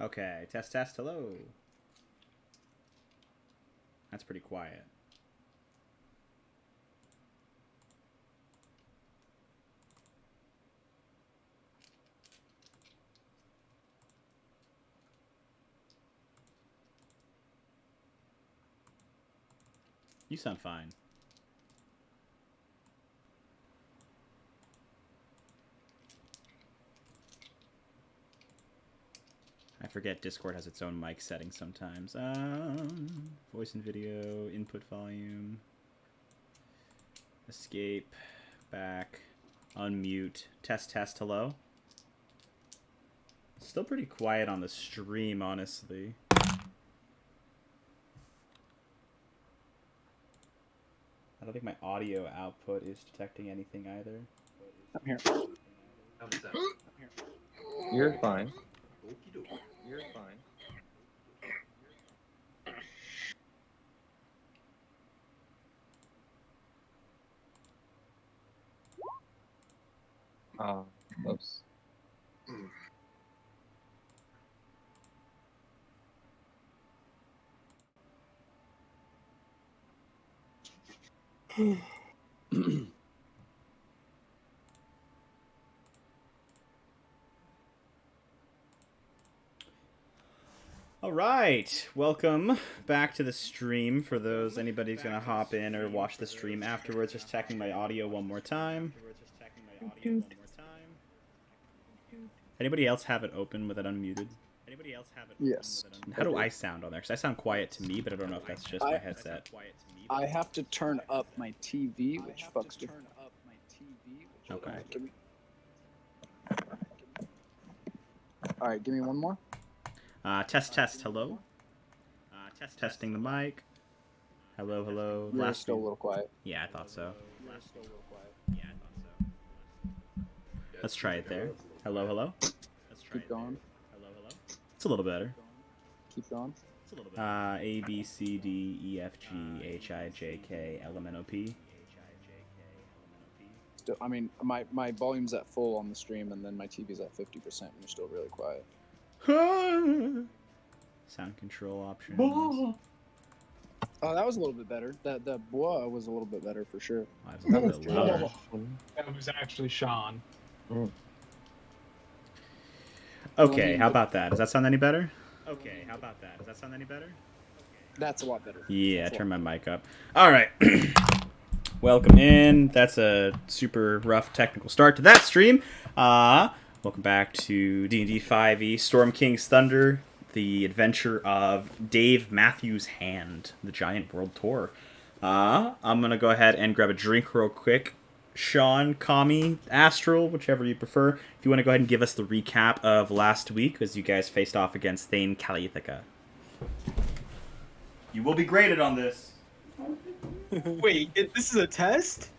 Okay, test, test, hello. That's pretty quiet. You sound fine. I forget Discord has its own mic setting sometimes. Voice and video, input volume, escape, back, unmute, test, test, hello. Still pretty quiet on the stream, honestly. I don't think my audio output is detecting anything either. I'm here. I'm set. I'm here. You're fine. You're fine. Close. All right, welcome back to the stream. For those anybody's gonna hop in or watch the stream afterwards, just checking my audio one more time. Anybody else have it open with it unmuted? Anybody else have it? Yes. How do I sound on there? Because I sound quiet to me, but I don't know if that's just my headset. I have to turn up my TV, which fucks me. Okay. Alright, give me one more. Test, test, hello. Testing the mic. Hello, hello. You're still a little quiet. Yeah, I thought so. Let's try it there. Hello, hello. Keep going. It's a little better. Keep going. A, B, C, D, E, F, G, H, I, J, K, L, M, N, O, P. Still, I mean, my volume's at full on the stream, and then my TV's at 50%, and you're still really quiet. Sound control options. Oh, that was a little bit better. The bois was a little bit better for sure. That was louder. That was actually Sean. Okay, how about that? Does that sound any better? That's a lot better. Yeah, turn my mic up. All right. Welcome in. That's a super rough technical start to that stream. Welcome back to D&D 5e Storm King's Thunder, the adventure of Dave Matthews Hand, the Giant World Tour. I'm going to go ahead and grab a drink real quick. Sean, Kami, Astral, whichever you prefer. If you want to go ahead and give us the recap of last week as you guys faced off against Thane Kaliithika. You will be graded on this. Wait, this is a test?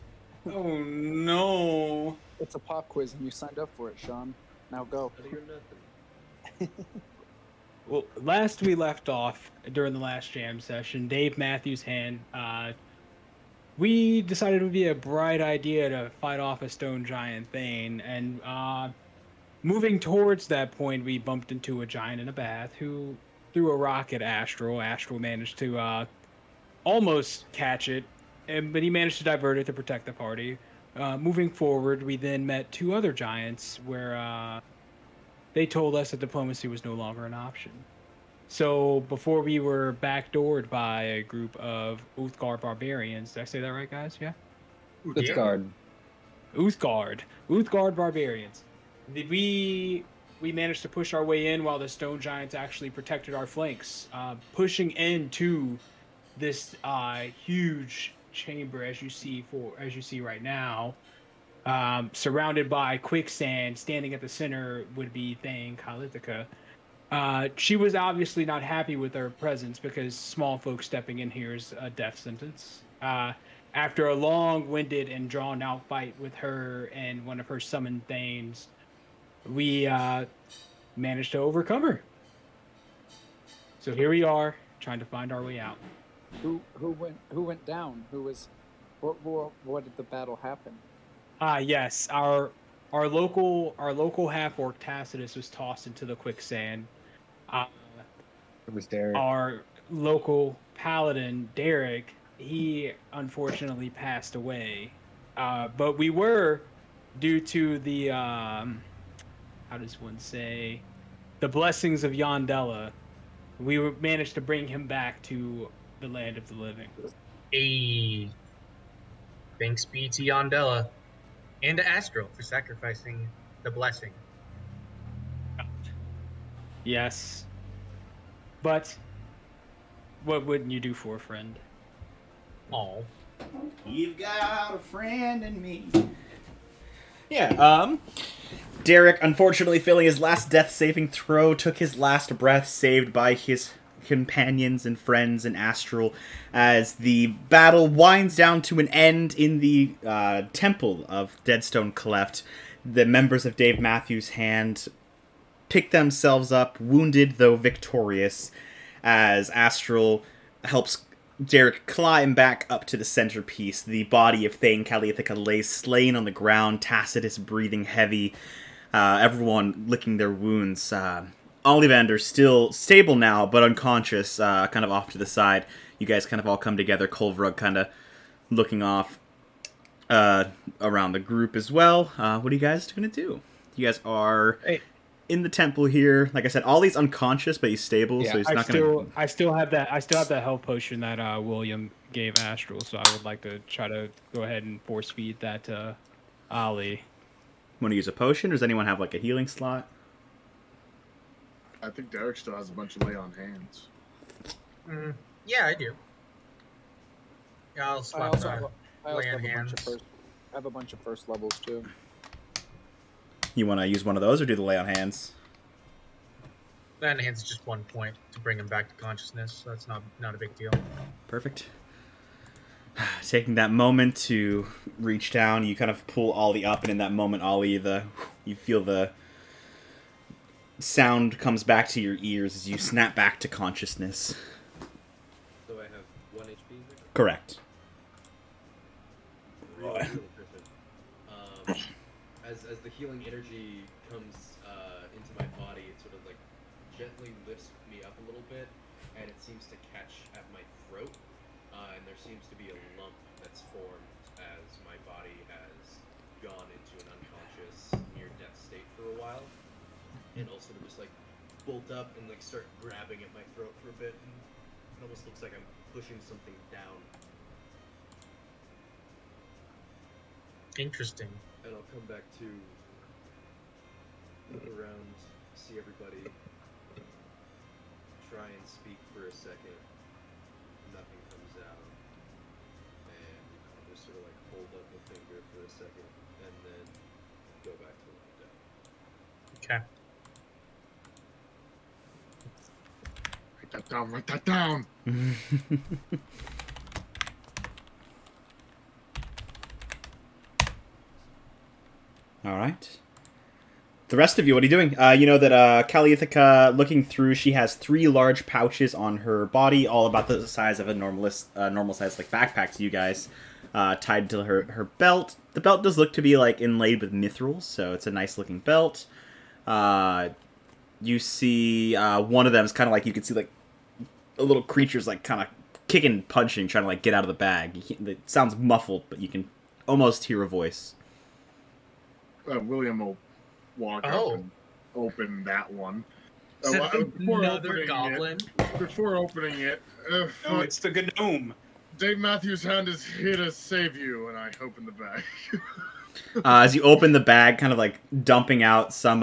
Oh no. It's a pop quiz, and you signed up for it, Sean. Now go. Well, last we left off during the last jam session, Dave Matthews Hand, we decided it would be a bright idea to fight off a stone giant Thane, and moving towards that point, we bumped into a giant in a bath who threw a rock at Astral. Astral managed to almost catch it, but he managed to divert it to protect the party. Moving forward, we then met two other giants where they told us that diplomacy was no longer an option. So before we were backdoored by a group of Uthgar barbarians. Did I say that right, guys? Yeah? Uthgard. Uthgard barbarians. We managed to push our way in while the stone giants actually protected our flanks, pushing into this huge chamber as you see right now, surrounded by quicksand. Standing at the center would be Thane Kaliithika. She was obviously not happy with our presence because small folk stepping in here is a death sentence. After a long-winded and drawn-out fight with her and one of her summoned Thanes, we managed to overcome her. So here we are, trying to find our way out. Who went down? Who was? What did the battle happen? Yes, our local half-orc Tacitus was tossed into the quicksand. uh, It was Derek. our local paladin, Derek, he unfortunately passed away. But we were, due to the, how does one say, the blessings of Yondella, managed to bring him back to the land of the living. A thanks be to Yondella and to Astro for sacrificing the blessing. Yes. But what wouldn't you do for a friend? Oh, You've got a friend in me. Yeah, Derek, unfortunately failing his last death saving throw, took his last breath, saved by his companions and friends in Astral, as the battle winds down to an end in the temple of Deadstone Cleft. The members of Dave Matthews' Hand pick themselves up, wounded though victorious, as Astral helps Derek climb back up to the centerpiece. The body of Thane Caliathica lays slain on the ground, Tacitus breathing heavy, everyone licking their wounds. Ollivander still stable now, but unconscious, kind of off to the side. You guys kind of all come together, Kolvrug kind of looking off around the group as well. What are you guys going to do? You guys are in the temple here. Like I said, Ollie's unconscious, but he's stable, so he's not going to... I still have that health potion that William gave Astral, so I would like to try to go ahead and force feed that to Ollie. Want to use a potion, or does anyone have like a healing slot? I think Derek still has a bunch of lay on hands. yeah, I do. Yeah, I'll I swap also have, I also lay on have a bunch hands. of first. I have a bunch of first levels too. You want to use one of those, or do the lay on hands? Lay on hands is just 1 point to bring him back to consciousness, so that's not a big deal. Perfect. Taking that moment to reach down, you kind of pull Ollie up, and in that moment, Ollie, you feel the sound comes back to your ears as you snap back to consciousness. So I have 1 HP. Correct. Real efficient. As the healing energy comes into my body, it sort of like gently lifts me up a little bit, and it seems to catch at my throat, and there seems to be a lump that's formed as my body has gone into an unconscious, near-death state for a while, and I'll sort of just like bolt up and like start grabbing at my throat for a bit, and it almost looks like I'm pushing something down. Interesting. And I'll come back to look around, see everybody, try and speak for a second. Nothing comes out. And I'll just sort of like hold up a finger for a second and then go back to lying down. Okay. Write that down, write that down! All right. The rest of you, what are you doing? You know that Caliathica, looking through, she has 3 large pouches on her body, all about the size of a normal size like backpack to you guys, tied to her belt. The belt does look to be like inlaid with mithrils, so it's a nice looking belt. You see one of them is kind of like, you can see like a little creature's like kind of kicking, punching, trying to like get out of the bag. It sounds muffled, but you can almost hear a voice. William will walk up and open that one. Before Another opening goblin. Before opening it, No, it's the gnome. Dave Matthews' Hand is here to save you, and I open the bag. As you open the bag, kind of like dumping out some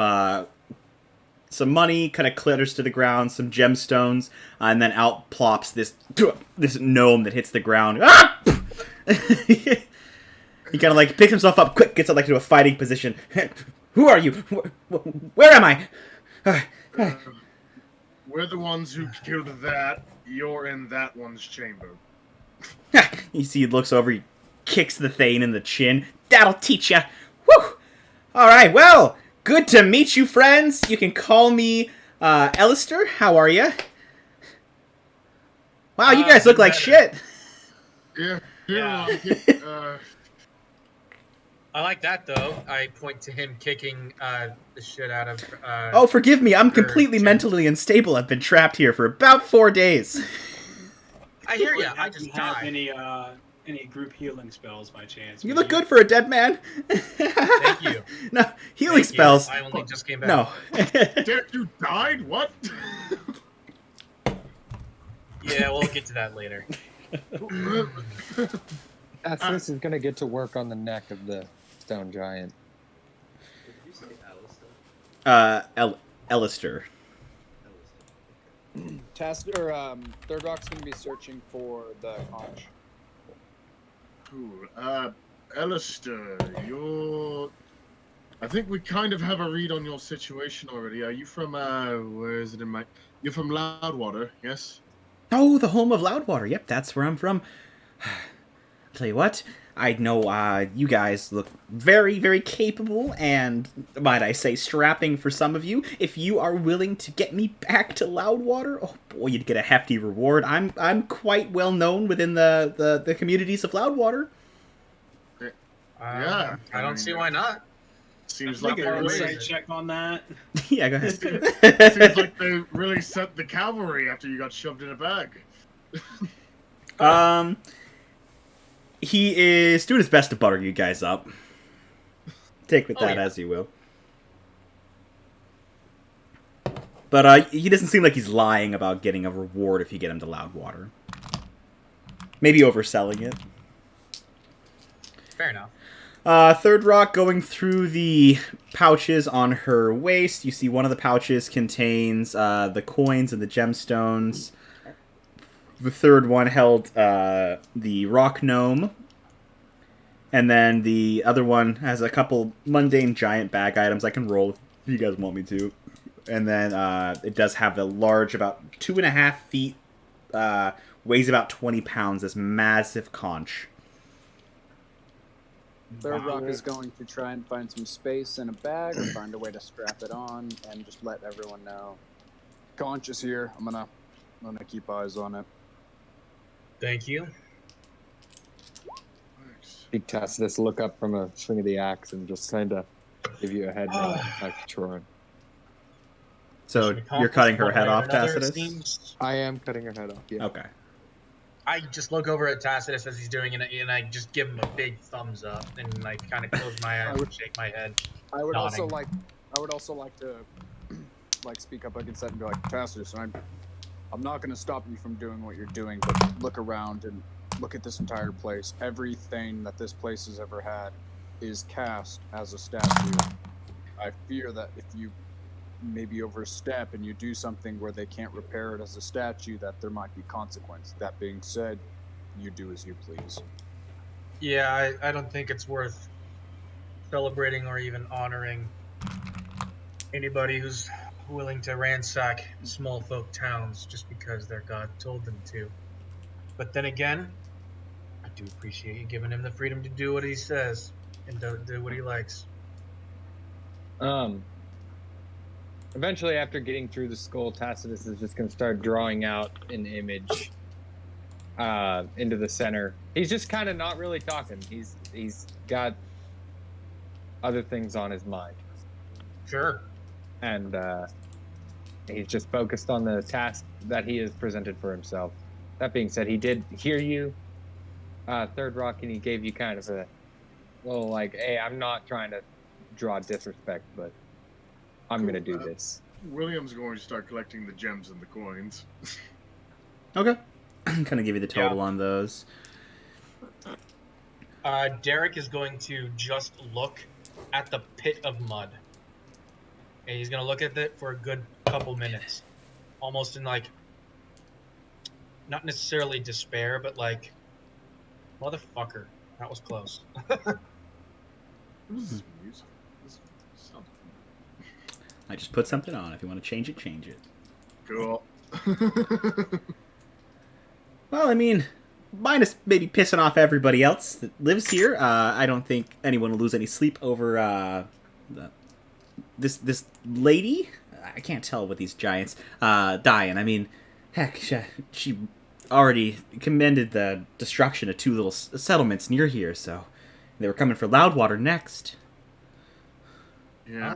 money, kind of clatters to the ground, some gemstones, and then out plops this gnome that hits the ground. Ah! He kind of like picks himself up quick, gets up like into a fighting position. Who are you? Where am I? We're the ones who killed that. You're in that one's chamber. You see, he looks over, he kicks the Thane in the chin. That'll teach ya. Woo! All right, well, good to meet you, friends. You can call me Alistair. How are you? Wow, you guys look like shit. Yeah. I like that though. I point to him kicking the shit out of. Oh, forgive me. I'm Sure, completely Jim. mentally unstable. I've been trapped here for about 4 days. I hear Do ya. I you just have died. any group healing spells by chance? You with look good for a dead man. Thank you. No, healing Thank you. spells. I only just came back. No. Damn, you died? What? Yeah, we'll get to that later. This is gonna get to work on the neck of the stone giant. Did you say Alistair? Elister. Third Rock's gonna be searching for the conch. Cool. Alistair, you're... I think we kind of have a read on your situation already. Are you from, where is it in my... You're from Loudwater, yes? Oh, the home of Loudwater. Yep, that's where I'm from. I'll tell you what, I know you guys look very, very capable and, might I say, strapping for some of you. If you are willing to get me back to Loudwater, oh boy, you'd get a hefty reward. I'm quite well known within the communities of Loudwater. Yeah. I don't see why not. Seems Like like an they really... insight check on that. Yeah, go ahead. Seems like they really sent the cavalry after you got shoved in a bag. He is doing his best to butter you guys up. Take with Oh, that yeah. as you will. But he doesn't seem like he's lying about getting a reward if you get him to Loudwater. Maybe overselling it. Fair enough. Third Rock going through the pouches on her waist. You see one of the pouches contains the coins and the gemstones. The third one held the rock gnome. And then the other one has a couple mundane giant bag items. I can roll if you guys want me to. And then it does have a large, about 2.5 feet, weighs about 20 pounds, this massive conch. Third Rock is going to try and find some space in a bag or find a way to strap it on and just let everyone know. Conch is here. I'm gonna keep eyes on it. Thank you. Big Tacitus look up from a swing of the axe and just kind of give you a head nod like Troy. So you're cutting her One head way or off, another, it Tacitus? seems. I am cutting her head off. Yeah. Okay. I just look over at Tacitus as he's doing it, and I just give him a big thumbs up, and I kind of close my eyes and shake my head. I would Nodding. also like to speak up against that and be like, Tacitus, I'm not going to stop you from doing what you're doing, but look around and look at this entire place. Everything that this place has ever had is cast as a statue. I fear that if you maybe overstep and you do something where they can't repair it as a statue, that there might be consequence. That being said, you do as you please. Yeah, I don't think it's worth celebrating or even honoring anybody who's willing to ransack small folk towns just because their god told them to. But then again, I do appreciate you giving him the freedom to do what he says and do what he likes. Eventually, after getting through the skull, Tacitus is just going to start drawing out an image into the center. He's just kind of not really talking. He's got other things on his mind, Sure. and he's just focused on the task that he has presented for himself. That being said, he did hear you, Third Rock, and he gave you kind of a little like, "Hey, I'm not trying to draw disrespect, but I'm going to do this." William's going to start collecting the gems and the coins. Okay. Kind of give you the total on those. Derek is going to just look at the pit of mud. And he's going to look at it for a good couple minutes. Almost in like, not necessarily despair, but like, motherfucker, that was close. What is this music? This sounds I just put something on. If you want to change it, change it. cool. Well, I mean, minus maybe pissing off everybody else that lives here. I don't think anyone will lose any sleep over this lady. I can't tell with these giants dying. I mean, heck, she already commended the destruction of 2 little settlements near here, so They were coming for Loudwater next. Yeah.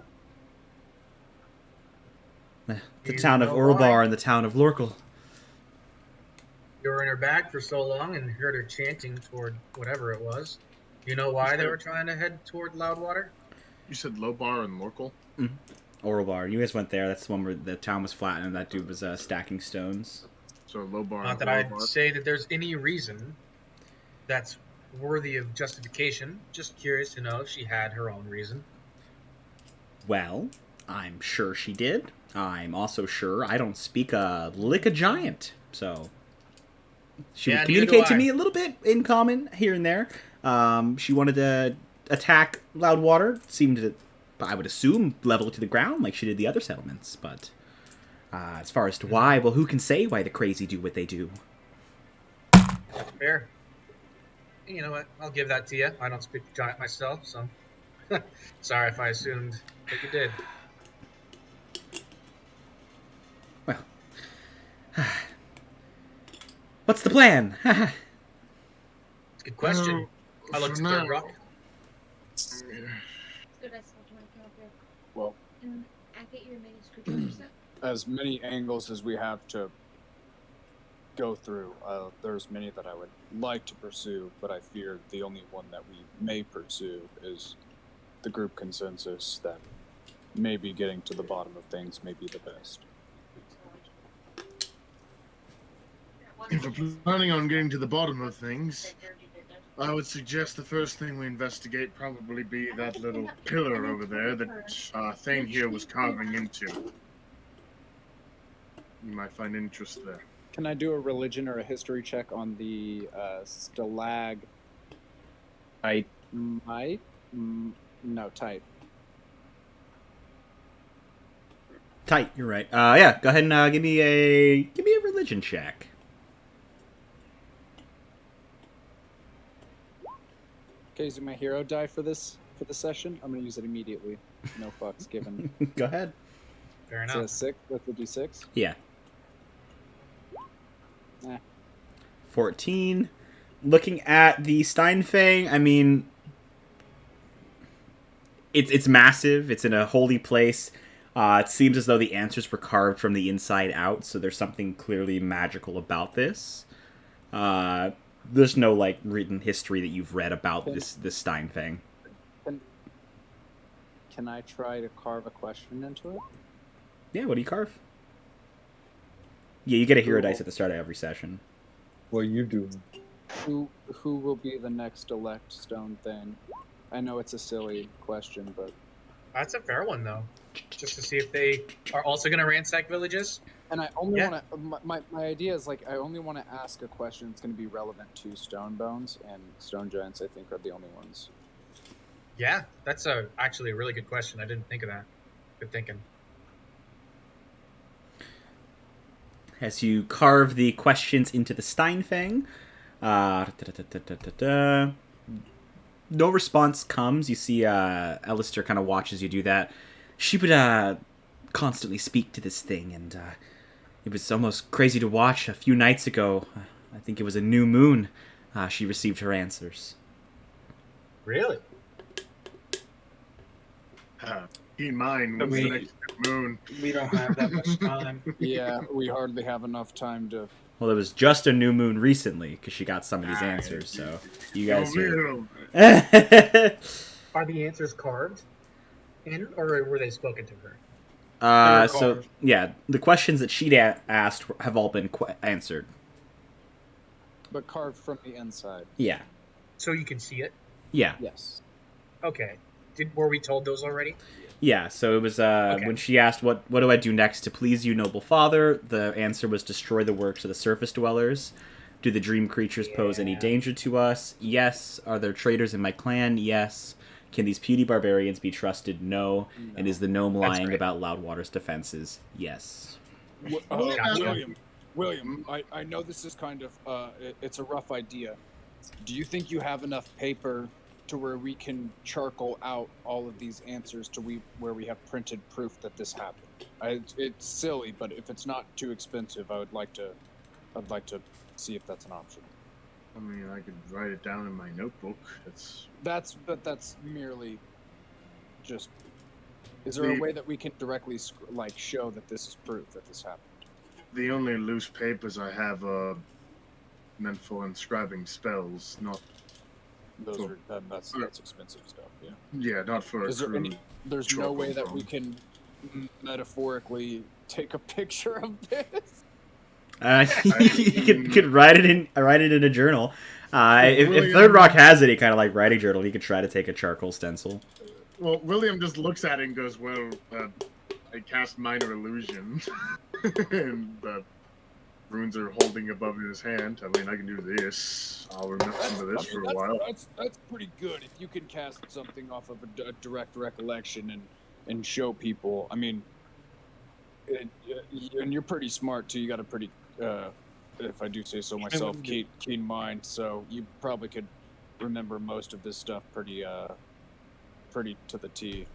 The You town of know Orlbar why? and the town of Lorkel. You were in her bag for so long and heard her chanting toward whatever it was. You know why they were trying to head toward Loudwater? You said Lobar and Lorkel? Orlbar. You guys went there. That's the one where the town was flat and that dude was stacking stones. So Lobar Not and that I'd Orlbar. say that there's any reason that's worthy of justification. Just curious to know if she had her own reason. Well, I'm sure she did. I'm also sure I don't speak a lick of giant. So she Yeah, would neither do communicate to I. me a little bit in common here and there. She wanted to attack Loudwater. Seemed to, I would assume, level it to the ground like she did the other settlements. But as far as to why, well, who can say why the crazy do what they do? That's fair. You know what? I'll give that to you. I don't speak giant myself, so sorry if I assumed that you did. Well, what's the plan? It's a good question. I looked for at Third now- Rock. Well, I get your mini screwdriver set. as many angles as we have to go through, there's many that I would like to pursue, but I fear the only one that we may pursue is the group consensus that maybe getting to the bottom of things may be the best. If we're planning on getting to the bottom of things, I would suggest the first thing we investigate probably be that little pillar over there that Thane here was carving into. You might find interest there. Can I do a religion or a history check on the stalag? I Might? No, type. Tight, you're right. Yeah, go ahead and give me a religion check. Okay, using my hero die for this session. I'm gonna use it immediately. No fucks given. Go ahead. Fair It's enough. a 6 with the d6. Yeah. Eh. 14. Looking at the Steinfang, I mean, it's massive. It's in a holy place. It seems as though the answers were carved from the inside out, so there's something clearly magical about this. There's no like written history that you've read about this Steinfang. Can I try to carve a question into it? Yeah, what do you carve? Yeah, you get a hero Cool. dice at the start of every session. What are you doing? Who will be the next elect stone thing? I know it's a silly question, but That's a fair one, though. Just to see if they are also going to ransack villages. and I only Yeah. want to. My idea is like I only want to ask a question that's going to be relevant to stone bones, and stone giants I think are the only ones. Yeah, that's actually a really good question. I didn't think of that. Good thinking. As you carve the questions into the Steinfang, no response comes. You see Alistair kind of watches you do that. She would constantly speak to this thing, and it was almost crazy to watch. A few nights ago, I think it was a new moon, she received her answers. Really? Keep in mind, But when's the we- next moon? We don't have that much time. Yeah, we hardly have enough time to. Well, it was just a new moon recently, because she got some of these answers, so you guys Oh, are... real. Are the answers carved in, or were they spoken to her? So, carved. yeah, the questions that she'd asked have all been answered. But carved from the inside. Yeah. So you can see it? Yeah. Yes. Okay. Were we told those already? Yeah, so it was when she asked, what do I do next to please you, noble father? The answer was destroy the works of the surface dwellers. Do the dream creatures pose any danger to us? Yes. Are there traitors in my clan? Yes. Can these puny barbarians be trusted? No. And is the gnome That's lying great. about Loudwater's defenses? Yes. Gotcha. William, I know this is kind of it's a rough idea. Do you think you have enough paper to where we can charcoal out all of these answers to where we have printed proof that this happened? It's silly, but if it's not too expensive, I'd like to see if that's an option. I mean, I could write it down in my notebook. That's merely just. Is there a way that we can directly show that this is proof that this happened? The only loose papers I have are meant for inscribing spells, not. That's expensive stuff. Yeah. Yeah, not for. Is there any? There's no way that we can metaphorically take a picture of this. You could write it in a journal. If Third Rock has any kind of like writing journal, you could try to take a charcoal stencil. Well, William just looks at it and goes, "Well, I cast minor illusion, and the runes are holding above his hand. I mean, I can do this. I'll remember this for a while." That's pretty good. If you can cast something off of a direct recollection and show people, I mean, and you're pretty smart too. You got a pretty, if I do say so myself, keen mind. So you probably could remember most of this stuff pretty to the T.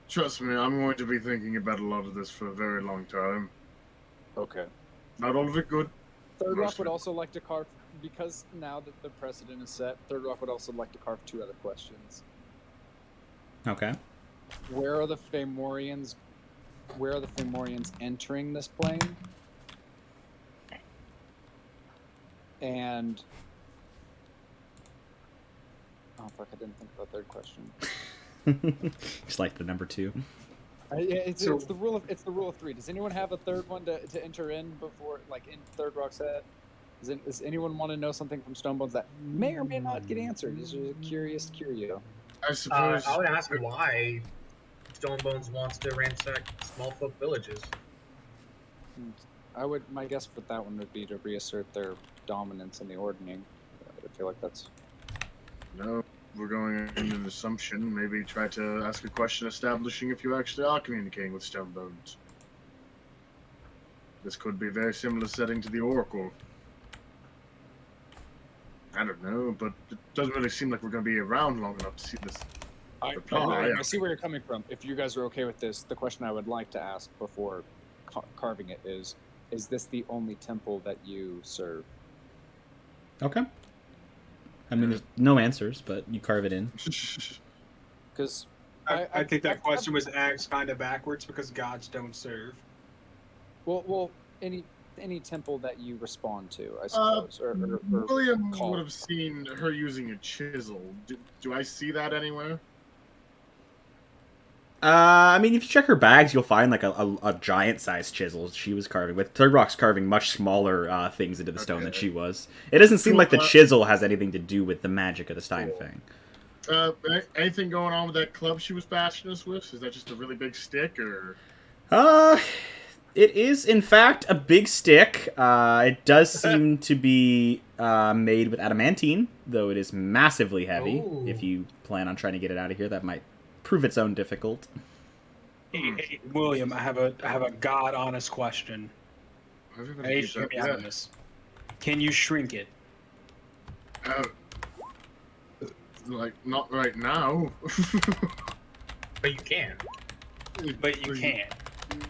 Trust me, I'm going to be thinking about a lot of this for a very long time. Okay. Not all of it good. Third Rock would also like to carve, because now that the precedent is set, Third Rock would also like to carve 2 other questions. Okay. Where are the Fomorians entering this plane? And oh fuck, I didn't think of the third question. Just like the number 2. It's the rule of 3. Does anyone have a third one to enter in before, like in Third Rock's head? Does anyone want to know something from Stonebones that may or may not get answered? This is a curious curio. I suppose. I would ask why Stonebones wants to ransack small folk villages. My guess for that one would be to reassert their dominance in the ordning. I feel like that's. No, we're going in an assumption. Maybe try to ask a question establishing if you actually are communicating with Stonebones. This could be a very similar setting to the Oracle. I don't know, but it doesn't really seem like we're going to be around long enough to see this. I see where you're coming from. If you guys are okay with this, the question I would like to ask before carving it is this the only temple that you serve? Okay. I mean, there's no answers, but you carve it in. Because I think that question was asked kind of backwards because gods don't serve. Well, any temple that you respond to, I suppose. Or William would have seen her using a chisel. Do I see that anywhere? I mean, if you check her bags, you'll find like a giant-sized chisel she was carving with. Third Rock's carving much smaller things into the stone than she was. It doesn't seem like the chisel has anything to do with the magic of the Stein thing. Anything going on with that club she was bashing us with? Is that just a really big stick, or? It is, in fact, a big stick. It does seem to be made with adamantine, though it is massively heavy. Ooh. If you plan on trying to get it out of here, that might prove its own difficult. Hey, William, I have a god honest question. Hey, hear me out on this. Can you shrink it? Like, not right now. But you can. But you can't.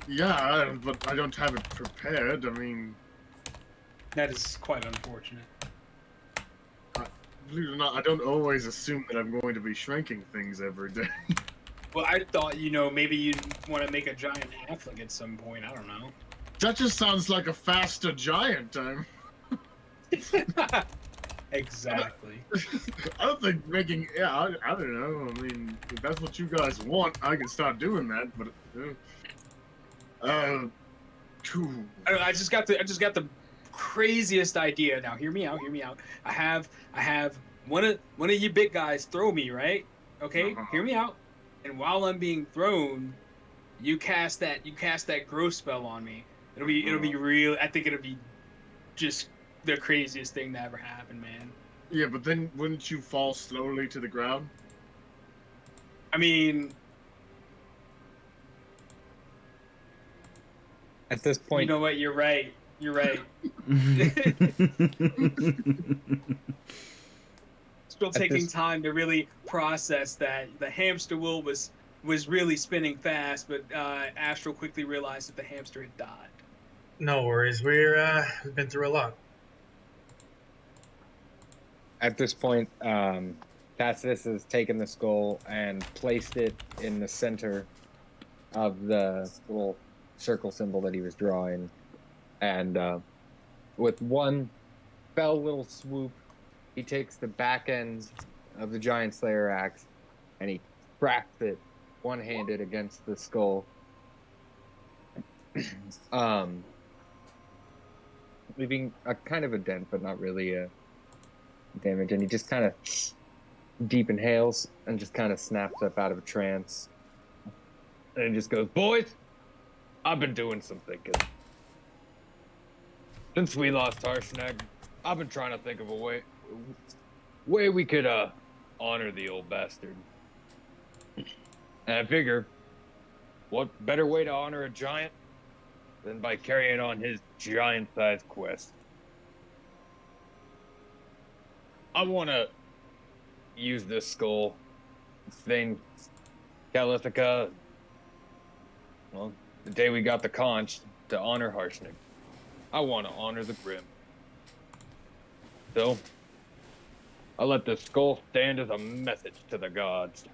Yeah, but I don't have it prepared. I mean, That is quite unfortunate. believe it or not, I don't always assume that I'm going to be shrinking things every day. Well, I thought, maybe you'd want to make a giant halfling at some point. I don't know. That just sounds like a faster giant. Exactly. I don't think making. Yeah, I don't know. I mean, if that's what you guys want, I can start doing that. But cool. I just got the craziest idea. Now, hear me out. I have one of you big guys throw me, right? Okay, hear me out. And while I'm being thrown, you cast that growth spell on me. It'll be real. I think it'll be just the craziest thing that ever happened, man. Yeah, but then wouldn't you fall slowly to the ground? I mean, at this point, you know what? You're right. Still taking time to really process that the hamster wheel was really spinning fast, but Astral quickly realized that the hamster had died. No worries. We've been through a lot. At this point, Tacitus has taken the skull and placed it in the center of the little circle symbol that he was drawing. And with one fell little swoop, he takes the back end of the Giant Slayer axe and he cracks it one-handed against the skull. Leaving a kind of a dent, but not really a damage. And he just kind of deep inhales and just kind of snaps up out of a trance. And he just goes, "Boys, I've been doing some thinking. Since we lost Harshnag, I've been trying to think of a way we could honor the old bastard. And I figure, what better way to honor a giant than by carrying on his giant-sized quest? I want to use this skull, thing, Calithica, well, the day we got the conch, to honor Harshnag. I want to honor the Grim. So, I'll let the skull stand as a message to the gods.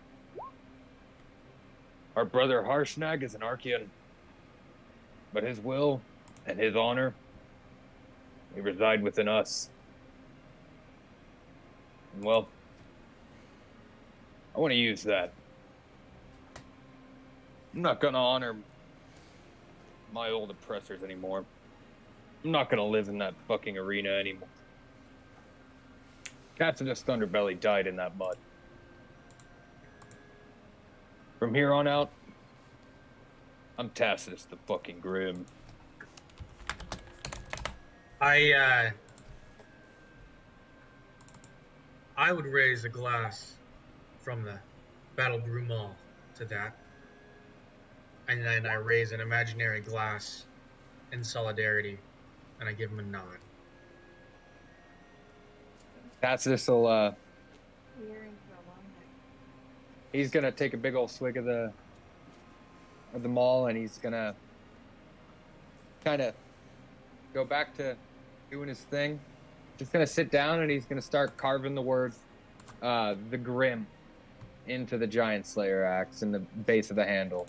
Our brother Harshnag is an Archean, but his will and his honor, they reside within us. And well, I want to use that. I'm not going to honor my old oppressors anymore. I'm not going to live in that fucking arena anymore. Tacitus Thunderbelly died in that mud. From here on out, I'm Tacitus the fucking Grim. I would raise a glass from the Battle Brew Mall to that. And then I raise an imaginary glass in solidarity, and I give him a nod. Tacitus will, he's gonna take a big old swig of the mall, and he's gonna kind of go back to doing his thing. Just gonna sit down, and he's gonna start carving the words, the Grim, into the Giant Slayer axe in the base of the handle.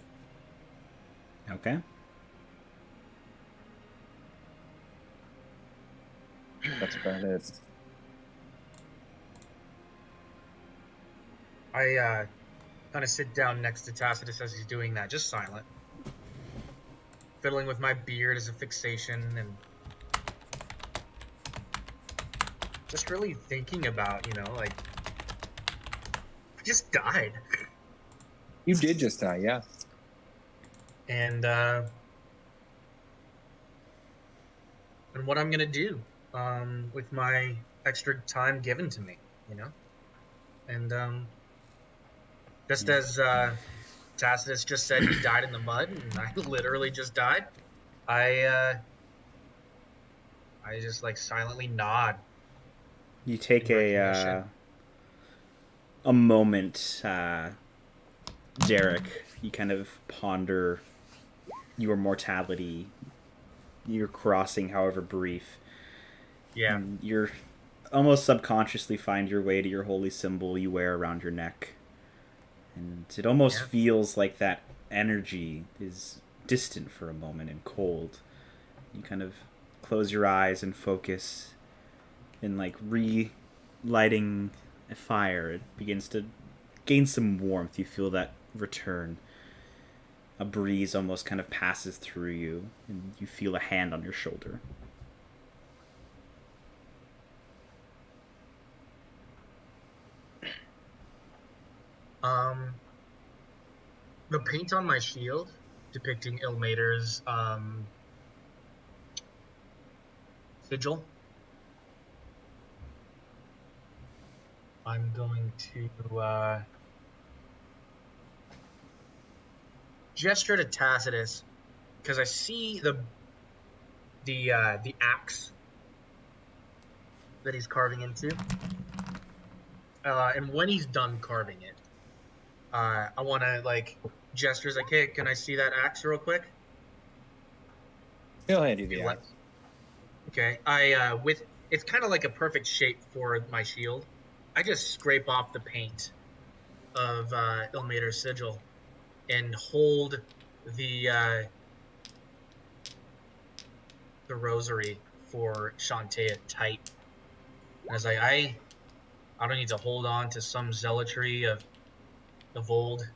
Okay. That's about it. I kind of sit down next to Tacitus as he's doing that, just silent. Fiddling with my beard as a fixation and just really thinking about, like, I just died. You did just die, yeah. And what I'm gonna do with my extra time given to me, and just as Tacitus just said, he died in the mud, and I literally just died. I just like silently nod. You take a moment, Derek. You kind of ponder your mortality, your crossing, however brief. Yeah. And you're almost subconsciously find your way to your holy symbol you wear around your neck. And it almost feels like that energy is distant for a moment and cold. You kind of close your eyes and focus, and like relighting a fire, it begins to gain some warmth. You feel that return. A breeze almost kind of passes through you, and you feel a hand on your shoulder. The paint on my shield depicting Ilmater's sigil. I'm going to gesture to Tacitus because I see the axe that he's carving into, and when he's done carving it, I want to like gestures like, "Hey, can I see that axe real quick?" He'll hand you the axe. Okay. I with it's kind of like a perfect shape for my shield. I just scrape off the paint of Ilmater's sigil and hold the the rosary for Shantae tight. And I was like, I don't need to hold on to some zealotry of old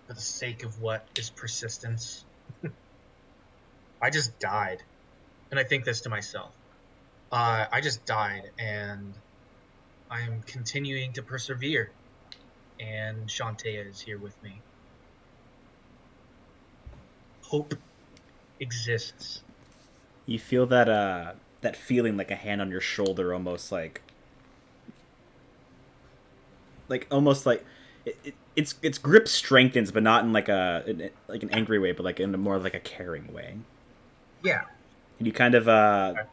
for the sake of what is persistence. I just died. And I think this to myself. I just died and I'm continuing to persevere. And Shantae is here with me. Hope exists. You feel that feeling like a hand on your shoulder, almost like almost like its grip strengthens, but not in like an angry way, but like in a more like a caring way. Yeah. And you kind of at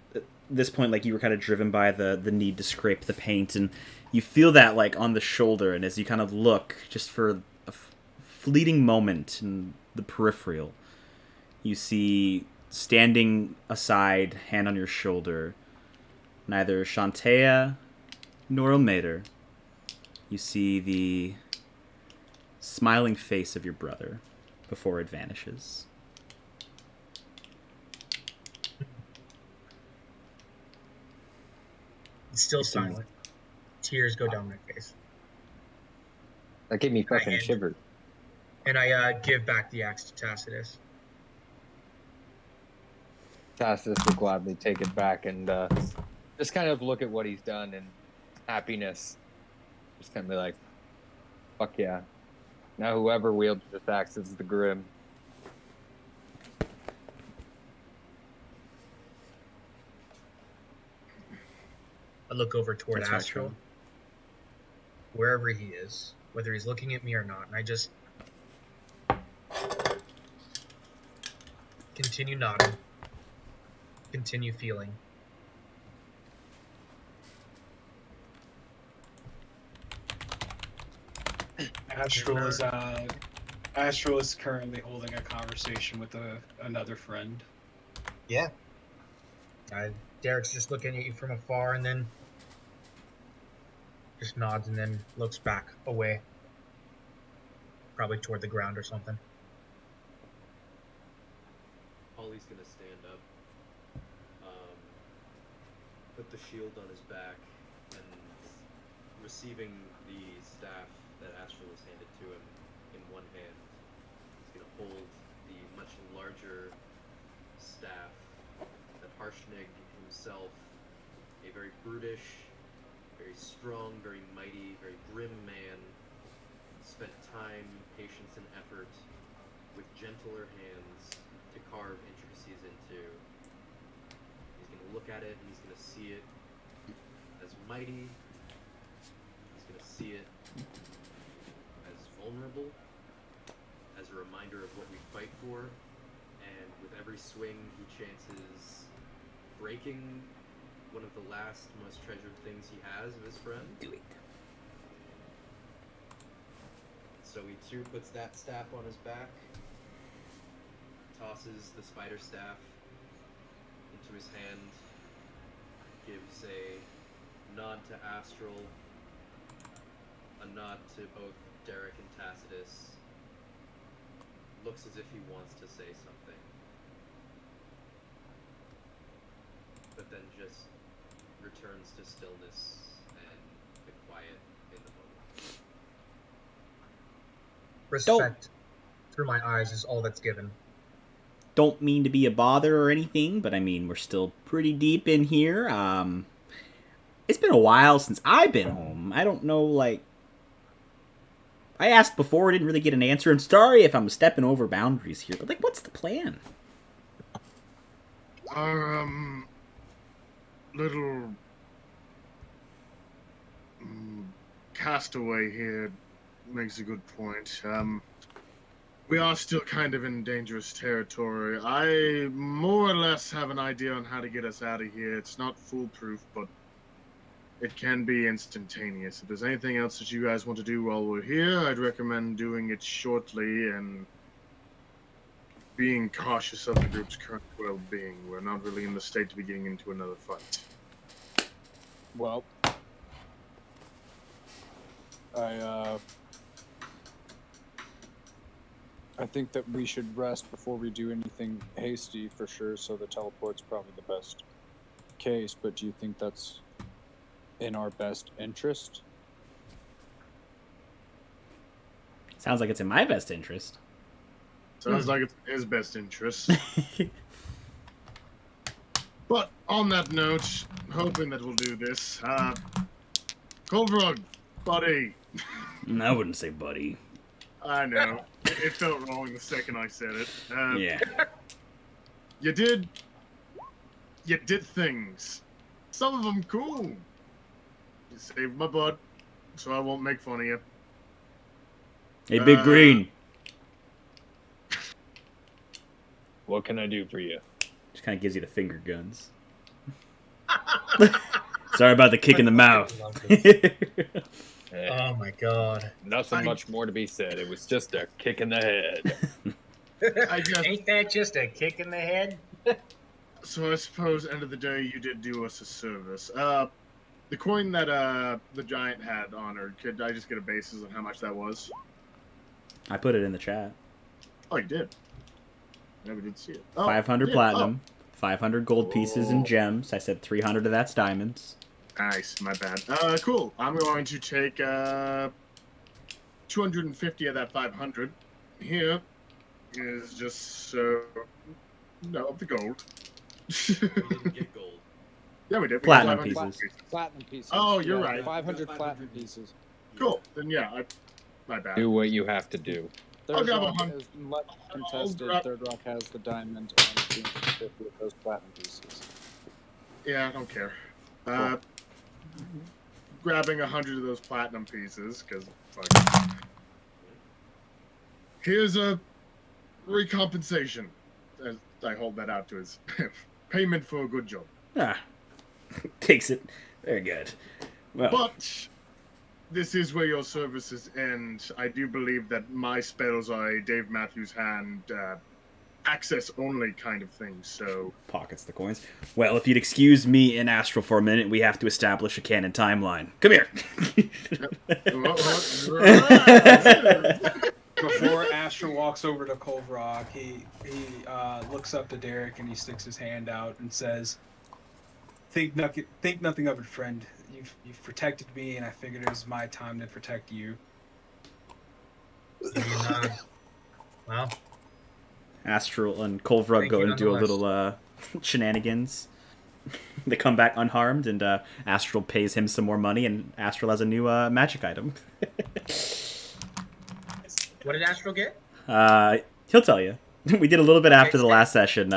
this point, like you were kind of driven by the need to scrape the paint, and you feel that like on the shoulder, and as you kind of look just for a fleeting moment in the peripheral, you see standing aside, hand on your shoulder, neither Shantea nor Ilmater. You see the smiling face of your brother before it vanishes. It's still silent. Tears go down my face. That gave me fucking hand- shivers. And I give back the axe to Tacitus. Tacitus will gladly take it back and just kind of look at what he's done and happiness. Just kind of be like, fuck yeah. Now whoever wields this axe is the Grim. I look over toward That's right, Astral, Tron. wherever he is, whether he's looking at me or not, and I just continue nodding, continue feeling. Astral is currently holding a conversation with another friend. Yeah. Derek's just looking at you from afar and then just nods and then looks back away. Probably toward the ground or something. Ollie's gonna stand up, put the shield on his back, and receiving the staff that Astral has handed to him in one hand, he's gonna hold the much larger staff that Harshnag himself, a very brutish, very strong, very mighty, very grim man, spent time, patience, and effort with gentler hands to carve intricacies into. He's going to look at it and he's going to see it as mighty. He's going to see it as vulnerable, as a reminder of what we fight for. And with every swing, he chances breaking one of the last, most treasured things he has of his friend. Do it. So he too puts that staff on his back, tosses the spider staff into his hand, gives a nod to Astral, a nod to both Derek and Tacitus, looks as if he wants to say something, but then just returns to stillness and the quiet in the moment. Respect through my eyes is all that's given. Don't mean to be a bother or anything, but I mean, we're still pretty deep in here. It's been a while since I've been home. I don't know, like... I asked before, didn't really get an answer. I'm sorry if I'm stepping over boundaries here, but, like, what's the plan? Our, little... castaway here makes a good point. We are still kind of in dangerous territory. I more or less have an idea on how to get us out of here. It's not foolproof, but it can be instantaneous. If there's anything else that you guys want to do while we're here, I'd recommend doing it shortly and being cautious of the group's current well-being. We're not really in the state to be getting into another fight. Well, I think that we should rest before we do anything hasty for sure, so the teleport's probably the best case, but do you think that's in our best interest? Sounds like it's in my best interest. Sounds like it's in his best interest. But on that note, hoping that we'll do this, Colbrog, buddy. I wouldn't say buddy. I know. It felt wrong the second I said it. Yeah. You did things. Some of them cool. You saved my butt, so I won't make fun of you. Hey, Big Green. What can I do for you? Just kind of gives you the finger guns. Sorry about the kick in the mouth. Oh my god. Nothing much more to be said. It was just a kick in the head. Ain't that just a kick in the head? So I suppose, end of the day, you did do us a service. The coin that the giant had honored, could I just get a basis on how much that was? I put it in the chat. Oh, you did. Never did see it. Oh, 500 yeah. platinum, 500 gold pieces and gems. I said 300 of that's diamonds. Nice, my bad. Cool. I'm going to take 250 of that 500. Here is just of the gold. We didn't get gold. Yeah, we did. We Platinum got 500 pieces. Platinum pieces. Oh, you're right. 500 platinum pieces. Cool. Then yeah, my bad. Do what you have to do. I'll Third grab Rock 100. is left contested. grab- Third Rock has the diamond and 250 of those platinum pieces. Yeah, I don't care. Grabbing 100 of those platinum pieces, because fuck. Here's a recompensation. As I hold that out to his payment for a good job. Ah, takes it. Very good. Well, But this is where your services end. I do believe that my spells are a Dave Matthews Hand access only kind of thing, so... pockets the coins. Well, if you'd excuse me and Astral for a minute, we have to establish a canon timeline. Come here. Before Astro walks over to Colvrog, he looks up to Derek and he sticks his hand out and says, think nothing of it, friend. You've protected me, and I figured it was my time to protect you. Well, Astral and Kolvrug Thank go you and do a nonetheless. little shenanigans. They come back unharmed, and Astral pays him some more money, and Astral has a new magic item. what did Astral get? He'll tell you. We did a little bit after the last session.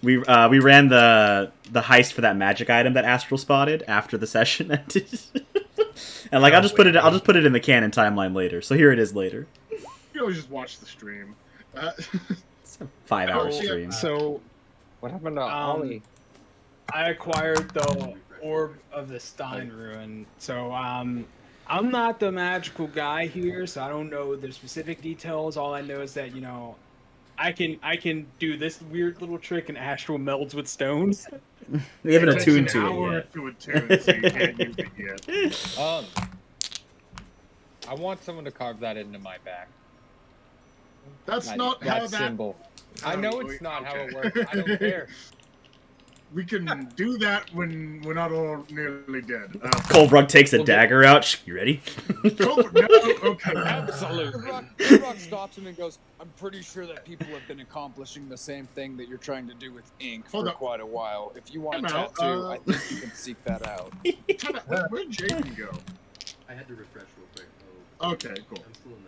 We ran the heist for that magic item that Astral spotted after the session ended. And I'll just put it in the canon timeline later. So here it is later. You can always just watch the stream. It's a 5-hour Oh, stream. So, What happened to Ollie? I acquired the Orb of the Stein Ruin, so I'm not the magical guy here, so I don't know the specific details. All I know is that I can do this weird little trick, and Astral melds with stones. We haven't It's attuned an to hour it to attune, so you can't use it yet. I want someone to carve that into my back. That's That- not how that that... symbol. I know it's not how it works. I don't care. We can do that when we're not all nearly dead. yet. Kolvrug takes a dagger out. You ready? No, okay. Absolutely. Third Rock stops him and goes, I'm pretty sure that people have been accomplishing the same thing that you're trying to do with ink Hold for up. quite a while. If you want a Time out, tattoo, I think you can seek that out. Where'd Jaden go? I had to refresh real quick. Oh, Okay, cool. I'm still in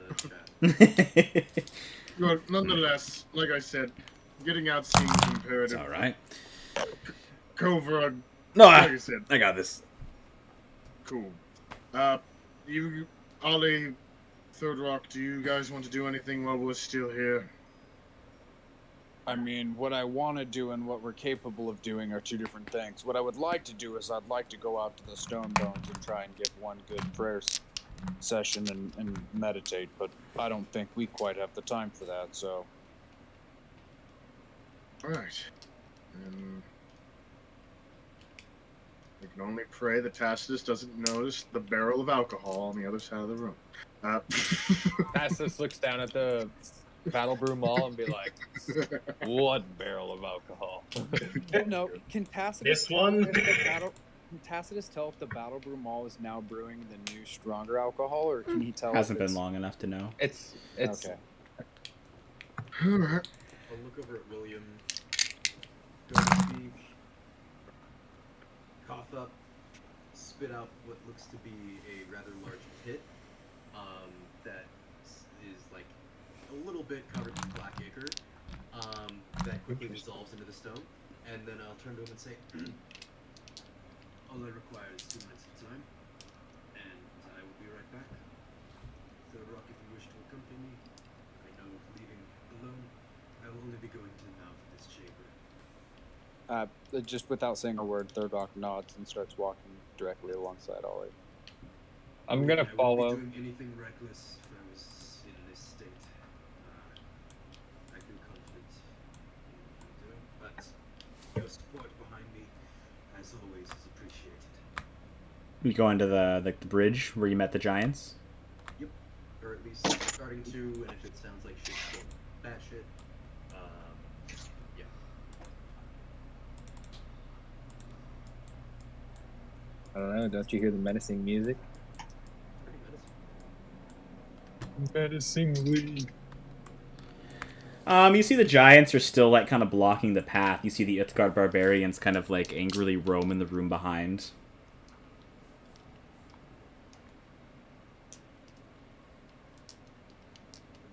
the chat. Well, nonetheless, like I said, getting out seems It's imperative. all right. Covra, No, like I said, I got this. cool. You, Ollie, Third Rock, do you guys want to do anything while we're still here? I mean, what I want to do and what we're capable of doing are two different things. What I would like to do is I'd like to go out to the Stone Bones and try and get one good prayer session and meditate, but I don't think we quite have the time for that, so All right. And we can only pray that Tacitus doesn't notice the barrel of alcohol on the other side of the room. Tacitus looks down at the Battle Brew Mall and be like, "What barrel of alcohol?" Well, no. Can Tacitus This tell one? if the battle? Can Tacitus tell if the Battle Brew Mall is now brewing the new stronger alcohol, or can he tell? Hasn't if been long enough to know. It's Okay. All right. I'll look over at William, go to speak, cough up, spit out what looks to be a rather large pit that is like a little bit covered in black ichor that quickly dissolves into the stone. And then I'll turn to him and say, all I require is 2 minutes of time, and I will be right back. Third Rock, if you wish to accompany me, I know leaving alone, I will only be going to the mouth of this chamber. Just without saying a word, Third Rock nods and starts walking directly alongside Ollie. I'm gonna I follow. wouldn't be doing anything reckless if I was in this state. I feel confident in what I'm doing, but your support behind me, as always, is appreciated. You go into the bridge where you met the giants. Yep. Or at least starting to, and if it sounds like shit's going batshit, yeah. I don't know. Don't you hear the menacing music? Pretty menacing. Menacingly. You see the giants are still like kind of blocking the path. You see the Ithgard barbarians kind of like angrily roam in the room behind.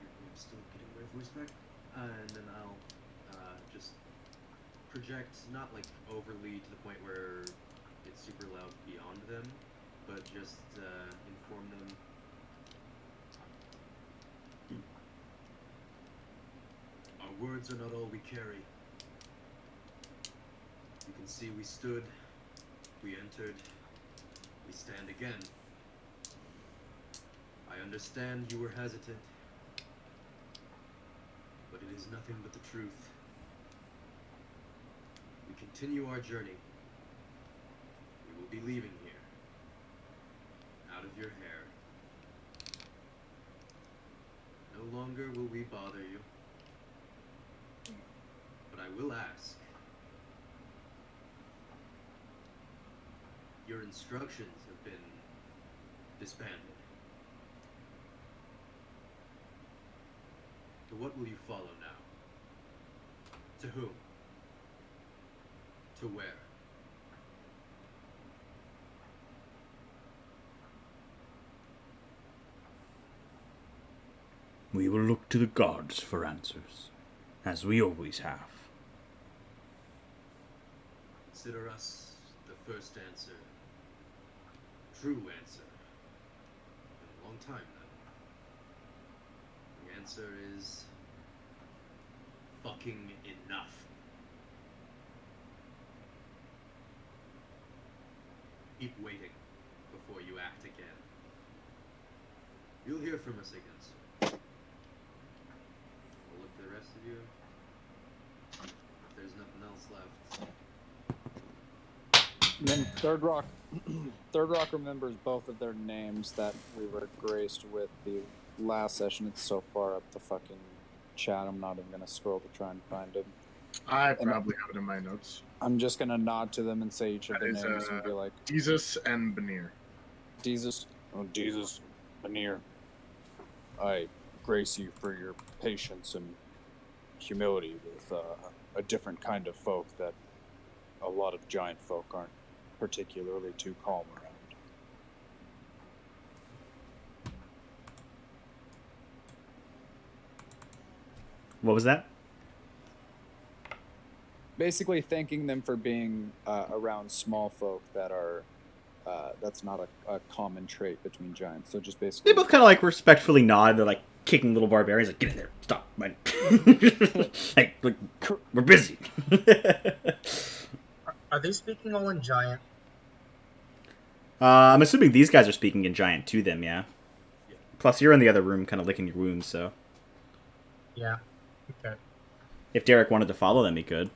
I'm still getting my voice back. And then I'll just project, not like overly to the point where it's super loud beyond them, but just inform them. Our words are not all we carry. You can see we stood, we entered, we stand again. I understand you were hesitant, but it is nothing but the truth. We continue our journey. We will be leaving here, out of your hair. No longer will we bother you, but I will ask. Your instructions have been disbanded. To what will you follow now? To whom? To where? We will look to the gods for answers, as we always have. Consider us the first answer. True answer. In a long time now. The answer is fucking enough. Keep waiting before you act again. You'll hear from us again soon. I'll look to the rest of you. If there's nothing else left. And then Third Rock remembers both of their names that we were graced with the last session. It's so far up the fucking chat, I'm not even gonna scroll to try and find it. I probably have it in my notes. I'm just gonna nod to them and say each of That their is, names and be like, Jesus and Benir. Jesus, oh Jesus, Benir, I grace you for your patience and humility with a different kind of folk that a lot of giant folk aren't particularly too calm around. What was that? Basically thanking them for being around small folk that are that's not a common trait between giants. So just basically They both kind of like respectfully nod. They're like kicking little barbarians, like, get in there, stop, man. like, we're busy. Are they speaking all in giant? I'm assuming these guys are speaking in giant to them, yeah. Yeah. Plus, you're in the other room, kind of licking your wounds, so. Yeah. Okay. If Derek wanted to follow them, he could.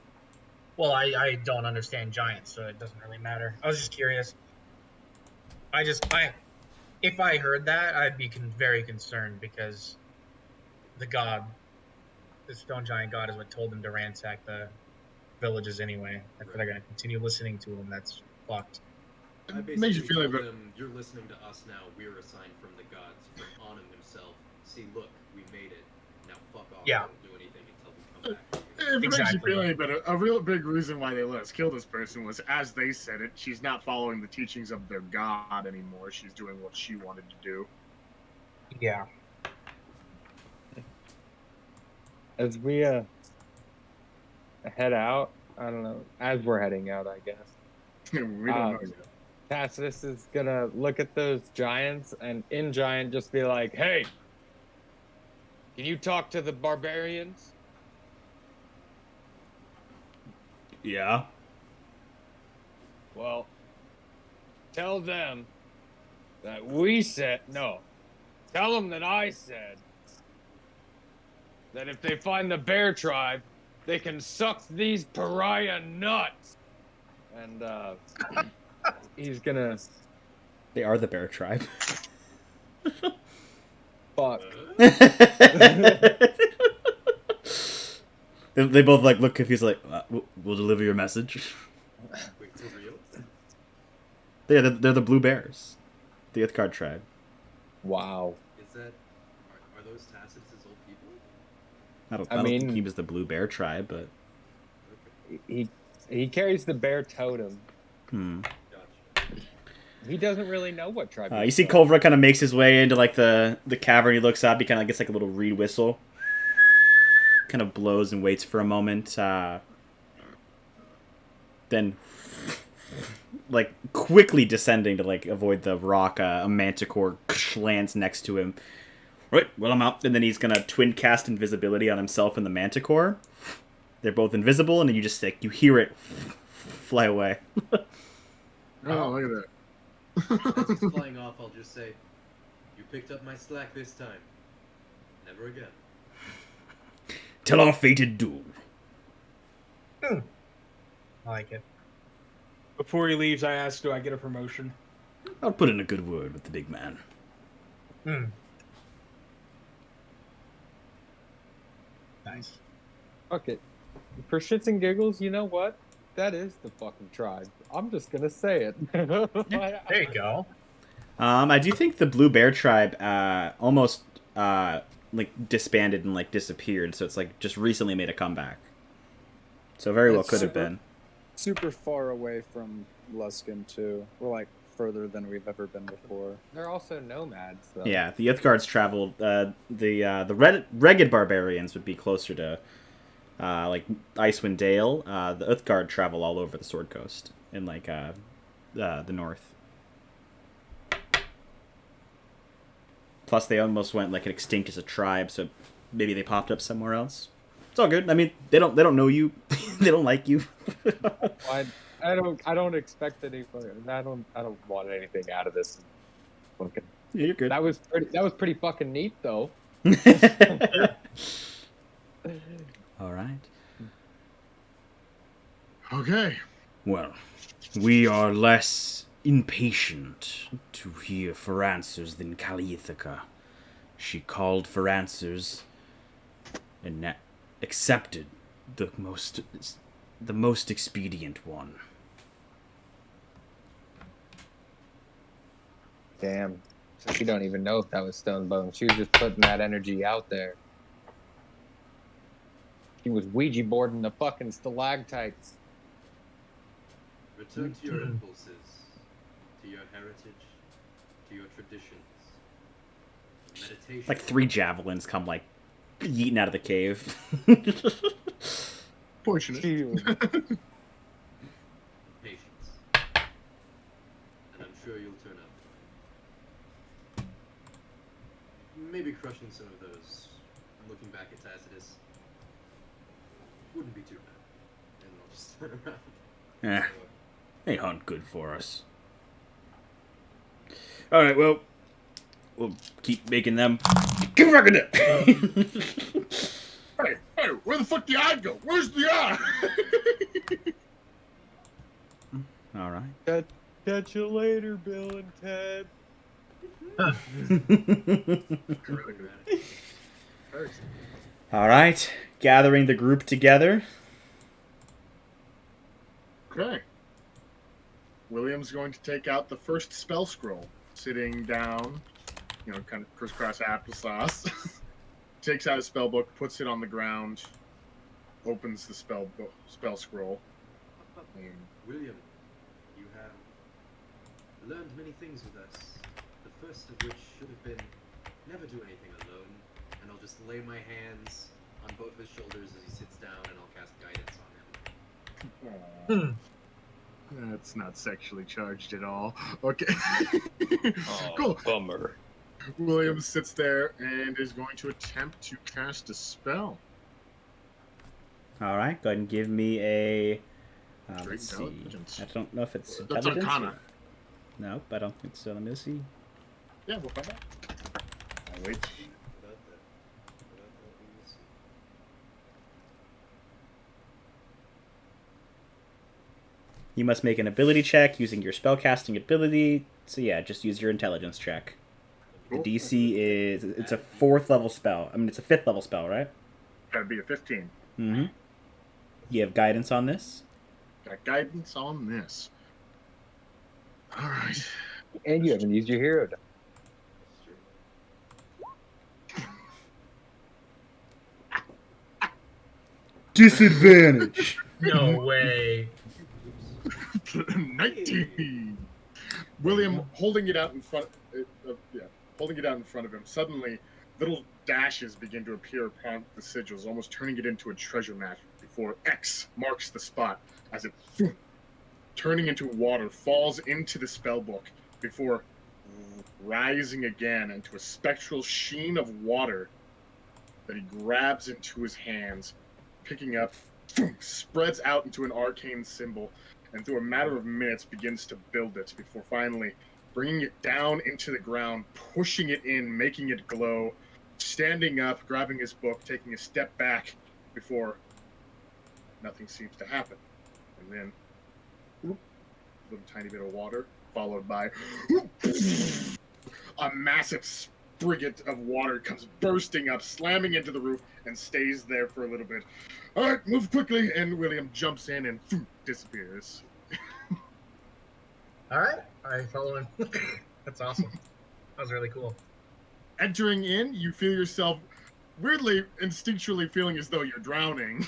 Well, I don't understand giants, so it doesn't really matter. I was just curious. If I heard that, I'd be very concerned because the god, the stone giant god, is what told them to ransack the villages anyway. If they're going to continue listening to him, that's fucked. I It basically makes you feel told like them, you're listening to us now. We're assigned from the gods, from Onum himself. See, look, we made it. Now fuck off. Yeah. Don't do anything until we come back. if it makes you Exactly. feel any better, a real big reason why they let us kill this person was, as they said it, she's not following the teachings of their god anymore. She's doing what she wanted to do. Yeah. As we head out, I don't know. As we're heading out, I guess. We don't know yet. Tacitus is gonna look at those giants and in giant just be like, "Hey, can you talk to the barbarians?" Yeah. Well, tell them that we said no. Tell them that I said that if they find the bear tribe, they can suck these pariah nuts. And he's gonna They are the bear tribe. fuck. They both like look confused, like we'll deliver your message. Wait, for real? They're the blue bears, the Ithcard tribe. Wow. Is that... Are those Tacitus' old people? I I don't mean- think he was the blue bear tribe, but He carries the bear totem. Gotcha. He doesn't really know what tribe. you he's see from. Culvra kind of makes his way into like the cavern. He looks up. He kind of gets like a little reed whistle. Kind of blows and waits for a moment. Then, like quickly descending to like avoid the rock, a manticore lands next to him. Right, well I'm out. And then he's gonna twin cast invisibility on himself and the manticore. They're both invisible, and then you just like you hear it fly away. Oh, look at As he's flying off, I'll just say, you picked up my slack this time. Never again. Tell our fated doom. I like it. Before he leaves, I ask, do I get a promotion? I'll put in a good word with the big man. Nice. Fuck it. For shits and giggles, you know what? That is the fucking tribe. I'm just gonna say it. There you go. I do think the Blue Bear tribe almost like disbanded and like disappeared, so it's like just recently made a comeback. So very well It's could have super- been. Super far away from Luskin too. We're like further than we've ever been before. They're also nomads, though. Yeah, the Ithgards traveled. The Ragged Barbarians would be closer to like Icewind Dale. The Uthgard travel all over the Sword Coast in like the north. Plus, they almost went like extinct as a tribe, so maybe they popped up somewhere else. It's all good. I mean, they don't know you. They don't like you. I don't expect anything. I don't want anything out of this. Fucking. Yeah, you're good. That was pretty fucking neat, though. All right. Okay. Well, we are less impatient to hear for answers than Kaliithaka. She called for answers and accepted the most expedient one. Damn. So she don't even know if that was Stonebone. She was just putting that energy out there. She was Ouija boarding the fucking stalactites. Return to your impulses, to your heritage, to your traditions. Meditation. Like 3 javelins come like yeeting out of the cave. Fortunate. Patience. And I'm sure you'll turn out fine. Maybe crushing some of those, looking back at Tacitus, wouldn't be too bad. And I'll just turn around. Eh, they hunt good for us. Alright, well, we'll keep making them. Keep rocking it! Hey, Where the fuck the eye go? Where's the eye? All right. Catch you later, Bill and Ted. All right. Gathering the group together. Okay. William's going to take out the first spell scroll, sitting down, kind of crisscross applesauce. Takes out his spell book, puts it on the ground, opens the spell scroll. William, you have learned many things with us. The first of which should have been never do anything alone. And I'll just lay my hands on both his shoulders as he sits down, and I'll cast guidance on him. That's not sexually charged at all. Okay. Oh, Cool. bummer. William sits there and is going to attempt to cast a spell. All right. Go ahead and give me a. Straight Let's see. intelligence. I don't know if it's That's intelligence. Arcana. Nope, I don't think so. Let me see. Yeah, we'll find out. I'll wait. Without that, we will see. You must make an ability check using your spellcasting ability. So yeah, just use your intelligence check. The Cool. DC is it's a 4th level spell. I mean, it's a 5th level spell, right? Gotta be a 15. Mm-hmm. You have guidance on this. Got guidance on this. All right. And you haven't used your hero die. Disadvantage. No way. 19. William holding it out in front. Holding it out in front of him. Suddenly, little dashes begin to appear upon the sigils, almost turning it into a treasure map. Before X marks the spot, as it, turning into water, falls into the spell book before rising again into a spectral sheen of water that he grabs into his hands, picking up, spreads out into an arcane symbol, and through a matter of minutes begins to build it before finally bringing it down into the ground, pushing it in, making it glow, standing up, grabbing his book, taking a step back before nothing seems to happen. And then a little tiny bit of water, followed by a massive sprig of water comes bursting up, slamming into the roof, and stays there for a little bit. All right, move quickly, and William jumps in and disappears. All right, I follow him. That's awesome. That was really cool. Entering in, you feel yourself weirdly, instinctually feeling as though you're drowning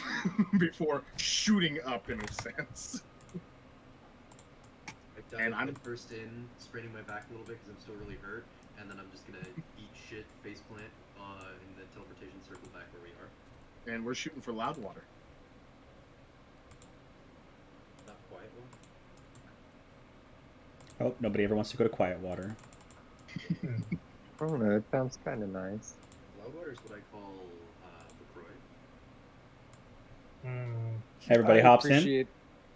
before shooting up in a sense. I dive And I'm- first in, straining my back a little bit because I'm still really hurt, and then I'm just gonna eat shit, faceplant in the teleportation circle back where we are. And we're shooting for Loudwater. Not quiet one. Oh, nobody ever wants to go to quiet water. I don't know. It sounds kind of nice. Loudwater is what I call LaCroix. Everybody hops in.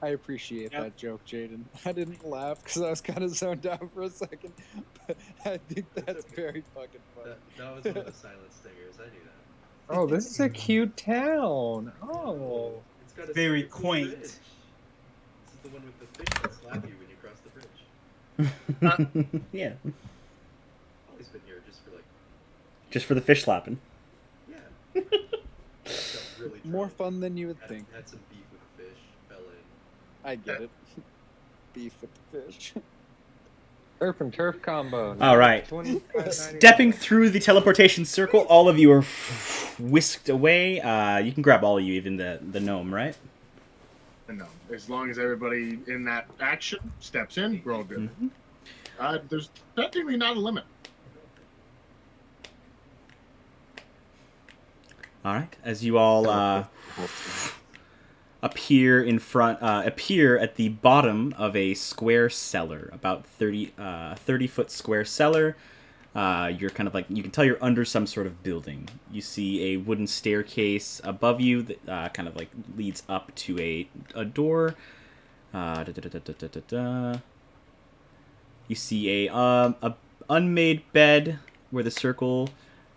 I appreciate that joke, Jaden. I didn't laugh because I was kind of zoned out for a second, but I think that's very fucking funny. That was one of the silent stingers. I knew that. Oh, this is a cute town. Oh. It's got a Very super cool quaint. bridge. This is the one with the fish that slap you when you cross the bridge. Yeah. Always been here just for Just for the fish slapping. yeah. Got really More drunk, fun than you would had, think. Had some beef with a fish, fell in. I get it. Beef with the fish. Surf and turf combo. All right. Stepping through the teleportation circle, all of you are whisked away. You can grab all of you, even the gnome, right? No, as long as everybody in that action steps in, we're all good. There's technically not a limit. All right. As you all appear at the bottom of a square cellar, about 30-foot square cellar. You're kind of like, you can tell you're under some sort of building. You see a wooden staircase above you that kind of like leads up to a door. You see a unmade bed where the circle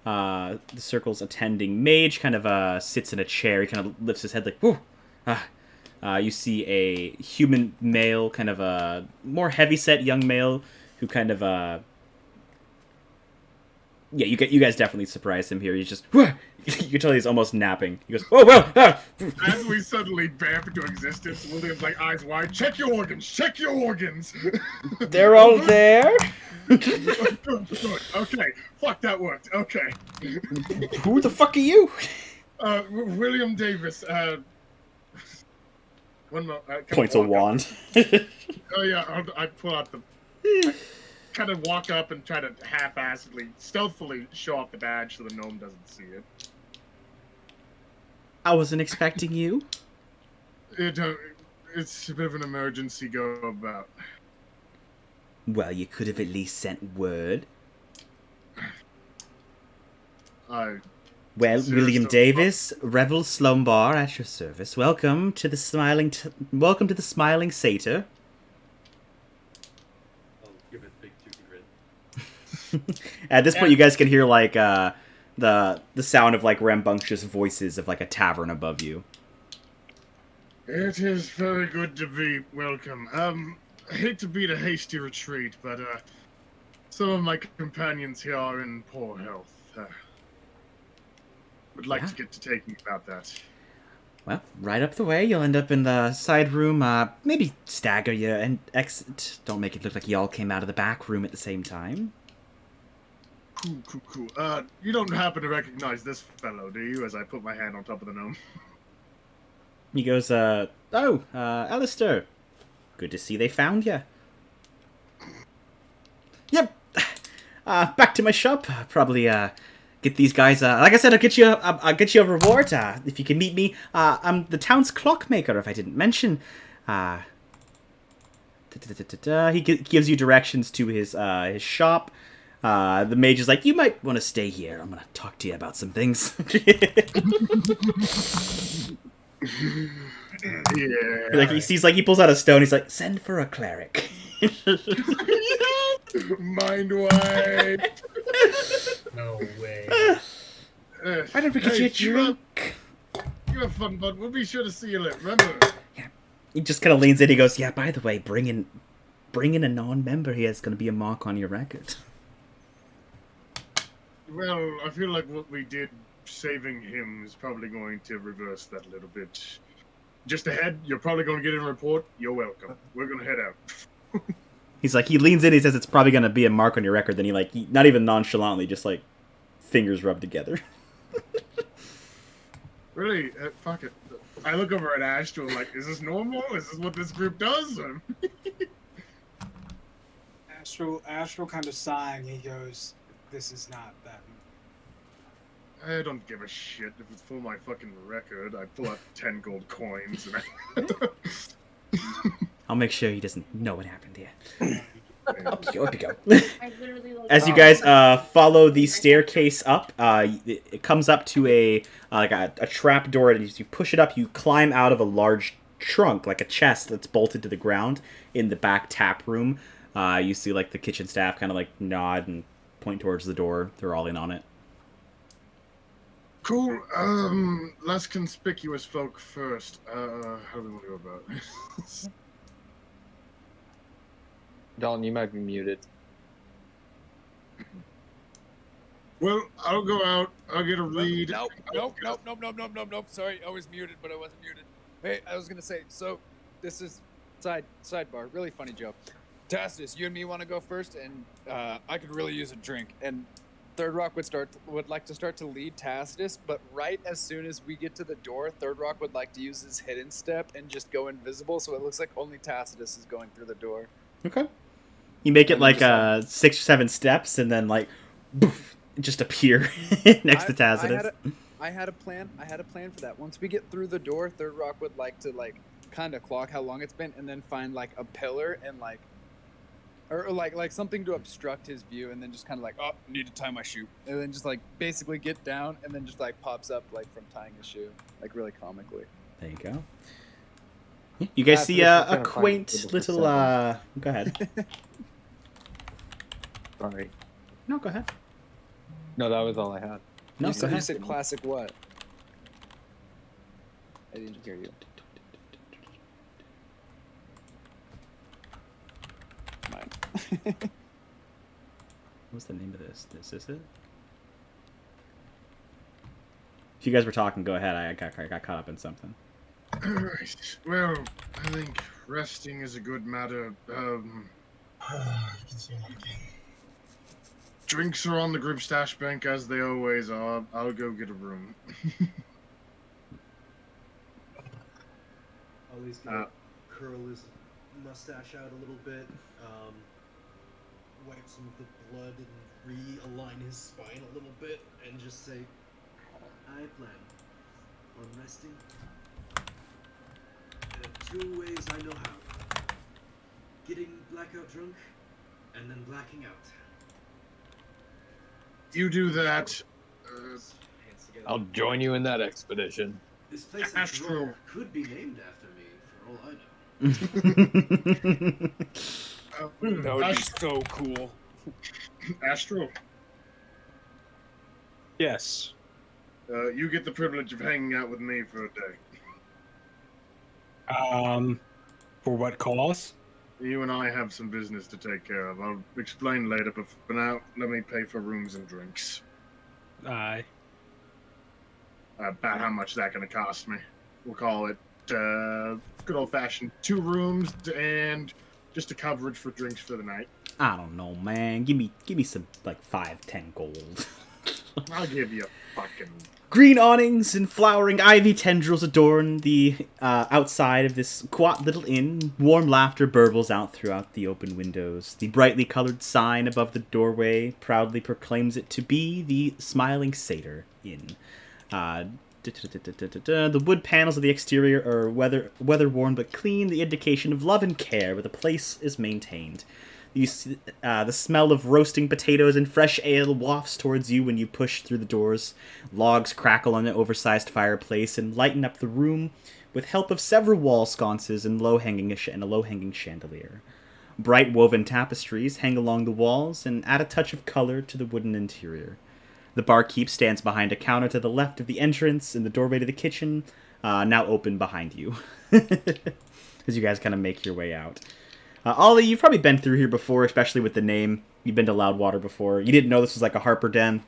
The circle's attending mage kind of sits in a chair. He kind of lifts his head like, whoo. You see a human male, kind of a more heavyset young male who kind of yeah, you guys definitely surprised him here. He's just you can tell he's almost napping. He goes, "Oh well." As we suddenly vamp into existence, William's like eyes wide. Check your organs. Check your organs. They're all there. Good. Okay. Fuck, that worked. Okay. Who the fuck are you? William Davis. One more. Points a wand. Oh yeah, I pull out the. Kind of walk up and try to half-assedly, stealthily show off the badge so the gnome doesn't see it. I wasn't expecting you. It's a bit of an emergency go about. Well, you could have at least sent word. Well, William Davis, Revel Slumbar at your service. Welcome to the smiling satyr. I'll give it a big toothy grin. At this point, you guys can hear like the sound of like rambunctious voices of like a tavern above you. It is very good to be welcome. I hate to beat a hasty retreat, but some of my companions here are in poor health. Would like to get to taking about that. Well, right up the way. You'll end up in the side room. Maybe stagger you and exit. Don't make it look like y'all came out of the back room at the same time. Cool. You don't happen to recognize this fellow, do you? As I put my hand on top of the gnome. He goes, Alistair. Good to see they found you. Yep. Back to my shop. Probably, get these guys, like I said, I'll get you a reward, if you can meet me. I'm the town's clockmaker, if I didn't mention. He gives you directions to his shop. The mage is like, you might want to stay here. I'm gonna talk to you about some things. Yeah. Like he sees, like he pulls out a stone. He's like, send for a cleric. Mind wipe. No way. Why don't we get you a drink? You have fun, bud. We'll be sure to see you later. Remember. Yeah. He just kind of leans in. He goes, yeah. By the way, bring in a non-member here. It's going to be a mark on your record. Well, I feel like what we did saving him is probably going to reverse that a little bit. Just ahead, you're probably going to get a report. You're welcome. We're going to head out. He's like, he leans in. He says it's probably going to be a mark on your record. Then he not even nonchalantly, just like fingers rubbed together. Really? Fuck it. I look over at Astro like, is this normal? Is this what this group does? Astro kind of sighing. He goes, "This is not that." I don't give a shit if it's for my fucking record. I pull out 10 gold coins and I'll make sure he doesn't know what happened here. Up you go. I literally like As you guys follow the staircase up, it comes up to a trap door, and as you push it up, you climb out of a large trunk, like a chest that's bolted to the ground in the back tap room. You see like the kitchen staff kind of like nod and point towards the door. They're all in on it. Cool. Less conspicuous folk first. How do we want to go about this? Dalton, you might be muted. Well, I'll go out. I'll get a read. Nope. Sorry, I was muted, but I wasn't muted. Hey, I was gonna say, so this is sidebar. Really funny joke. Tacitus, you and me want to go first, and I could really use a drink. And Third Rock would like to start to lead Tacitus, but right as soon as we get to the door, Third Rock would like to use his hidden step and just go invisible, so it looks like only Tacitus is going through the door. Okay. You make it like 6 or 7 steps, and then like, boof, just appear next to Tacitus. I had a plan for that. Once we get through the door, Third Rock would like to kind of clock how long it's been, and then find like a pillar and or something to obstruct his view, and then just kind of like, oh, need to tie my shoe, and then just like basically get down, and then just like pops up like from tying his shoe, like really comically. There you go. You guys see a quaint little. Go ahead. Sorry. No, go ahead. No, that was all I had. No, you go said, you ahead. said classic what? I didn't hear you. Mine. What's the name of this? This is it? If you guys were talking, go ahead. I got caught up in something. Alright. Well, I think resting is a good matter. You can say that again. Drinks are on the group stash bank as they always are. I'll go get a room. Ollie's gonna curl his mustache out a little bit, wipe some of the blood and realign his spine a little bit, and just say, I plan on resting in 2 ways I know how. Getting blackout drunk, and then blacking out. You do that. Hands together. I'll join you in that expedition. This place That's in true. Troll could be named after me, for all I know. That would be so cool. Astral, Yes. you get the privilege of hanging out with me for a day. For what cause? You and I have some business to take care of. I'll explain later, but for now, let me pay for rooms and drinks. Aye. About how much that going to cost me? We'll call it good old-fashioned 2 rooms and just a coverage for drinks for the night. I don't know, man. Give me some like 5-10 gold. I'll give you a fucking... Green awnings and flowering ivy tendrils adorn the outside of this quiet little inn. Warm laughter burbles out throughout the open windows. The brightly colored sign above the doorway proudly proclaims it to be the Smiling Satyr Inn. The wood panels of the exterior are weather-worn but clean, the indication of love and care, but the place is maintained. The smell of roasting potatoes and fresh ale wafts towards you when you push through the doors. Logs crackle on the oversized fireplace and lighten up the room with help of several wall sconces and a low-hanging chandelier. Bright woven tapestries hang along the walls and add a touch of color to the wooden interior. The barkeep stands behind a counter to the left of the entrance, and the doorway to the kitchen now open behind you. As you guys kind of make your way out. Ollie, you've probably been through here before, especially with the name. You've been to Loudwater before. You didn't know this was like a Harper Den.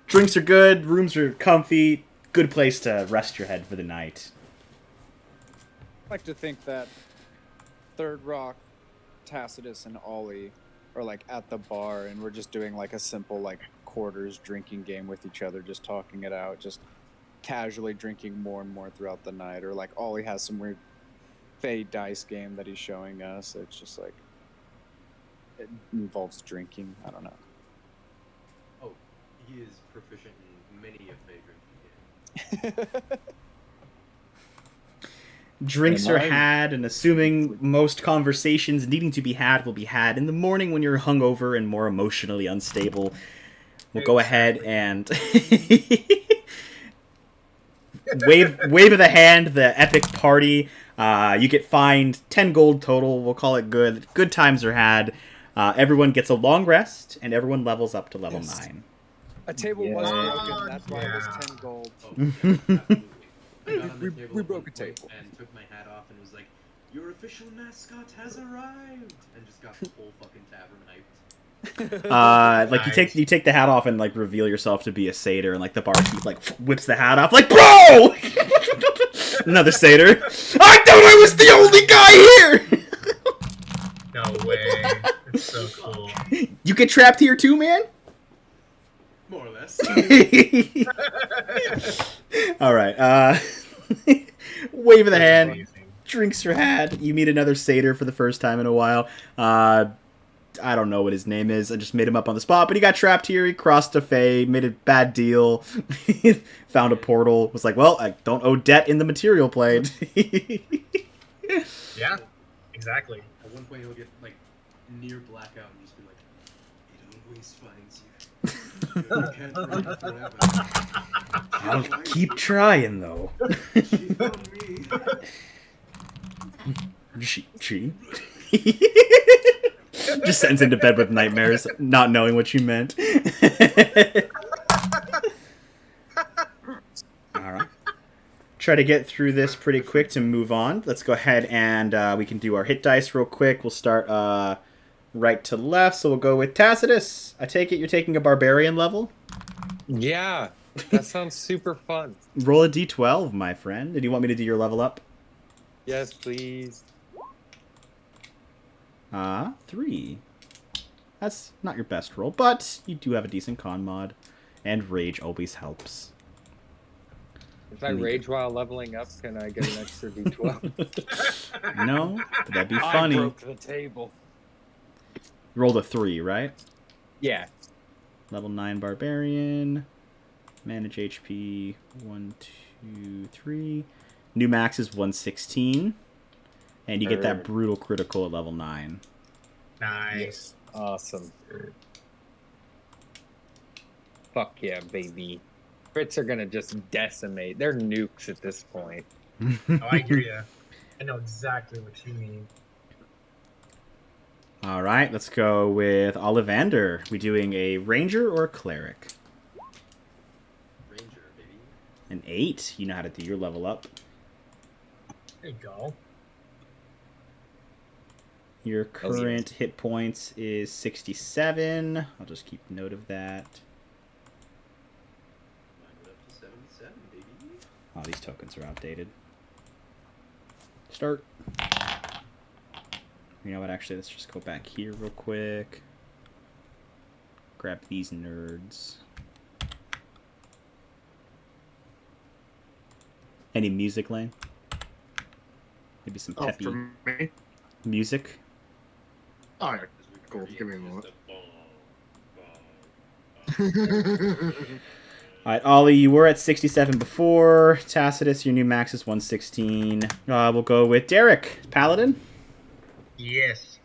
Drinks are good, rooms are comfy, good place to rest your head for the night. I like to think that Third Rock, Tacitus, and Ollie are like at the bar, and we're just doing like a simple like quarters drinking game with each other, just talking it out, just casually drinking more and more throughout the night. Or like Ollie has some weird fade dice game that he's showing us. It's just like it involves drinking. I don't know. Oh, he is proficient in many a fade drinking game. Drinks are had, and assuming most conversations needing to be had will be had in the morning when you're hungover and more emotionally unstable, we'll go ahead and wave of the hand, the epic party. You get fined 10 gold total. We'll call it good. Good times are had. Everyone gets a long rest, and everyone levels up to level 9. A table was broken. That's why it was Yeah. 10 gold. Oh, yeah, absolutely. I got on the We table broke at one a point table. and took my hat off and was like, "Your official mascot has arrived," and just got the whole fucking tavern hyped. Like Nice. you take the hat off and like reveal yourself to be a satyr, and like the barkeep like whips the hat off, like, bro, another satyr. I thought I was the only guy here. No way. It's so cool. You get trapped here too, man. More or less. All right. Wave of the hand. Amazing. Drinks are had. You meet another satyr for the first time in a while. I don't know what his name is. I just made him up on the spot, but he got trapped here. He crossed a fae, made a bad deal, found a portal. Was like, well, I don't owe debt in the material plane. Yeah, exactly. At one point, he'll get like near blackout and just be like, "It always finds you. You can't run forever." I'll keep trying though. She found me. She. Just sends into bed with nightmares, not knowing what you meant. All right. Try to get through this pretty quick to move on. Let's go ahead and we can do our hit dice real quick. We'll start right to left. So we'll go with Tacitus. I take it you're taking a barbarian level? Yeah, that sounds super fun. Roll a d12, my friend. Did you want me to do your level up? Yes, please. 3. That's not your best roll, but you do have a decent con mod. And rage always helps. If I rage while leveling up, can I get an extra D12? No, but that'd be I funny. broke the table. You rolled a 3, right? Yeah. Level 9 barbarian. Manage HP 1, 2, 3. New max is 116. And you get that brutal critical at level 9. Nice. Awesome. Fuck yeah, baby. Crits are gonna just decimate. They're nukes at this point. Oh, I hear you. I know exactly what you mean. All right, let's go with Ollivander. We doing a ranger or a cleric? Ranger, baby. An 8. You know how to do your level up. There you go. Your current hit points is 67. I'll just keep note of that. Mine went up to 77, baby. Oh, these tokens are outdated. Start. You know what, actually, let's just go back here real quick. Grab these nerds. Any music, Lane? Maybe some peppy for me. music? All right, As we cool. create Give me a just moment. All right, Ollie, you were at 67 before. Tacitus, your new max is 116. We'll go with Derek, Paladin. Yes.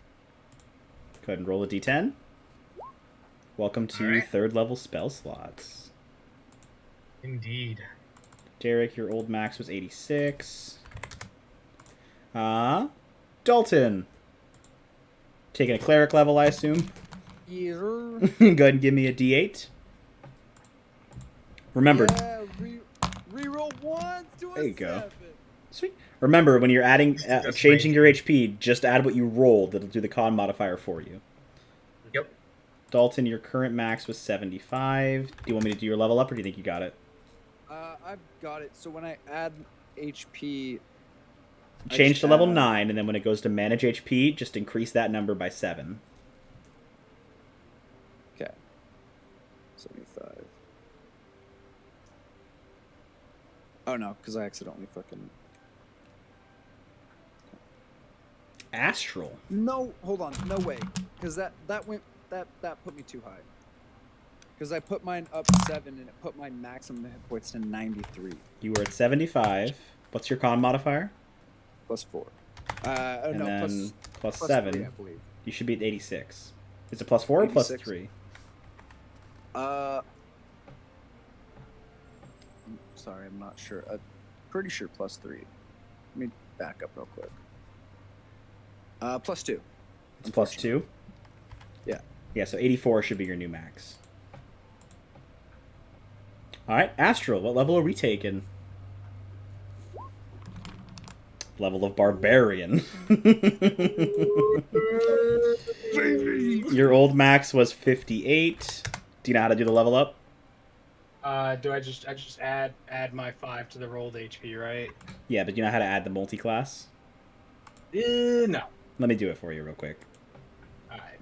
Go ahead and roll a d10. Welcome to Alright. 3rd level spell slots. Indeed. Derek, your old max was 86. Dalton. Taking a cleric level, I assume. Yeah. Go ahead and give me a d8. Remember, Reroll once to a There you go. 7. sweet. Remember, when you're adding, That's changing your range. HP, just add what you rolled. It'll do the con modifier for you. Yep. Dalton, your current max was 75. Do you want me to do your level up, or do you think you got it? I've got it. So when I add HP, Change just to level add- 9, and then when it goes to manage HP, just increase that number by 7. okay, 75. Oh no, because I accidentally fucking. Astral. No, hold on, no way, because that put me too high. Because I put mine up 7 and it put my maximum hit points to 93 You were at 75. What's your con modifier? plus 4. And No, then plus plus 7. 3, I believe. You should be at 86. Is it plus 4 or plus 86. 3? Sorry, I'm not sure. Pretty sure plus 3. Let me back up real quick. Plus 2. It's plus 2? Yeah. Yeah, so 84 should be your new max. Alright, Astral, what level are we taking? Level of Barbarian. Your old max was 58. Do you know how to do the level up? Do I just add my 5 to the rolled HP, right? Yeah, but you know how to add the multi-class? No. Let me do it for you real quick. All right.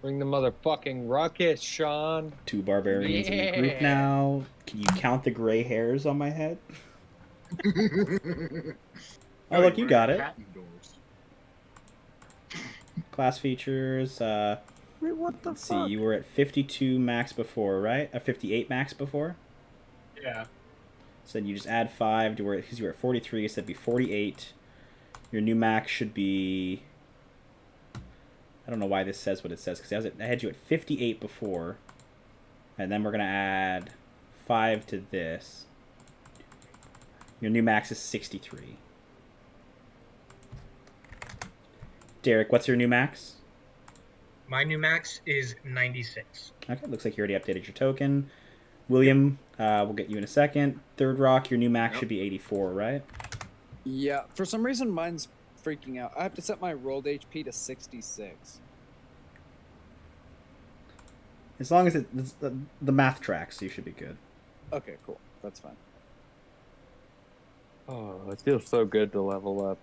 Bring the motherfucking ruckus, Sean. 2 barbarians in the group Yeah. now. Can you count the gray hairs on my head? Oh, look, you got it. Class features. Wait, what the Let's see, you were at 52 max before, right? 58 max before? Yeah. So then you just add 5 to where, because you were at 43, so that'd be 48. Your new max should be... I don't know why this says what it says, because I had you at 58 before. And then we're going to add 5 to this. Your new max is 63. Derek, what's your new max? My new max is 96. Okay, looks like you already updated your token. William, we'll get you in a second. Third Rock, your new max should be 84, right? Yeah, for some reason mine's freaking out. I have to set my rolled HP to 66. As long as the math tracks, you should be good. Okay, cool. That's fine. Oh, it feels so good to level up.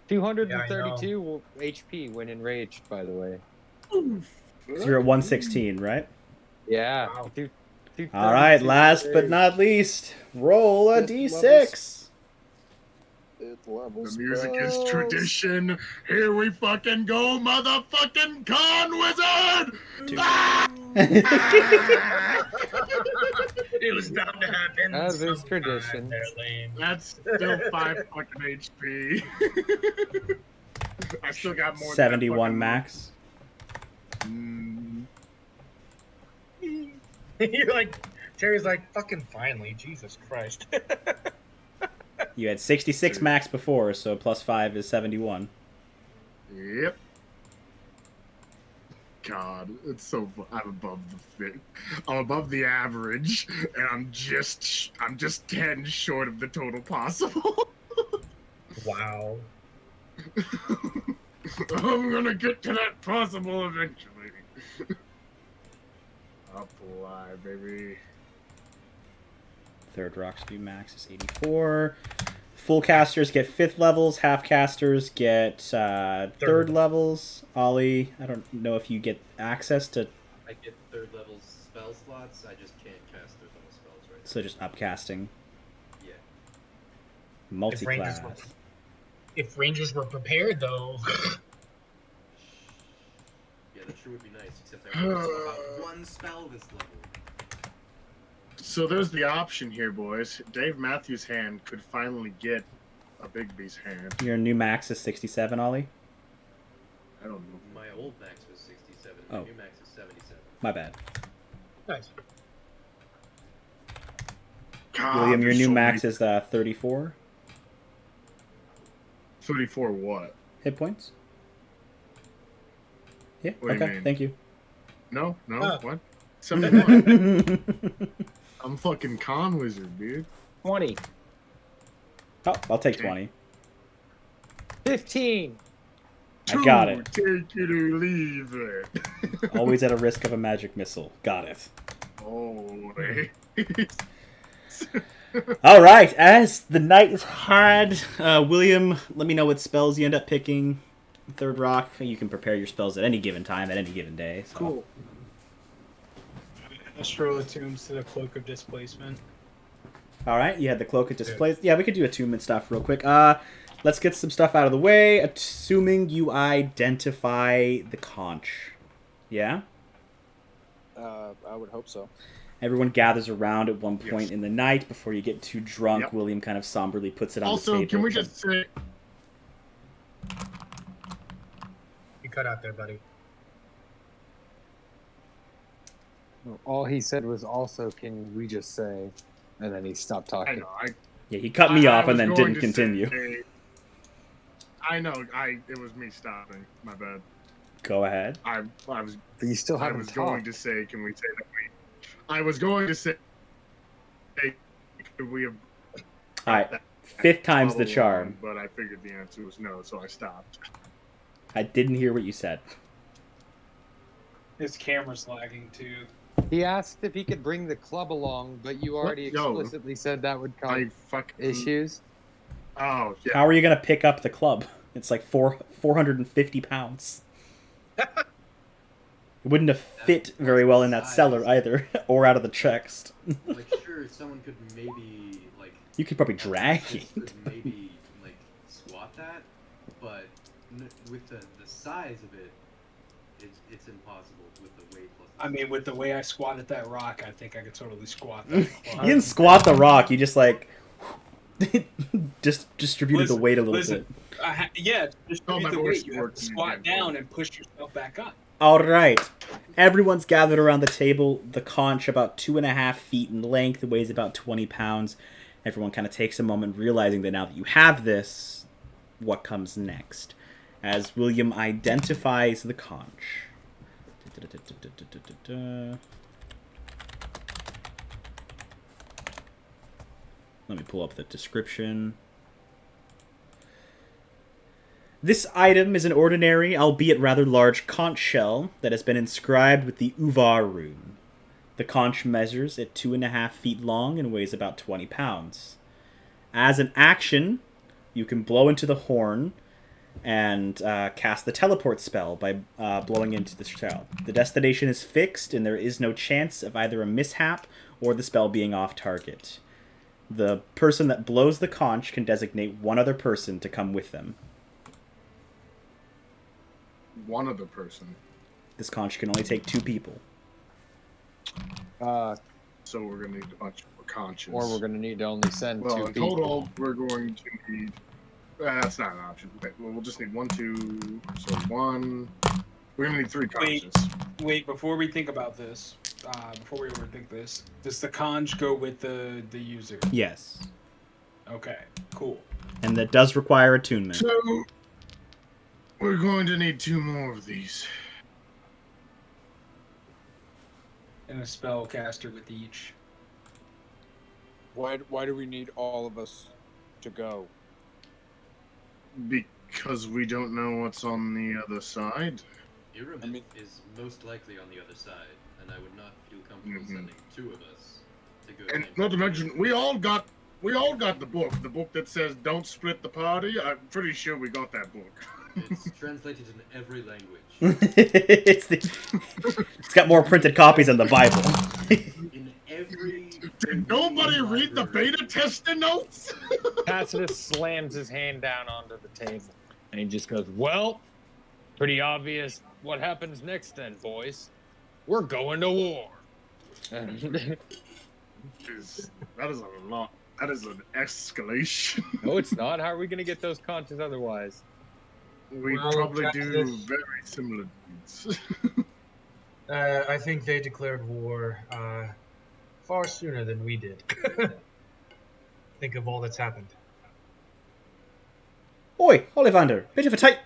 232 HP when enraged, by the way. So you're at 116, right? Yeah. Wow. All right, last but not least, roll a d6. It's level The music is spells. tradition. Here we fucking go, motherfucking con wizard! Ah! It was bound to happen. As is sometime. tradition. They're lame. That's still 5 fucking HP. I still got more. 71 max. You're like, Terry's like, fucking finally, Jesus Christ. You had 66 max before, so plus 5 is 71. Yep. God, it's so. I'm above the fit. I'm above the average, and I'm just 10 short of the total possible. Wow. I'm gonna get to that possible eventually. Apply, baby. Third Rock speed max is 84. Full casters get 5th levels. Half casters get 3rd levels. Ollie, I don't know if you get access to... I get 3rd level spell slots. I just can't cast 3rd level spells right now. So just upcasting. Yeah. Multi-class. If Rangers were prepared, though. Yeah, that sure would be nice, except I only saw about 1 spell this level. So there's the option here, boys. Dave Matthews' hand could finally get a Bigby's hand. Your new max is 67, Ollie? I don't know. My old max was 67. My new max is 77. My bad. Nice. God, William, your there's new so max many- is 34 34 what? hit points? Yeah, What do you okay, mean? thank you. No, Oh. what? 71. I'm fucking con wizard, dude. 20. Oh, I'll take 20. 15. I got it. Take it or leave it. Always at a risk of a magic missile. Got it. Oh, All right, as the night is hard, William, let me know what spells you end up picking. Third Rock, you can prepare your spells at any given time, at any given day. So. Cool. Astral attunes to the Cloak of Displacement. All right, you had the Cloak of Displacement. Yeah, we could do attunement stuff real quick. Let's get some stuff out of the way, assuming you identify the conch. Yeah? I would hope so. Everyone gathers around at one point in the night before you get too drunk. Yep. William kind of somberly puts it on the Also, table. can we just say... You cut out there, buddy. All he said was also, can we just say, and then he stopped I talking. know, Yeah, he cut me off was and then going didn't to continue. say- I know, it was me stopping. My bad. Go ahead. I was But you still I haven't was going talked. to say, can we say that we... I was going to say, hey, could we have... All right, 5th time's the followed charm. along, but I figured the answer was no, so I stopped. I didn't hear what you said. His camera's lagging too. He asked if he could bring the club along, but you already Yo. explicitly said that would I cause fucking... issues. Oh, yeah. How are you going to pick up the club? It's like 450 pounds. It wouldn't have fit very well in that cellar either, or out of the chest. Like, sure, someone could maybe, like... You could probably drag it. could maybe, like, squat that, but with the size of it, it's impossible with the weight plus... I mean, with the way I squatted that rock, I think I could totally squat that. You didn't squat the rock, you just like... just distributed the weight a little bit. Yeah, distribute my the voice weight. You have worked to in squat example. down and push yourself back up. All right. Everyone's gathered around the table. The conch, about 2.5 feet in length, weighs about 20 pounds. Everyone kind of takes a moment, realizing that now that you have this, what comes next? As William identifies the conch. Let me pull up the description. This item is an ordinary, albeit rather large, conch shell that has been inscribed with the Uvar rune. The conch measures at 2.5 feet long and weighs about 20 pounds. As an action, you can blow into the horn and cast the teleport spell by blowing into the shell. The destination is fixed, and there is no chance of either a mishap or the spell being off target. The person that blows the conch can designate one other person to come with them. One other person. This conch can only take 2 people. So we're going to need a bunch more conches. Or we're going to need to only send well, 2 in people. total, we're going to need... that's not an option. Okay, well, we'll just need 1, 2... So 1... We're going to need 3 conches. Wait, before we think about this, before we overthink this, does the conch go with the user? Yes. Okay, cool. And that does require attunement. So... We're going to need 2 more of these. And a spellcaster with each. Why do we need all of us to go? Because we don't know what's on the other side. Iramith is most likely on the other side, and I would not feel comfortable sending 2 of us to go. And not to mention, we all got the book that says "Don't split the party." I'm pretty sure we got that book. It's translated in every language. it's got more printed copies than the Bible. In every. Did nobody read the beta testing notes? Tacitus slams his hand down onto the table, and he just goes, "Well, pretty obvious what happens next then, boys. We're going to war." That is a lot. That is an escalation. No, it's not. How are we going to get those conches otherwise? We Well, probably do Tacitus- very similar things. I think they declared war far sooner than we did. Think of all that's happened. Oi, Ollivander, bit of a tight...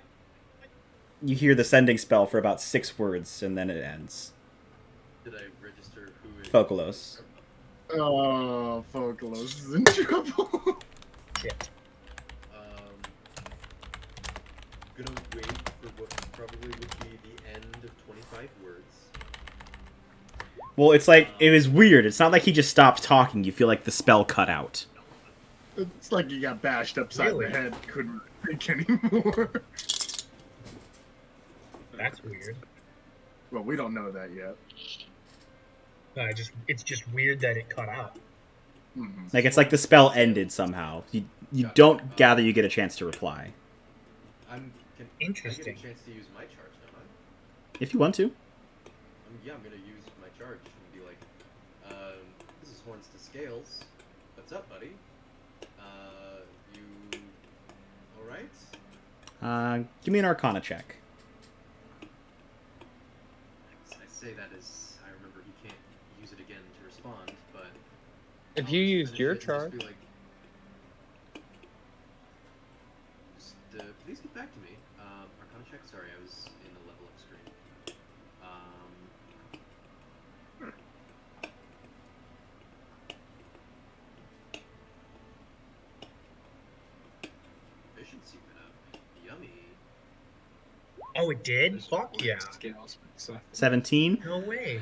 You hear the sending spell for about 6 words, and then it ends. Did I register who is... Focalos. Oh, Focalos is in trouble. Shit. Gonna wait for what probably would be the end of 25 words. Well, it's like, it was weird. It's not like he just stopped talking. You feel like the spell cut out. It's like you got bashed upside Really? the head. Couldn't think anymore. That's weird. Well, we don't know that yet. It's just weird that it cut out. Like, it's like the spell ended somehow. You don't gather you get a chance to reply. Interesting. I get a chance to use my charge, don't I? If you want to. Yeah, I'm gonna use my charge and be like, this is Horns to Scales. What's up, buddy? You alright? Give me an Arcana check. I say that as I remember he can't use it again to respond, but... If you used your Just charge, be like, please get back to me. Arcana check? Sorry, I was in the level up screen. Efficiency went up. Yummy. Oh, it did? Fuck yeah. Scales. So 17. No way.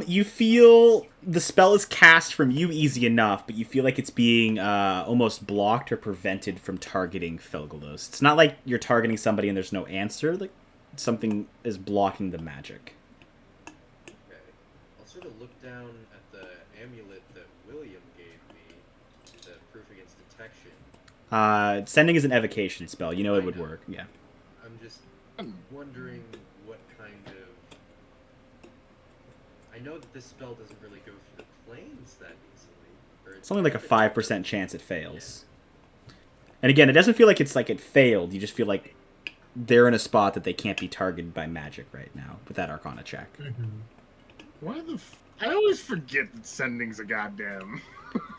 You feel the spell is cast from you easy enough, but you feel like it's being almost blocked or prevented from targeting Felgalos. It's not like you're targeting somebody and there's no answer. Like something is blocking the magic. Okay. I'll sort of look down at the amulet that William gave me, the proof against detection. Sending is an evocation spell. You know it would work. Yeah. I'm just wondering what kind of... I know that this spell doesn't really go through the planes that easily. It's only like a 5% chance it fails. And again, it doesn't feel like it's like it failed. You just feel like they're in a spot that they can't be targeted by magic right now with that Arcana check. Why the I always forget that sending's a goddamn...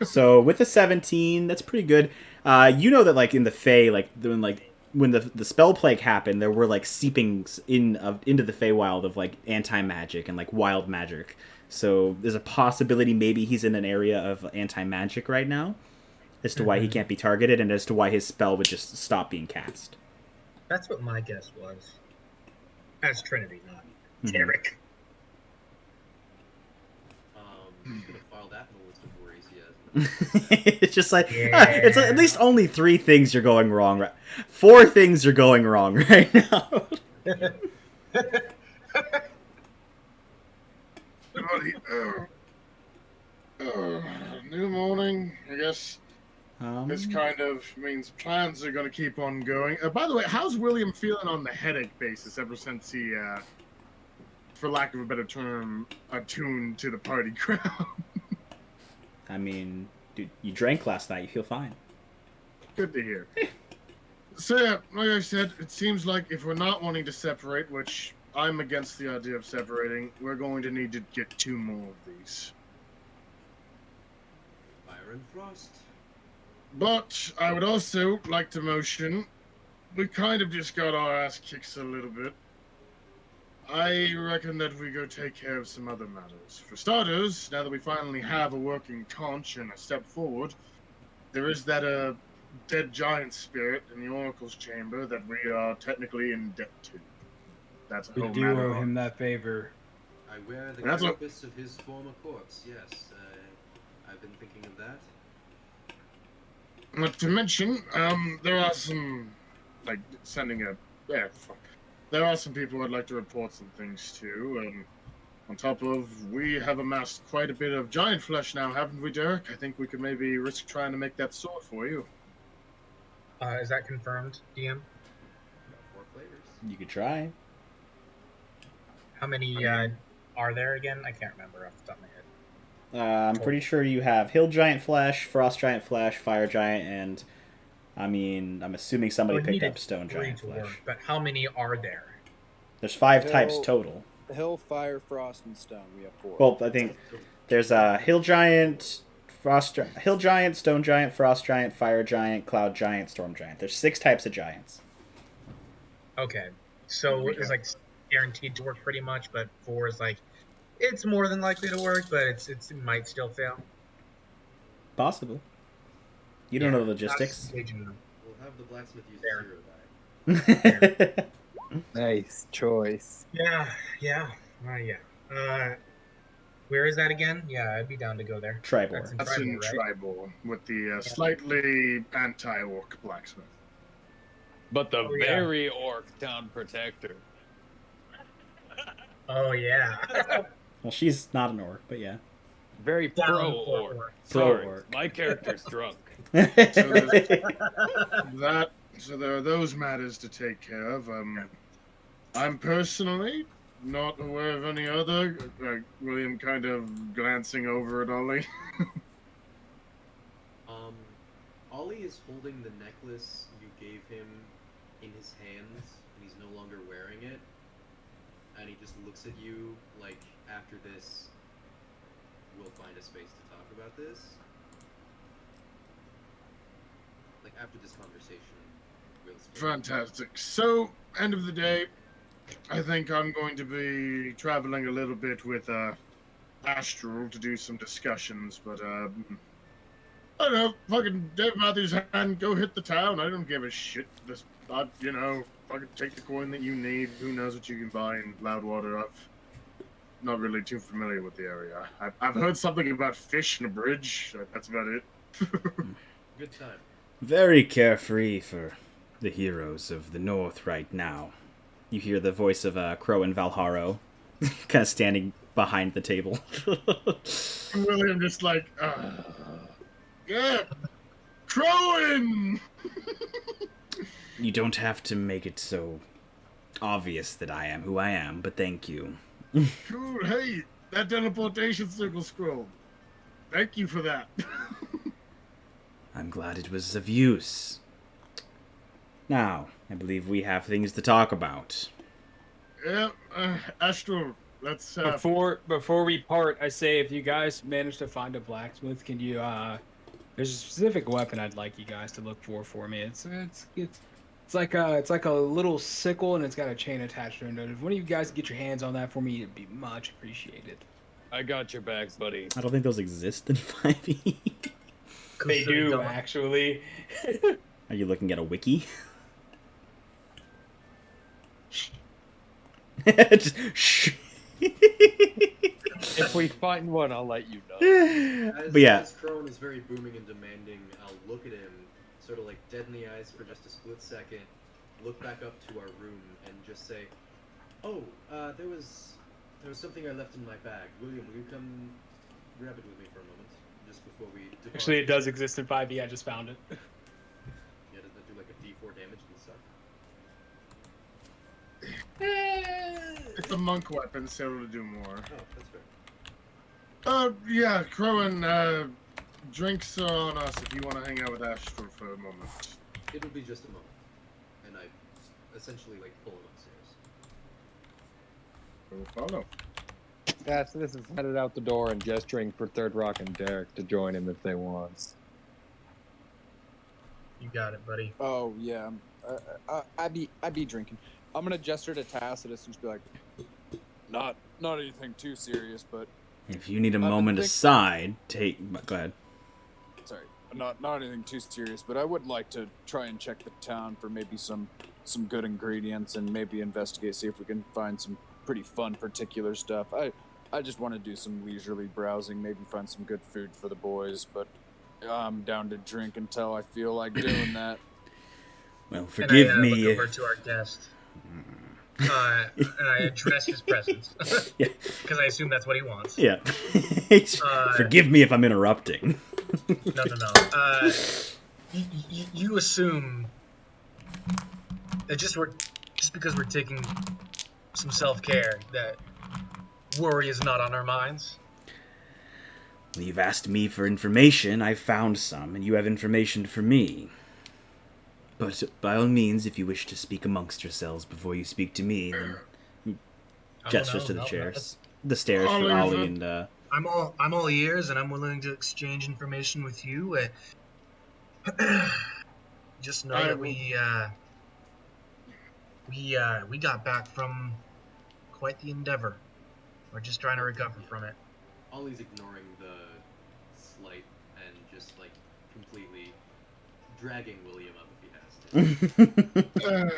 So with a 17, that's pretty good. You know that like in the Fae, like when like when the spell plague happened, there were like seepings into the Feywild of like anti magic and like wild magic. So there's a possibility maybe he's in an area of anti magic right now, as to why he can't be targeted and as to why his spell would just stop being cast. That's what my guess was. As Trinity, not Mhm. Derek. I'm gonna file that in the list of worries he has. It's just like Yeah. it's at least only 3 things you're going wrong. 4 things you're going wrong right now. Everybody, new morning, I guess. This kind of means plans are going to keep on going. By the way, how's William feeling on the headache basis ever since he, for lack of a better term, attuned to the party crowd? I mean, dude, you drank last night. You feel fine. Good to hear. So yeah, like I said, it seems like if we're not wanting to separate, which I'm against the idea of separating, we're going to need to get 2 more of these. Fire and frost. But I would also like to motion, we kind of just got our ass kicked a little bit. I reckon that we go take care of some other matters. For starters, now that we finally have a working conch and a step forward, there is that dead giant spirit in the Oracle's chamber that we are technically in debt to. That's a We whole do matter. owe him that favor. I wear the That's a- carapace of his former corpse. Yes, I've been thinking of that. Not to mention, there are some, like, there are some people I'd like to report some things to, on top of, we have amassed quite a bit of giant flesh now, haven't we, Derek? I think we could maybe risk trying to make that sword for you. Is that confirmed, DM? About 4 flavors. You could try. How many are there again? I can't remember off the top of my head. I'm pretty sure you have hill giant flesh, frost giant flesh, fire giant, and I'm assuming somebody We picked needed up stone 3 giant to flesh. work, but how many are there? There's 5 types Hill- total. Hill, fire, frost, and stone. We have 4. Well, I think there's a hill giant, hill giant, stone giant, frost giant, fire giant, cloud giant, storm giant. There's 6 types of giants. Okay, so it's like guaranteed to work pretty much, but 4 is like it's more than likely to work, but it might still fail. Possible. You don't know the Not logistics. staging them. We'll have the blacksmith use There. the 0 die. Nice choice. Yeah. Where is that again? Yeah, I'd be down to go there. Tribor. That's in Tribal, right? Tribal, with the slightly anti-orc blacksmith. But the Oh, yeah. very orc town protector. Oh yeah. Well, she's not an orc, but yeah. Very Down pro for orc. orc. Sorry, Pro-orc. my character's drunk. So there are those matters to take care of. I'm personally not aware of any other. William kind of glancing over at Ollie. Ollie is holding the necklace you gave him in his hands, and he's no longer wearing it. And he just looks at you like, after this, we'll find a space to talk about this. Like, after this conversation, we'll speak. Fantastic. So, end of the day, I think I'm going to be traveling a little bit with Astral to do some discussions, but I don't know, fucking Dave Matthews Hand, go hit the town. I don't give a shit. Just, fucking take the coin that you need. Who knows what you can buy in Loudwater? I'm not really too familiar with the area. I've heard something about fish in a bridge. That's about it. Good time. Very carefree for the heroes of the North right now. You hear the voice of Crow and Valharo kind of standing behind the table. William just like, yeah, crowing! You don't have to make it so obvious that I am who I am, but thank you. Cool, hey, that teleportation circle scroll. Thank you for that. I'm glad it was of use. Now, I believe we have things to talk about. Yeah, Astral, let's, Before we part, I say if you guys manage to find a blacksmith, can you there's a specific weapon I'd like you guys to look for me. It's It's like a little sickle, and it's got a chain attached to it. If one of you guys could get your hands on that for me, it'd be much appreciated. I got your back, buddy. I don't think those exist in 5e. They do, Don't- actually. Are you looking at a wiki? Just shh. If we find one, I'll let you know. As, But yeah, as Crone is very booming and demanding, I'll look at him, sort of like dead in the eyes for just a split second, look back up to our room, and just say, "Oh, there was something I left in my bag. William, will you come grab it with me for a moment, just before we depart?" Actually, it does exist in 5e. I just found it. Yeah, does that do like a D4 damage and stuff? It's a monk weapon, so it'll do more. Oh, that's fair. Yeah, Crowan, drinks are on us if you want to hang out with Astral for a moment. It'll be just a moment, and I essentially like pull him upstairs. We'll follow. This is headed out the door and gesturing for Third Rock and Derek to join him if they want. You got it, buddy. Oh yeah, I'd be drinking. I'm gonna gesture to Tacitus and just be like, not anything too serious, but if you need a been moment thinking- aside, go ahead. sorry, not anything too serious, but I would like to try and check the town for maybe some good ingredients and maybe investigate, see if we can find some pretty fun particular stuff. I just want to do some leisurely browsing, maybe find some good food for the boys, but I'm down to drink until I feel like doing that. Well, And forgive I, me. look over to our guest. And I address his presence. Yeah. Because I assume that's what he wants. Yeah. Forgive me if I'm interrupting. No. You assume that just because we're taking some self-care, that worry is not on our minds. You've asked me for information, I've found some, and you have information for me. But by all means, if you wish to speak amongst yourselves before you speak to me, then gestures to the chairs. The stairs for Ollie and I'm all ears, and I'm willing to exchange information with you. Just know that we got back from quite the endeavor. We're just trying to recover from it. Ollie's ignoring the slight and just like completely dragging William up if he has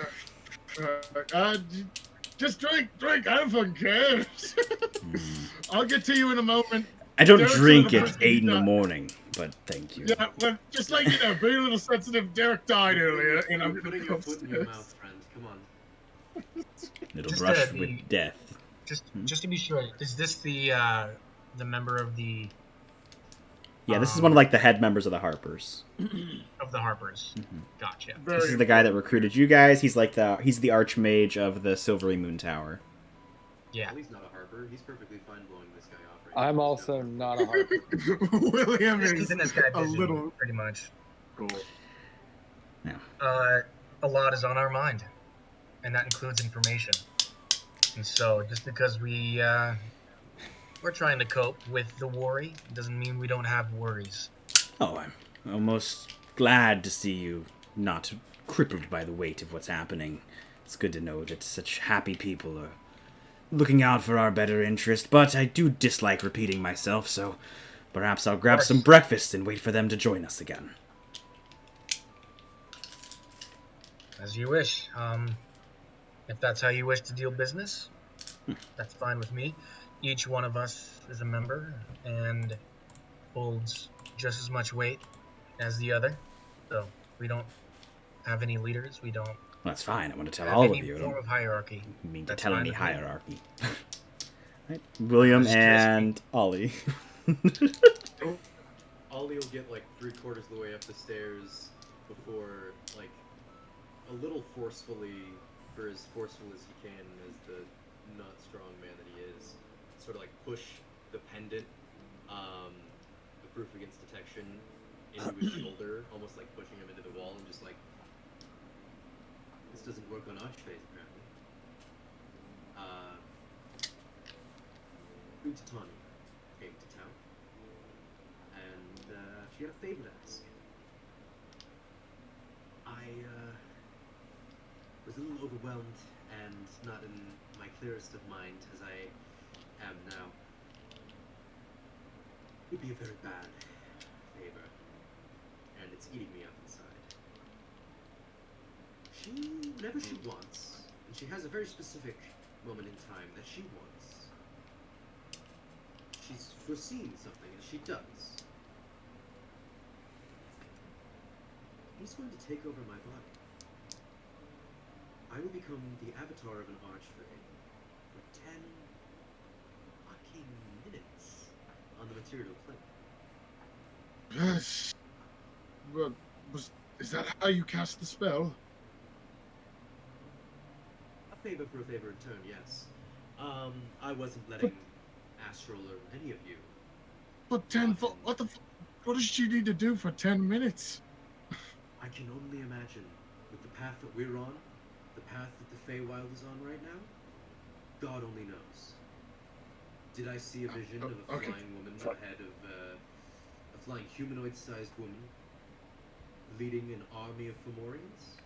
to. Just drink. I don't fucking care. I'll get to you in a moment. I don't Derek's drink another at person 8 in the who morning, but thank you. Yeah, well, just like you know, being a little sensitive. Derek died earlier, and I'm You're gonna putting go your foot in your upstairs. mouth, friend. Come on. It'll Just rush to with be- death. Just to be sure, is this the member of the Yeah, this is one of like the head members of the Harpers. Harpers? Mhm. Gotcha. This is the guy that recruited you guys. He's like he's the archmage of the Silvery Moon Tower. Yeah. Ollie's not a harper. He's perfectly fine blowing this guy off right I'm now. also not a Harper. William Just is keeping this guy a busy, little pretty much. cool. A lot is on our mind, and that includes information. And so, just because we're trying to cope with the worry, doesn't mean we don't have worries. Oh, I'm almost glad to see you not crippled by the weight of what's happening. It's good to know that such happy people are looking out for our better interest, but I do dislike repeating myself, so perhaps I'll grab some breakfast and wait for them to join us again. As you wish. If that's how you wish to deal business, that's fine with me. Each one of us is a member and holds just as much weight as the other. So we don't have any leaders. We don't That's fine. I want to tell have all of any you. I form don't of hierarchy. mean to That's tell fine any with me. hierarchy. Right. William Just trust me. and Ollie. Ollie will get like 3/4 of the way up the stairs before, like, a little forcefully, for as forceful as he can, as the not strong man that he is, sort of like push the pendant, the proof against detection, into his shoulder, almost like pushing him into the wall, and just like, this doesn't work on Archphase apparently. Utatani came to town, and she had a favor to ask. was a little overwhelmed and not in my clearest of mind as I am now. It would be a very bad favor, and it's eating me up inside. Whenever she wants, and she has a very specific moment in time that she wants, she's foreseen something, and she does. He's going to take over my body. I will become the avatar of an archfey for 10 fucking minutes on the material plane. Yes. Well, is that how you cast the spell? A favor for a favor in turn, yes. I wasn't letting Astral or any of you. But what does she need to do for 10 minutes? I can only imagine, with the path that we're on, the path that the Feywild is on right now, God only knows. Did I see a vision of a flying woman ahead of a flying humanoid-sized woman leading an army of Fomorians?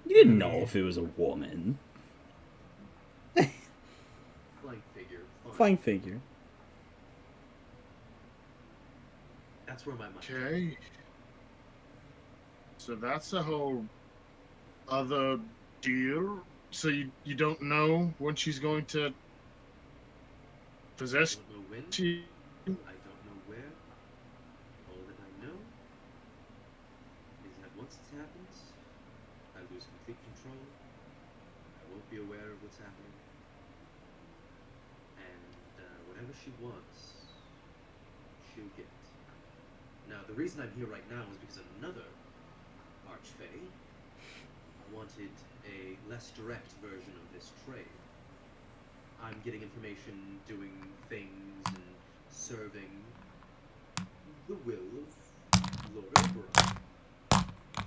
You didn't know if it was a woman. Flying figure. Fine. Flying figure. That's where my mind. Okay. So that's a whole other deal. So you don't know when she's going to possess I don't know when. you? I don't know where. All that I know is that once it happens, I lose complete control. I won't be aware of what's happening. And whatever she wants, she'll get. Now, the reason I'm here right now is because another Archfey wanted a less direct version of this trade. I'm getting information, doing things, and serving the will of Lord Oberon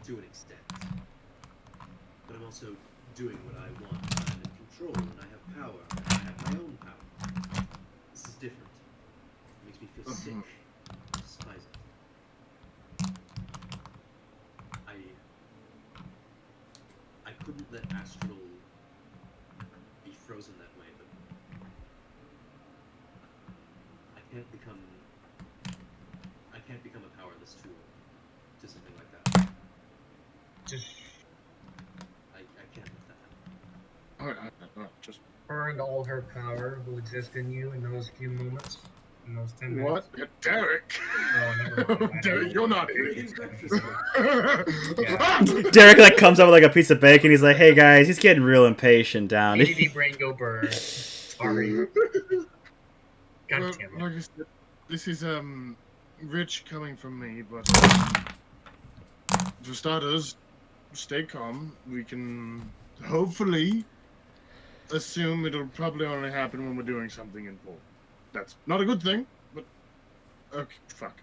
to an extent. But I'm also doing what I want. I'm in control, and I have power, and I have my own power. This is different. It makes me feel sick. I despise it. I couldn't let Astral be frozen that way, but I can't become a powerless tool to something like that. I can't let that happen. Alright, just Her and all her power will exist in you in those few moments, in those 10 minutes. what? Derek? Oh, never mind. Derek, you're not We're here. eating breakfast. Derek like comes up with like a piece of bacon. He's like, "Hey guys, he's getting real impatient down." ADD brain go burr. Sorry. God Well, damn it. like I said, this is rich coming from me, but for starters, stay calm. We can hopefully assume it'll probably only happen when we're doing something important. That's not a good thing, but okay, fuck.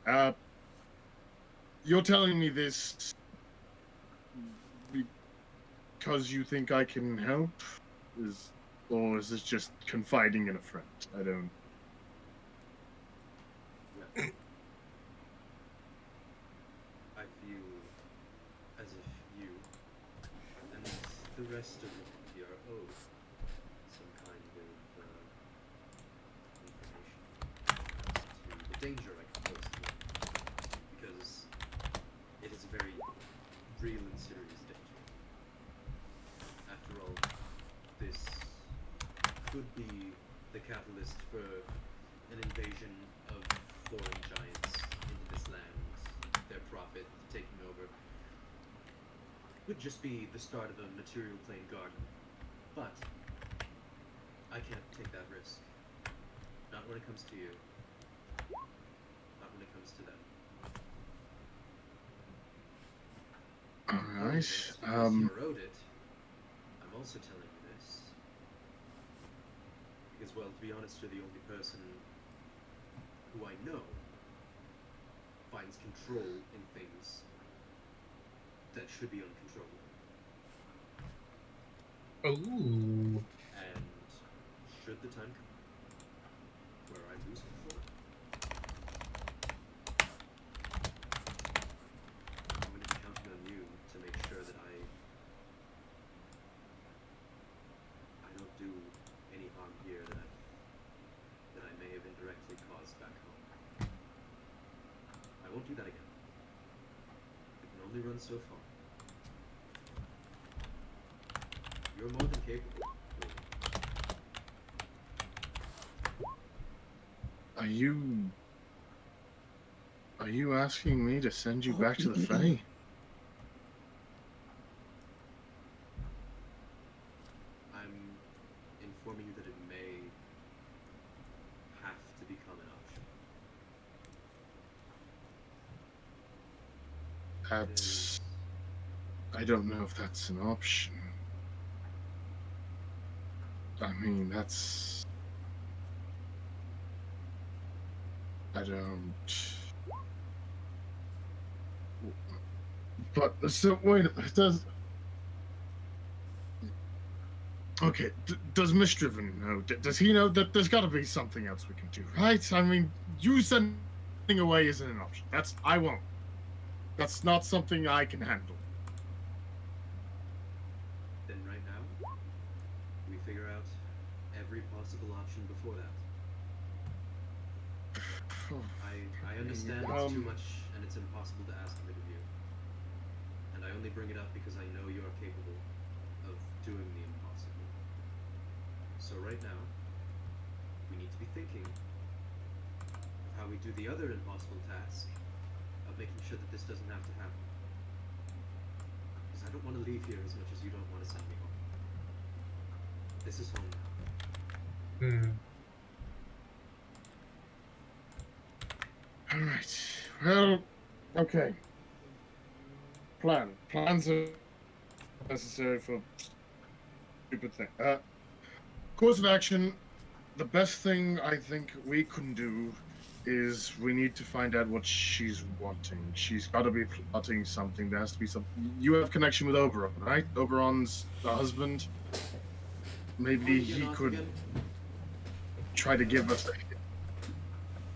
You're telling me this because you think I can help? Or is this just confiding in a friend? I don't. I feel as if you and the rest of humanity are owed some kind of information as to the danger I can pose to you, because it is a very real and serious danger. After all, this could be the catalyst for an invasion of foreign giants into this land, their profit taking over. Would just be the start of a material plane garden. But I can't take that risk. Not when it comes to you. Not when it comes to them. Alright. Because you wrote it, I'm also telling you this. Because, well, to be honest, you're the only person who I know finds control in things that should be uncontrollable. Ooh. And should the time come where I lose control, I'm going to be counting on you to make sure that I done so far. You're more than capable. Are you asking me to send you back to the Fae? I'm informing you that it may have to become an option. That's... I don't know if that's an option. I mean, that's... I don't... But, so, wait, does... Okay, does Misdriven know? Does he know that there's gotta be something else we can do, right? I mean, you sending away isn't an option. I won't. That's not something I can handle. Then right now, we figure out every possible option before that. I understand it's too much and it's impossible to ask of it of you. And I only bring it up because I know you are capable of doing the impossible. So right now, we need to be thinking of how we do the other impossible task of making sure that this doesn't have to happen. Because I don't want to leave here as much as you don't want to send me home. This is home now. Alright. Well, okay. Plans are necessary for stupid thing. Course of action, the best thing I think we can do is we need to find out what she's wanting. She's got to be plotting something. There has to be something. You have connection with Oberon, right? Oberon's the husband. Maybe he could try to give us a hint.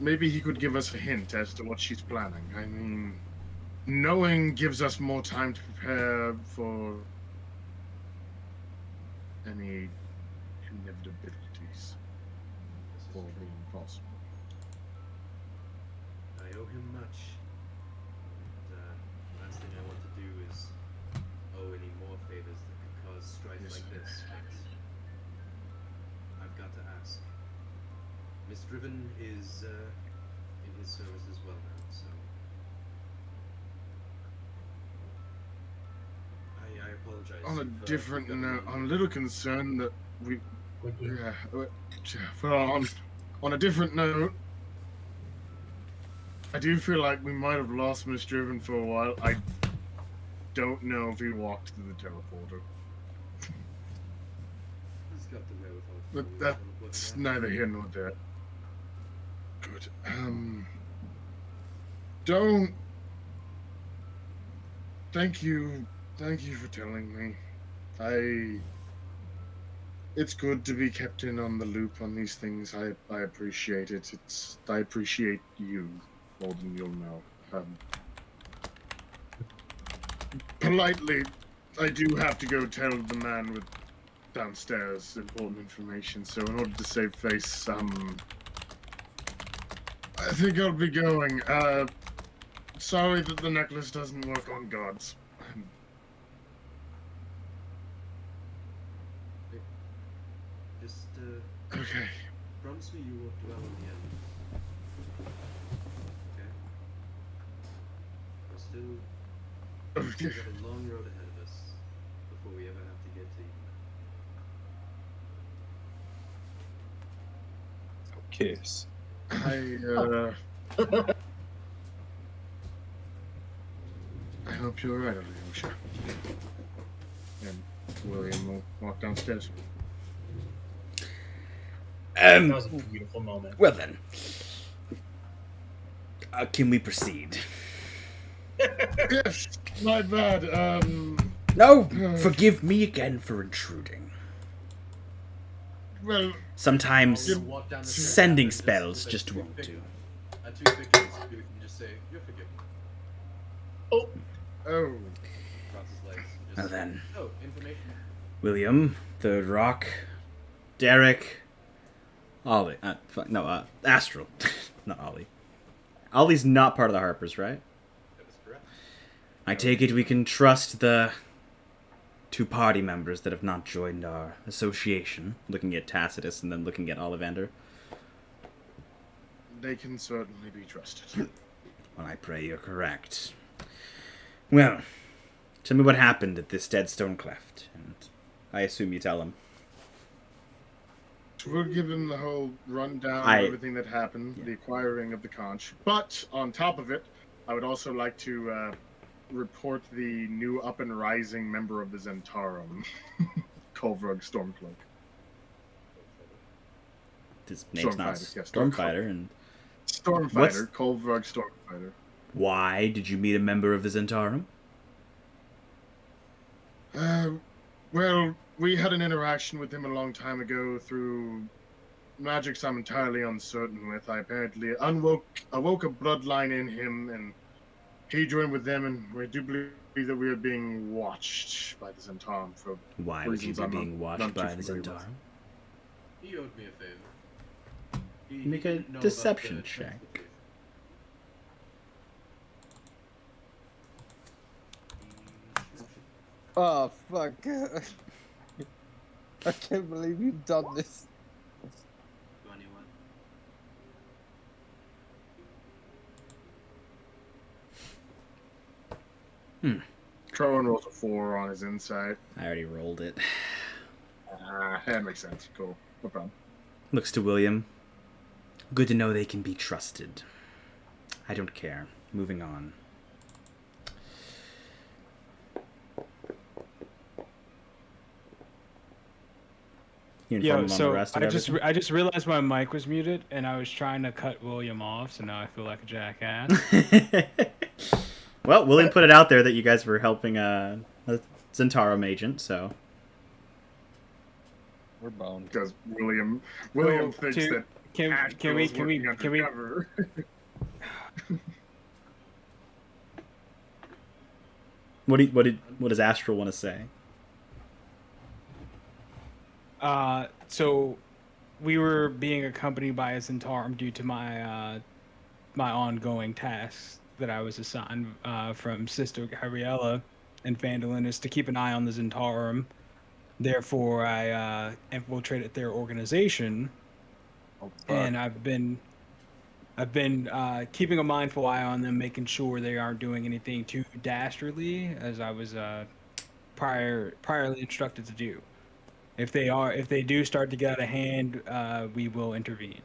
Maybe he could give us a hint as to what she's planning. I mean, knowing gives us more time to prepare for any inevitabilities for the impossible. I owe him much. And last thing I want to do is owe any more favors that could cause strife like this. But I've got to ask. Misdriven is in his service as well now, so I apologize. On a if, different you've got note, any- I'm a little concerned that we... Yeah, well, on a different note, I do feel like we might have lost Misdriven for a while. I don't know if he walked through the teleporter. He's got the wherewithal to But do it, that's so what neither here nor there. Good. Don't... Thank you for telling me. It's good to be kept in on the loop on these things. I appreciate it. I appreciate you more than you'll know. Politely, I do have to go tell the man with downstairs important information, so in order to save face, I think I'll be going. Sorry that the necklace doesn't work on gods. Just Okay. promise me you won't dwell on the end. Okay? We've still got a long road ahead of us before we ever have to get to even. Kiss. I hope you're right, Alyosha. And William will walk downstairs. That was a beautiful moment. Well then, can we proceed? Yes, my bad. No, forgive me again for intruding. Well, Sometimes I'll walk down the stairs sending after spells with a just won't toothpick- do. A toothpick is, you can just say, you're forgiven. oh, Across his legs. and Now Just, then, oh, information. William, the Rock, Derek, Ollie. Astral, not Ollie. Ollie's not part of the Harpers, right? That is correct. I take it we can trust the 2 party members that have not joined our association. Looking at Tacitus and then looking at Ollivander. They can certainly be trusted. Well, I pray you're correct. Well, tell me what happened at this Deadstone Cleft, and I assume you tell him. We'll give him the whole rundown of everything that happened, the acquiring of the conch. But on top of it, I would also like to report the new up and rising member of the Zentarum, Kolvrug Stormcloak. His name's not Stormfighter, yes, Stormfighter, and Stormfighter, Kolvrug Stormfighter. why did you meet a member of the Zentarum? Well, we had an interaction with him a long time ago through magics I'm entirely uncertain with. I apparently awoke a bloodline in him, and he joined with them, and we do believe that we are being watched by the Zentarum for Why would you reasons be I'm being not watched too by the familiar with. Zentarum? He owed me a favor. Make a didn't know about deception the check. transportation. Oh, fuck. I can't believe you've done this. 21. Trowan rolls a 4 on his insight. I already rolled it. That makes sense. Cool. No problem. Looks to William. Good to know they can be trusted. I don't care. Moving on. You inform him on the rest of everything? I just realized my mic was muted, and I was trying to cut William off, so now I feel like a jackass. Well, William put it out there that you guys were helping a Zentarum agent, so We're boned. Because William thinks that Can we undercover. what does Astral want to say? So we were being accompanied by a Zentarum due to my my ongoing tasks that I was assigned from Sister Gabriella and Vandalinus to keep an eye on the Zentarum. Therefore, I infiltrated their organization, and I've been keeping a mindful eye on them, making sure they aren't doing anything too dastardly, as I was priorly instructed to do. If they do start to get out of hand, we will intervene.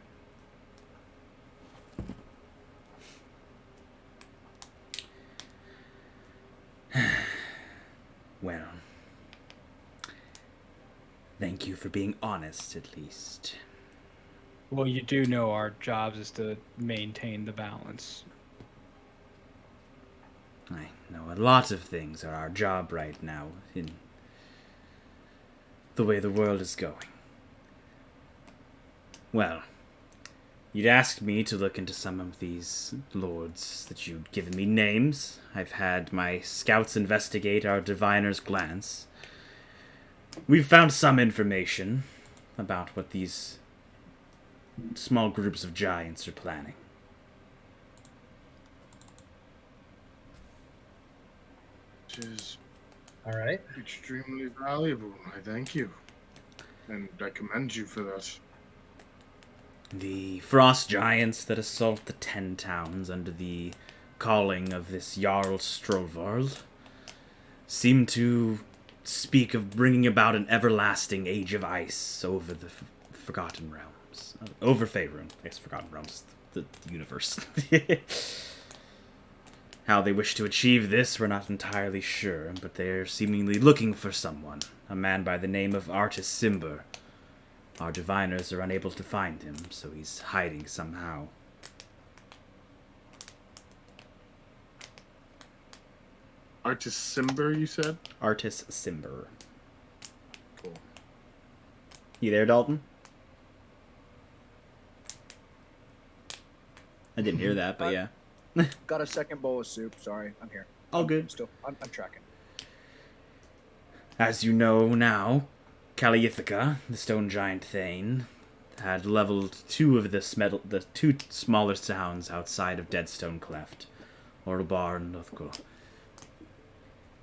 Well, thank you for being honest, at least. Well, you do know our jobs is to maintain the balance. I know a lot of things are our job right now, in the way the world is going. Well, you'd asked me to look into some of these lords that you'd given me names. I've had my scouts investigate our diviner's glance. We've found some information about what these small groups of giants are planning. Which is All right. extremely valuable. I thank you. And I commend you for that. The frost giants that assault the 10 towns under the calling of this Jarl Strollvard seem to speak of bringing about an everlasting age of ice over the Forgotten Realms. Over Faerun. I guess Forgotten Realms, the universe. How they wish to achieve this, we're not entirely sure, but they're seemingly looking for someone, a man by the name of Artis Simber. Our diviners are unable to find him, so he's hiding somehow. Artis Simber, you said? Artis Simber. Cool. You there, Dalton? I didn't hear that, but yeah. Got a second bowl of soup. Sorry, I'm here. All good. I'm tracking. As you know now, Caliithica, the stone giant Thane, had leveled two of the two smaller towns outside of Deadstone Cleft, Orlbar and Lothgul.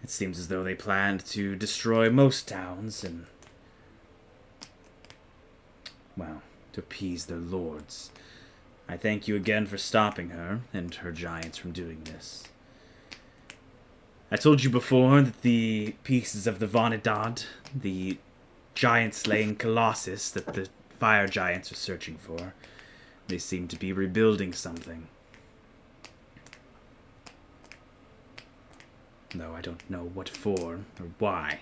It seems as though they planned to destroy most towns and, well, to appease their lords. I thank you again for stopping her and her giants from doing this. I told you before that the pieces of the Vonidad, the giant-slaying colossus that the fire giants are searching for, they seem to be rebuilding something. Though I don't know what for or why.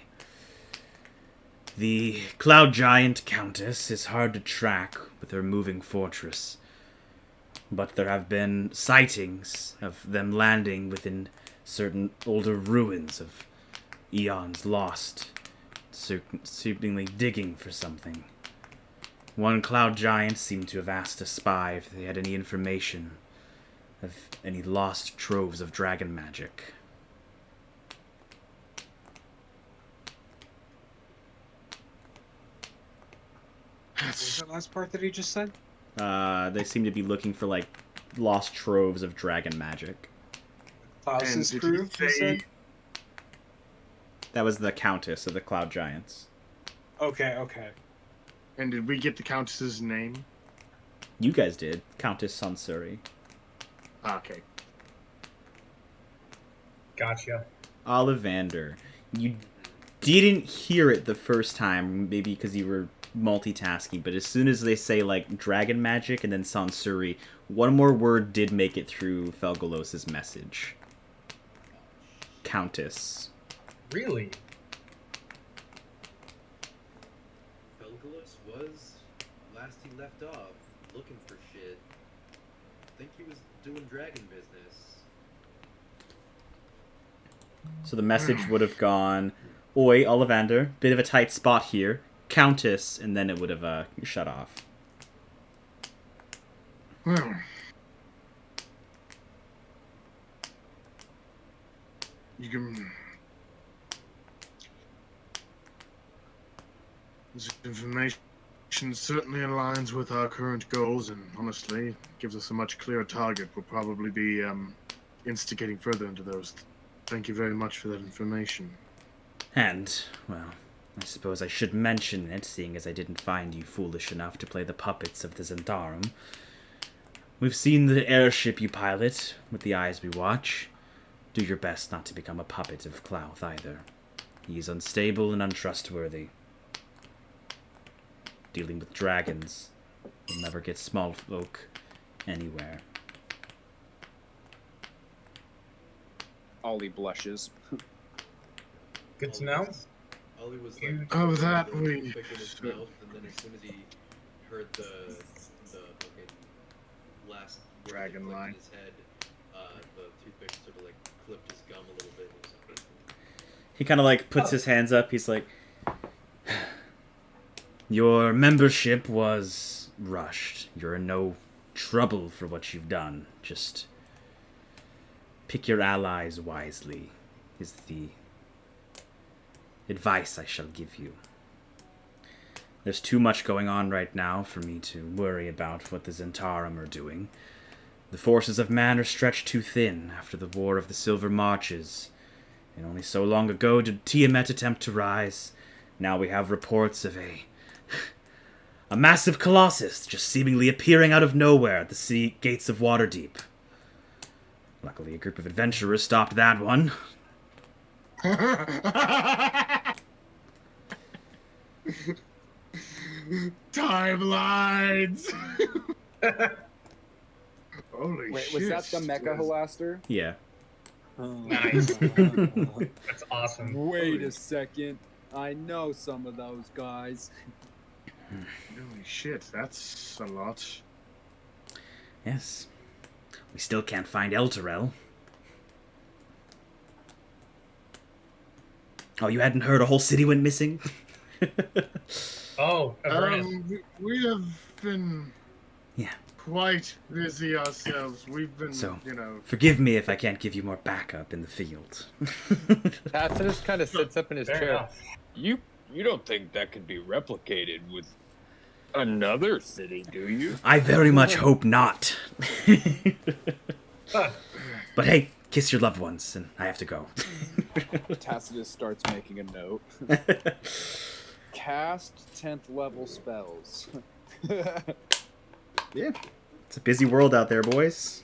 The Cloud Giant Countess is hard to track with her moving fortress, but there have been sightings of them landing within certain older ruins of eons lost, seemingly digging for something. One Cloud Giant seemed to have asked a spy if they had any information of any lost troves of dragon magic. What was that last part that he just said? They seem to be looking for, like, lost troves of dragon magic. Klaus's did crew, he you say- said? That was the Countess of the Cloud Giants. Okay. And did we get the Countess's name? You guys did. Countess Sansuri. Okay. Gotcha. Ollivander. You didn't hear it the first time, maybe because you were multitasking, but as soon as they say, like, dragon magic and then Sansuri, one more word did make it through Felgolos's message. Countess. Really? Felgalos was, last he left off, looking for shit. I think he was doing dragon business. So the message would have gone, Oi, Ollivander, bit of a tight spot here. Countess, and then it would have shut off. Well. You can... This information certainly aligns with our current goals, and honestly, gives us a much clearer target. We'll probably be instigating further into those. Thank you very much for that information. And, well, I suppose I should mention it, seeing as I didn't find you foolish enough to play the puppets of the Zentarum. We've seen the airship you pilot, with the eyes we watch. Do your best not to become a puppet of Clouth, either. He is unstable and untrustworthy. Dealing with dragons will never get small folk anywhere. Ollie blushes. Good to know. Ollie was like, Oh, that the we- toothpick in his mouth, and then as soon as he heard the fucking last word Dragon that clicked line. in his head, the toothpick sort of like clipped his gum a little bit. And he was like, He kind of, like, puts his hands up. He's like, your membership was rushed. You're in no trouble for what you've done. Just pick your allies wisely, is the advice I shall give you. There's too much going on right now for me to worry about what the Zentarum are doing. The forces of man are stretched too thin after the War of the Silver Marches, and only so long ago did Tiamat attempt to rise. Now we have reports of a massive colossus just seemingly appearing out of nowhere at the sea gates of Waterdeep. Luckily, a group of adventurers stopped that one. Timelines! Holy Wait, shit. was that the Mecha Halaster? Yeah. Nice. That's awesome. Wait a second. I know some of those guys. Holy shit, that's a lot. Yes. We still can't find Elturel. Oh, you hadn't heard a whole city went missing? Oh, a brand. We have been Yeah. quite busy ourselves. We've been, So- you know... Forgive me if I can't give you more backup in the field. Tacitus kind of sits up in his Fair chair. enough. You don't think that could be replicated with another city, do you? I very much hope not. Huh. But hey, kiss your loved ones, and I have to go. Tacitus starts making a note. Cast 10th level spells. Yeah, it's a busy world out there, boys.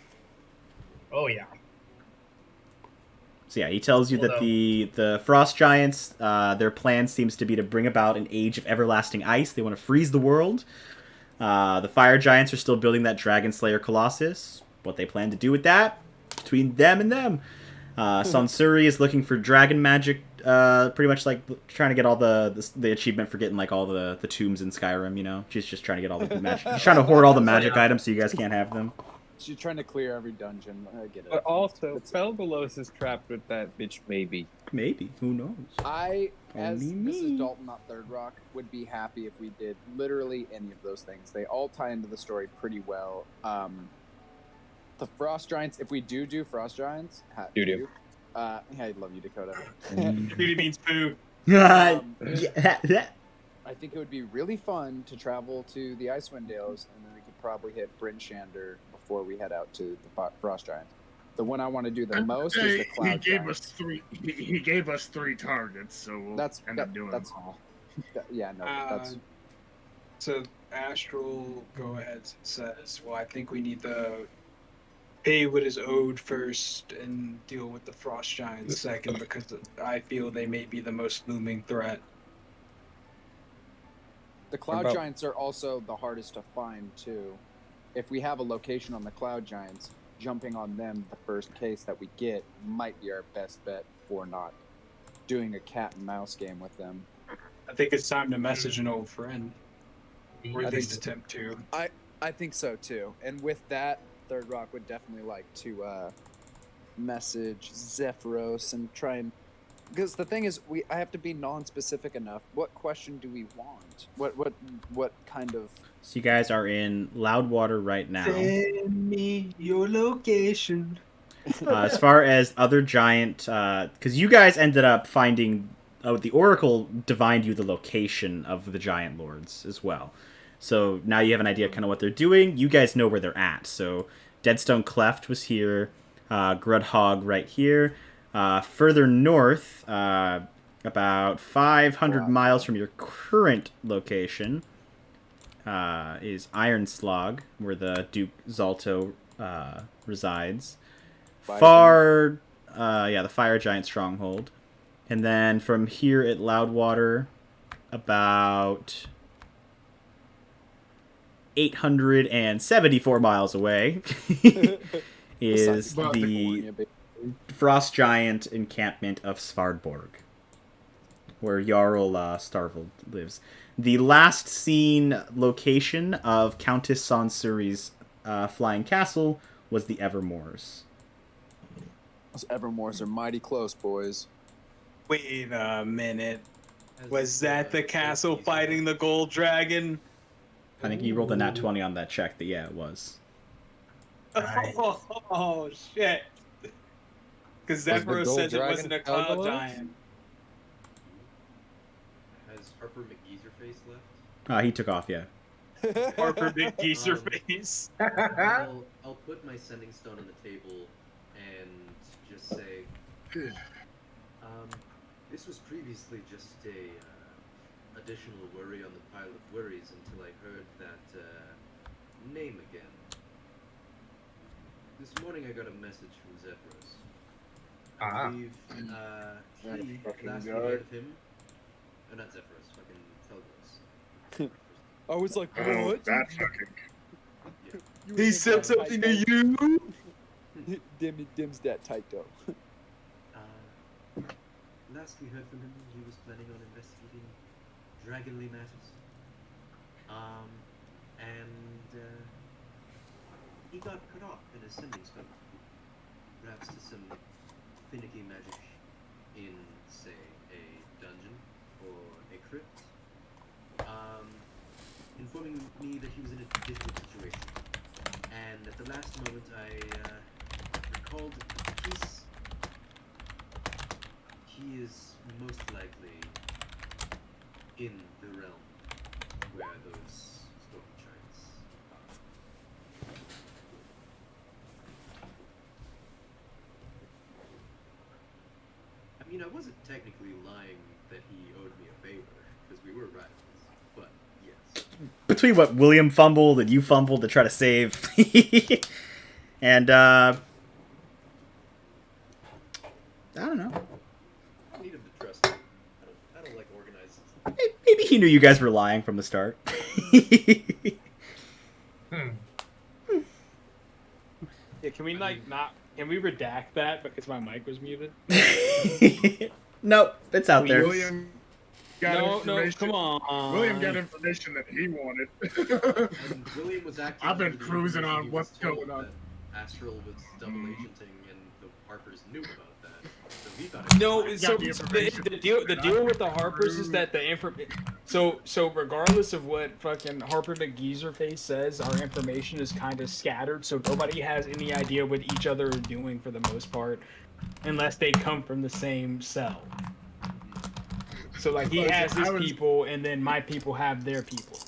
Oh yeah. So yeah, he tells you that Although- the frost giants, their plan seems to be to bring about an age of everlasting ice. They want to freeze the world. The fire giants are still building that dragon slayer colossus. What they plan to do with that, between them and them. Sansuri is looking for dragon magic, pretty much like trying to get all the achievement for getting like all the tombs in Skyrim. You know, she's just trying to get all the magic. She's trying to hoard all the magic items so you guys can't have them. She's trying to clear every dungeon. I get it. But also, Felgalos is trapped with that bitch, maybe. Maybe, who knows? I, as Only me. Mrs. Dalton, not Third Rock, would be happy if we did literally any of those things. They all tie into the story pretty well. The Frost Giants, if we do Frost Giants, Do. I love you, Dakota. Beauty means poo. Yeah. I think it would be really fun to travel to the Icewind Dales, and then we could probably hit Bryn Shander before we head out to the Frost Giants. The one I want to do the most is the Cloud He gave Giants. us three. He gave us 3 targets, so we'll end up doing them all. Yeah, no, that's So Astral go ahead says, well, I think we need to pay what is owed first and deal with the frost giants second, because I feel they may be the most looming threat. the Cloud Giants are also the hardest to find too. If we have a location on the Cloud Giants, jumping on them the first case that we get might be our best bet for not doing a cat and mouse game with them. I think it's time to message an old friend, or I at least think- attempt to. I think so too. And with that, Third Rock would definitely like to message Zephyros and try and, because the thing is, I have to be non-specific enough. What question do we want? What kind of? So you guys are in Loudwater right now. Send me your location. As far as other giant, because you guys ended up finding, the Oracle divined you the location of the giant lords as well. So now you have an idea of kind of what they're doing. You guys know where they're at. So Deadstone Cleft was here, Grudhog right here. Further north, about 500 miles from your current location, is Iron Slog, where the Duke Zalto resides. The Fire Giant Stronghold. And then from here at Loudwater, about 874 miles away is the Frost Giant encampment of Svardborg, where Jarl Starvold lives. The last seen location of Countess Sansuri's flying castle was the Evermoors. Those Evermoors are mighty close, boys. Wait a minute. Has, Was that the castle Ortiz- fighting the gold dragon? I think you rolled a nat 20 on that check, but yeah, it was. Nice. Oh shit. Because Was the Zephyros gold said it dragon wasn't a cloud Felgalos? giant. Has Harper McGeezerface left? He took off, yeah. Harper Big Geezer Um, face. I'll put my sending stone on the table and just say, this was previously just a additional worry on the pile of worries until I heard that name again. This morning I got a message from Zephyros. I Ah. believe he, fucking last we guy. heard of him, not Zephyros, fucking Felgos. I was like, Oh, what? that fucking. He said something to you. Dim's that tight though. Last we heard from him, he was planning on investigating dragonly matters. And he got cut off in a sending stone. Perhaps to some finicky magic in, say, a dungeon or a crypt. Informing me that he was in a difficult situation. And at the last moment, I recalled he is most likely in the realm where those storm giants are. wasn't technically lying that he owed me a favor, because we were rivals. But, yes. Between what William fumbled and you fumbled to try to save. And, I don't know. I need him to trust me. I don't like organized. Maybe he knew you guys were lying from the start. Yeah, can we like not? Can we redact that because my mic was muted? Nope, it's out there. William got No, information. come on. William got information that he wanted. And William was acting. I've been under the cruising impression on he what's was told going on. that Astral was double agenting, and the Harpers knew about that. So he thought it No, was so the the information. deal with the Harpers is that the so regardless of what fucking Harper McGeezerface says, our information is kind of scattered, so nobody has any idea what each other are doing for the most part, unless they come from the same cell. So like he has his people, and then my people have their people.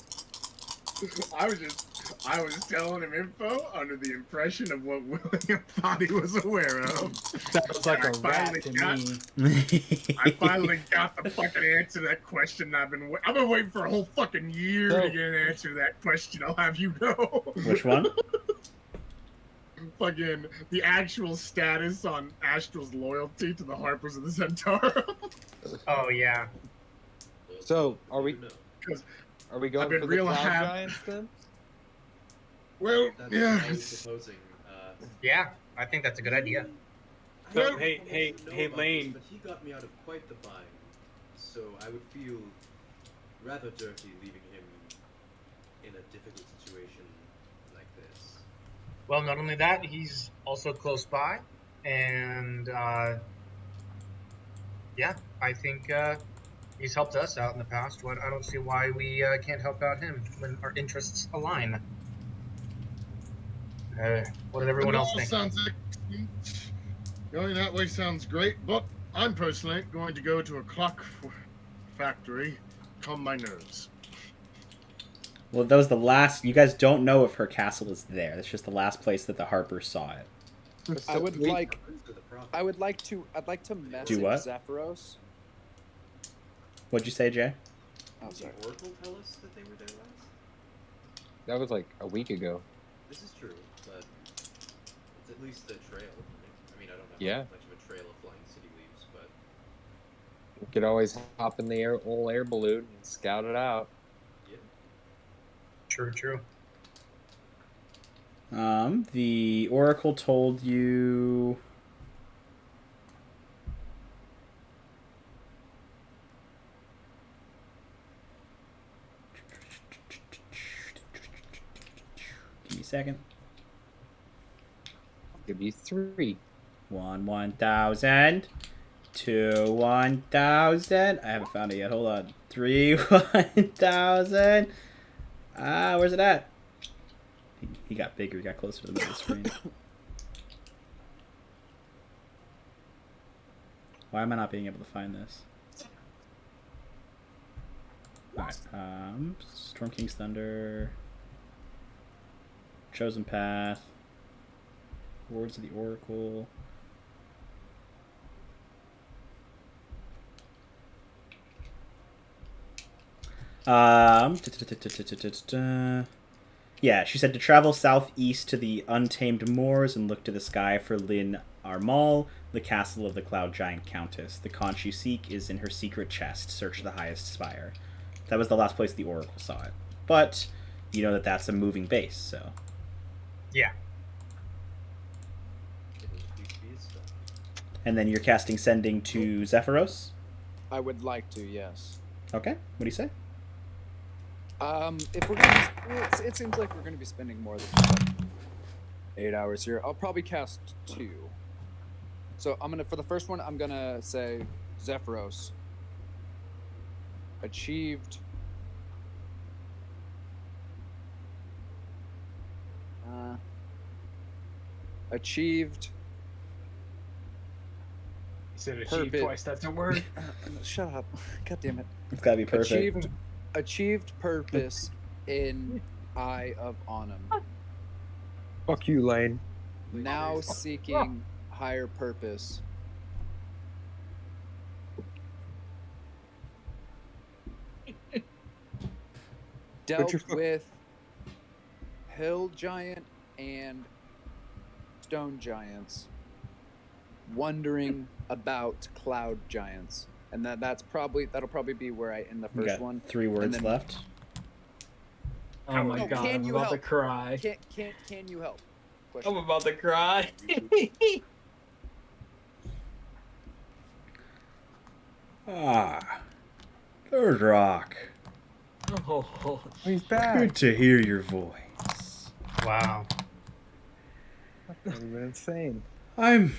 I was telling him info under the impression of what William thought he was aware of. Sounds like a I rat finally to got- me. I finally got the fucking answer to that question. I've been waiting for a whole fucking year to get an answer to that question. I'll have you know. Which one? Fucking the actual status on Astral's loyalty to the Harpers of the Centaur. Oh yeah. So, are we I've going been for the real Cloud happy. Giants then? Well, That's yeah. what I was it's- proposing. Yeah, I think that's a good idea. So, Well, hey, I didn't know about Lane. this, but he got me out of quite the bind, so I would feel rather dirty leaving him in a difficult situation like this. Well, not only that, he's also close by, and yeah, I think he's helped us out in the past. I don't see why we can't help out him when our interests align. What did everyone else all think? sounds excellent. Going that way sounds great, but I'm personally going to go to a clock factory, calm my nerves. Well, that was the last. You guys don't know if her castle is there. That's just the last place that the Harpers saw it. I would like. To the prophet. I'd like to message Do what? Zephyros. What'd you say, Jay? Oh, Did sorry. the Oracle tell us that they were there last? That was like a week ago. This is true, but it's at least a trail. Right? I mean, I don't know Yeah. how much of a trail a flying city leaves, but We could always hop in the old air balloon and scout it out. yeah. True. The Oracle told you. Give me a second. I'll give you 3. 1,000. 1,000. I haven't found it yet. Hold on. 1,000. Where's it at? He got bigger. He got closer to the middle of the screen. Why am I not being able to find this? Alright. Storm King's Thunder. Chosen Path. Words of the Oracle. Yeah, she said to travel southeast to the untamed moors and look to the sky for Lynn Armal, the castle of the Cloud Giant Countess. The conch you seek is in her secret chest. Search the highest spire. That was the last place the Oracle saw it. But you know that that's a moving base, so. Yeah. It'll at least be a start. And then you're casting Sending to Zephyros? I would like to, yes. Okay, what do you say? If we're gonna, it seems like we're gonna be spending more than just, like, 8 hours here. I'll probably cast 2. So for the first one, I'm gonna say Zephyros achieved. Achieved. You said achieve Perfect. twice. That's a word. Shut up! God damn it! It's gotta be perfect. Achieved purpose in Eye of Onum. Fuck you, Lane. Now seeking higher purpose dealt your foot- with hill giant and stone giants, wondering about cloud giants, and that'll probably be where I end the You first got one. 3 words then- left. Oh my Oh, god, can I'm you about to help? cry. Can you help? I'm Question. about to cry. Ah, Third Rock. Oh, He's back. Good to hear your voice. Wow. That would have been insane. I'm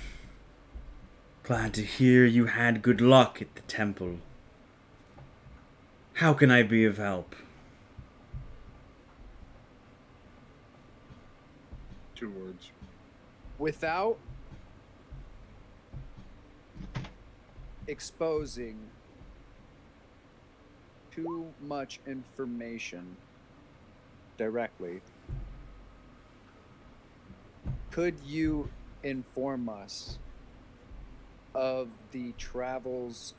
glad to hear you had good luck at the temple. How can I be of help? 2 words. Without exposing too much information directly, could you inform us of the travels?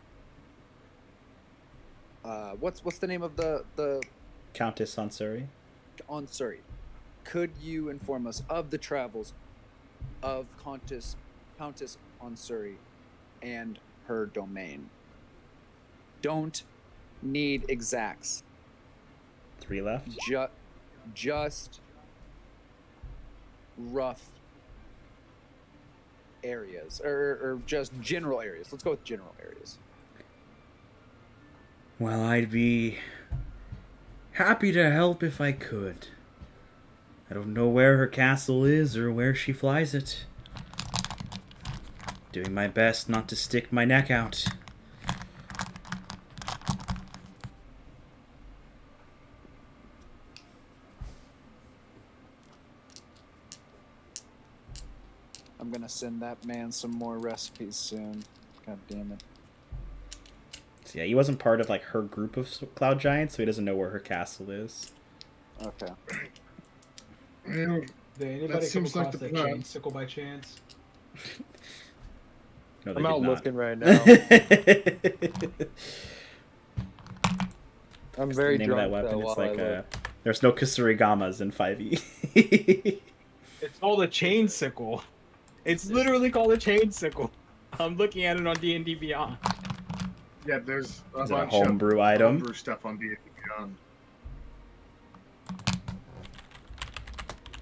What's the name of the Countess on Surrey. on Surrey? Could you inform us of the travels of Countess on Surrey and her domain? Don't need exacts. 3 left. Just rough areas, or just general areas. Let's go with general areas. Well, I'd be happy to help if I could. I don't know where her castle is or where she flies it. Doing my best not to stick my neck out. I'm gonna send that man some more recipes soon. God damn it. So yeah, he wasn't part of like her group of cloud giants, so he doesn't know where her castle is. Okay. Well, did anybody That come seems like across the that plan. chain sickle by chance? No, they I'm did out not. looking right now. I'm very the name drunk of that weapon. though. It's While like I look. there's no Kasurigamas in 5e. It's called a chain sickle. It's literally called a chain sickle. I'm looking at it on D&D Beyond. yeah, there's a Is it a bunch homebrew of item? homebrew stuff on D&D Beyond.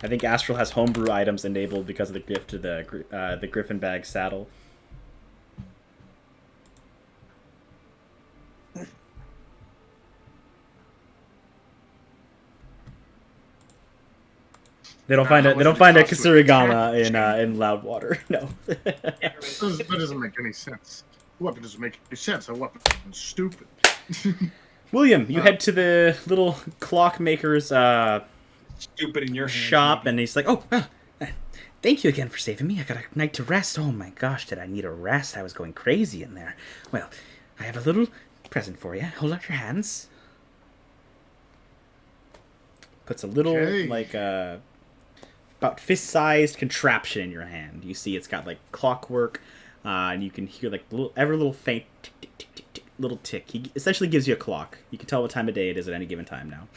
I think Astral has homebrew items enabled because of the gift to the Griffin Bag saddle. They don't find How a they much don't would it find a cost to attack Kasurigama in Loudwater. No. That doesn't make any sense. A weapon doesn't make any sense. A weapon is stupid. William, you head to the little clockmaker's Stupid in your hands, shop, maybe. and he's like, "Oh, well, thank you again for saving me. I got a night to rest. Oh my gosh, did I need a rest? I was going crazy in there. Well, I have a little present for you. Hold out your hands." Puts a little Okay. like about fist-sized contraption in your hand. You see, it's got like clockwork, and you can hear like every little faint tick, tick, tick, tick, tick, little tick. He essentially gives you a clock. You can tell what time of day it is at any given time now.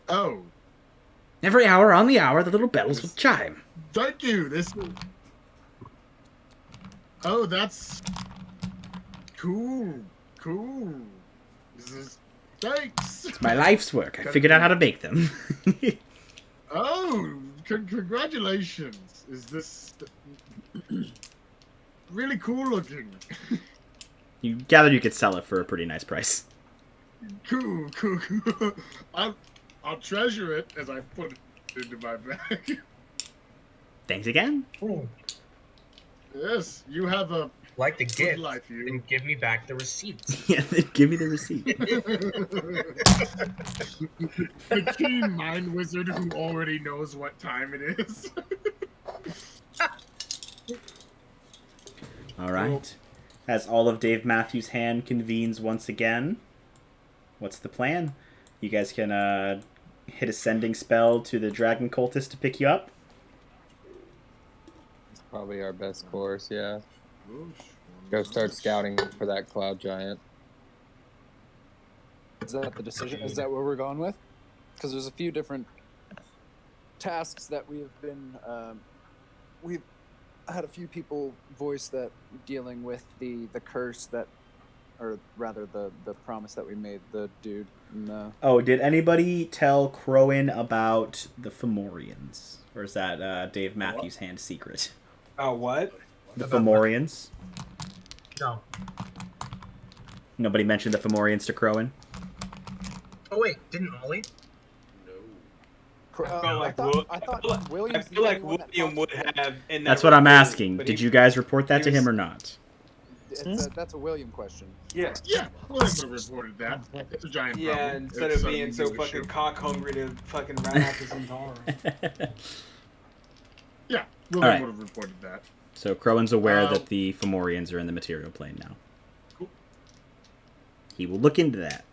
Oh, Every hour on the hour, the little bells will chime. thank you. This is... Oh, that's cool. Cool. This is... Thanks. It's my life's work. I figured out how to make them. Oh, congratulations. Is this really cool looking? You gathered you could sell it for a pretty nice price. Cool. I'll treasure it as I put it into my bag. Thanks again. Ooh, Yes, you have a like the good gift. life, you. Then give me back the receipts. Yeah, give me the receipt. The keen mind wizard who already knows what time it is. All right. As all of Dave Matthews' hand convenes once again, what's the plan? You guys can hit a sending spell to the dragon cultist to pick you up. It's probably our best course. Yeah. Go start scouting for that cloud giant. Is that the decision? Is that where we're going with? Because there's a few different tasks that we've had a few people voice that dealing with the curse that, or rather the promise that we made the dude. Oh, did anybody tell Crowan about the Fomorians? Or is that Dave Matthews' hand secret? Oh, what? The Fomorians? No. Nobody mentioned the Fomorians to Crowan? Oh wait, didn't Ollie? No. I thought William's I feel the like only one that William would talked to have. In that That's what I'm report, asking. but Did he- you guys report that he to him was- or not? That's a William question. Yeah. Yeah, William would have reported that. It's a giant problem. Yeah, instead It's of being a so new fucking issue. cock hungry to fucking rat out the Centaur. Yeah, William Alright. would have reported that. So Crowan's aware Uh, that the Fomorians are in the material plane now. Cool. He will look into that.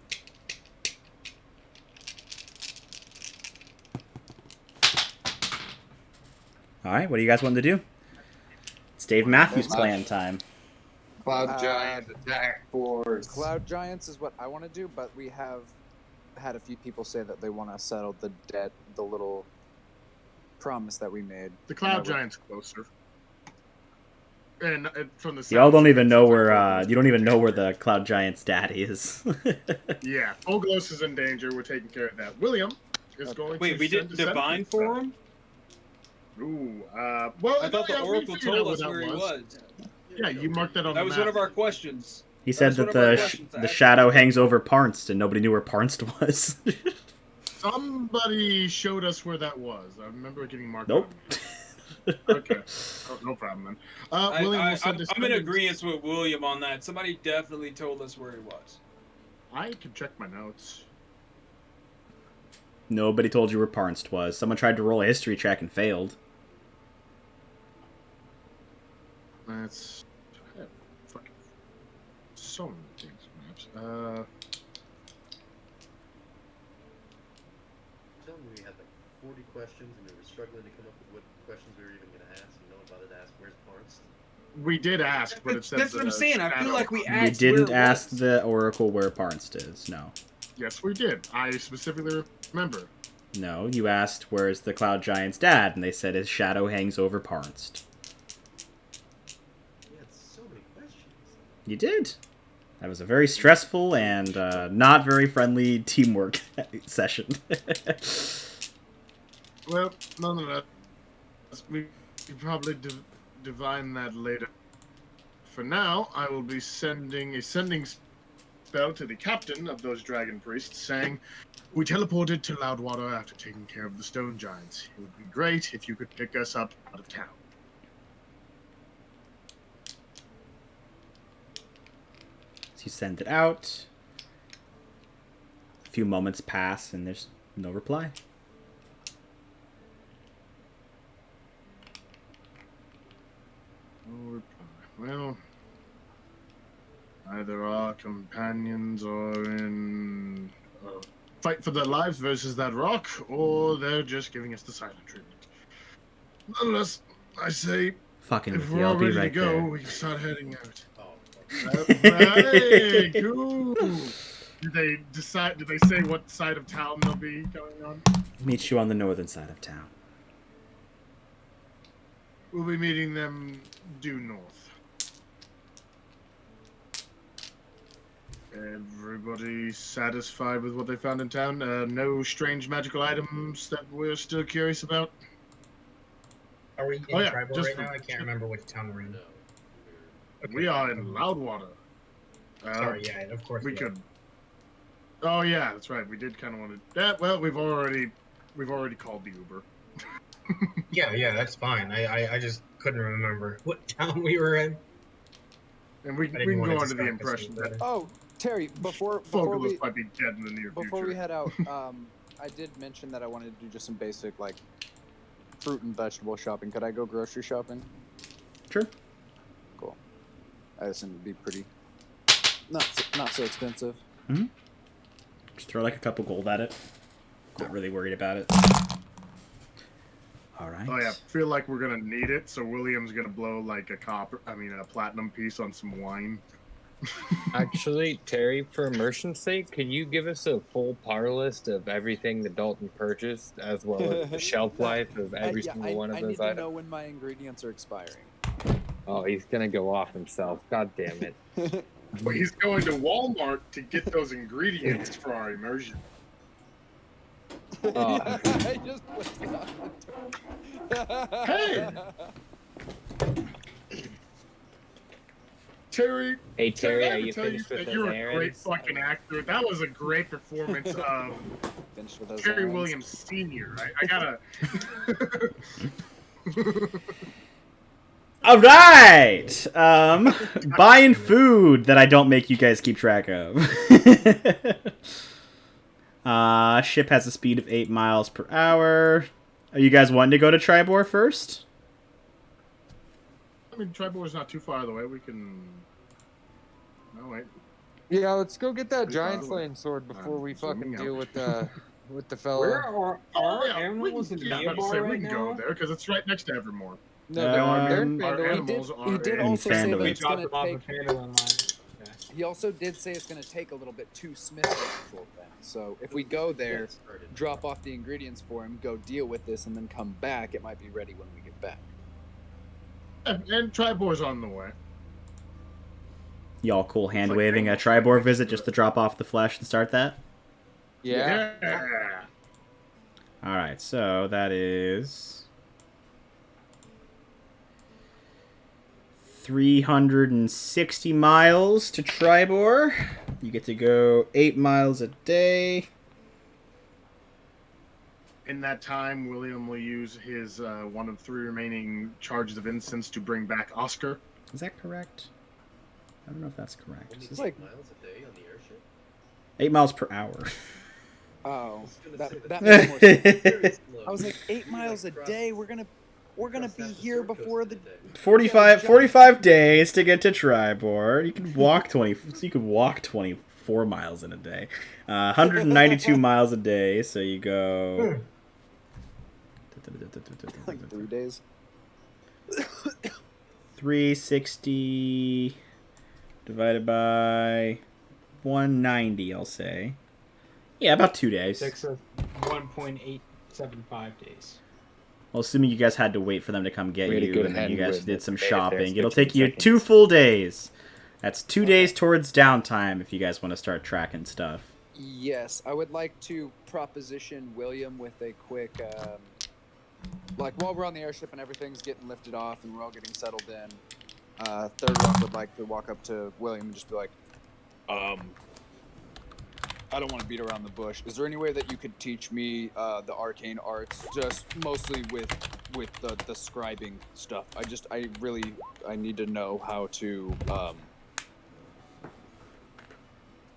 Alright, what do you guys want to do? It's Dave Matthews plan time. Cloud Uh, giant attack force. Cloud giants is what I want to do, but we have had a few people say that they want to settle the debt, the little promise that we made. The cloud Never. giant's closer. And from the Y'all south, don't even know it's where like you don't even know where the Cloud Giant's daddy is. Yeah, Oglos is in danger. We're taking care of that. William is going to Wait, we send didn't a divine sentence for out. him? Ooh, well, I thought the yeah, we Oracle figured told out us where he was. Yeah, you marked that on That the was map. one of our questions. He said was one that of our the questions to the ask shadow him. hangs over Parnst, and nobody knew where Parnst was. Somebody showed us where that was. I remember it getting marked. Nope. on. Okay, oh, no problem then. William will send his I'm in sentence. agreement with William on that. Somebody definitely told us where he was. I can check my notes. Nobody told you where Parnst was. Someone tried to roll a history check and failed. That's I have fucking so many things. Maps. Tell me we had like 40 questions and we were struggling to come up with what questions we were even going to ask. And no one bothered to ask where's Parnst. We did ask, but it said That's what I'm saying. I feel like we You asked didn't where it ask was. the Oracle where Parnst is. No. Yes, we did. I specifically remember. No, you asked where's the Cloud Giant's dad, and they said his shadow hangs over Parnst. We had so many questions. You did. That was a very stressful and not very friendly teamwork session. Well, nonetheless, we probably divine that later. For now, I will be sending a sending spell to the captain of those dragon priests, saying, "We teleported to Loudwater after taking care of the stone giants. It would be great if you could pick us up out of town." So you send it out. A few moments pass, and there's no reply. No reply. Well, either our companions are in a fight for their lives versus that rock, or they're just giving us the silent treatment. Nonetheless, I say, Fucking if with we're you, all I'll be ready to right go, there. we can start heading out. Oh, Hey, cool. Did they decide? Did they say what side of town they'll be going on? Meet you on the northern side of town. We'll be meeting them due north. Everybody satisfied with what they found in town? No strange magical items that we're still curious about? Are we in Oh, yeah, tribal just right for- now? I can't remember which town we're in. no. Okay. We are in Loudwater. Sorry, yeah, of course. We are. could. Oh yeah, that's right. We did kind of want to. Yeah, well, we've already called the Uber. Yeah, that's fine. I just couldn't remember what town we were in. And we didn't can wanna go under the distract us impression further. that Oh, Terry, before Fogelus we might be dead in the near before future. we head out, I did mention that I wanted to do just some basic like fruit and vegetable shopping. Could I go grocery shopping? Sure. Cool. I assume it'd be pretty not so expensive. Just throw like a couple gold at it. Not really worried about it. All right. Oh yeah, feel like we're gonna need it. So William's gonna blow like a platinum piece on some wine. Actually, Terry, for immersion's sake, could you give us a full par list of everything that Dalton purchased, as well as the shelf life of every single one of I those need to items? know when my ingredients are expiring. Oh, he's gonna go off himself. God damn it. Well, he's going to Walmart to get those ingredients for our immersion. I just placed it on the door. Hey! Terry, Hey, Terry, did I are ever you tell you finished with that those you're a great errands? fucking actor? That was a great performance of Finished with those Terry errands. Williams Sr. I gotta. All right. Buying food that I don't make you guys keep track of. Ship has a speed of 8 miles per hour. Are you guys wanting to go to Tribor first? I mean, Tribor's not too far away. We can. No wait. Yeah, let's go get that Pretty giant far. flame sword before we fucking zooming out. deal with the Where fella. are Yeah, animals in we can, yeah, I was about to say, Neobar we right can go now? there because it's right next to Evermore. No, they're Um, in Our Phandalin. animals are He did in also say that Phandalin. We it's dropped gonna them off take. at Phandalin line. Okay. He also did say it's gonna take a little bit to smith the actual thing. So if we go there, drop off the ingredients for him, go deal with this, and then come back, it might be ready when we get back. And Tribor's on the way. Y'all cool hand like waving a almost Tribor like visit next just to to drop off the flesh and start that? Yeah. Yeah. All right, so that is 360 miles to Tribor. You get to go 8 miles a day. In that time, William will use his one of 3 remaining charges of incense to bring back Oscar. Is that correct? I don't know if that's correct. Only Is this like- 8 miles a day on the airship? 8 miles per hour. Oh, That that makes more sense. Very slow. I was like, 8 miles a day. We're gonna be here before the. 45 days to get to Tribor. You can walk 24 miles in a day. 192 miles a day, so you go Like 3 days. 360 divided by 190, I'll say. Yeah, about 2 days. 6 of 1.875 days. Well, assuming you guys had to wait for them to come get We had a you, good and then you hand guys with did some made it there shopping. in It'll 15 take you seconds. 2 full days. That's 2 days towards downtime if you guys want to start tracking stuff. Yes, I would like to proposition William with a quick, like while we're on the airship and everything's getting lifted off and we're all getting settled in. Third Rock would like to walk up to William and just be like, I don't want to beat around the bush. Is there any way that you could teach me the arcane arts, just mostly with the scribing stuff? I need to know how to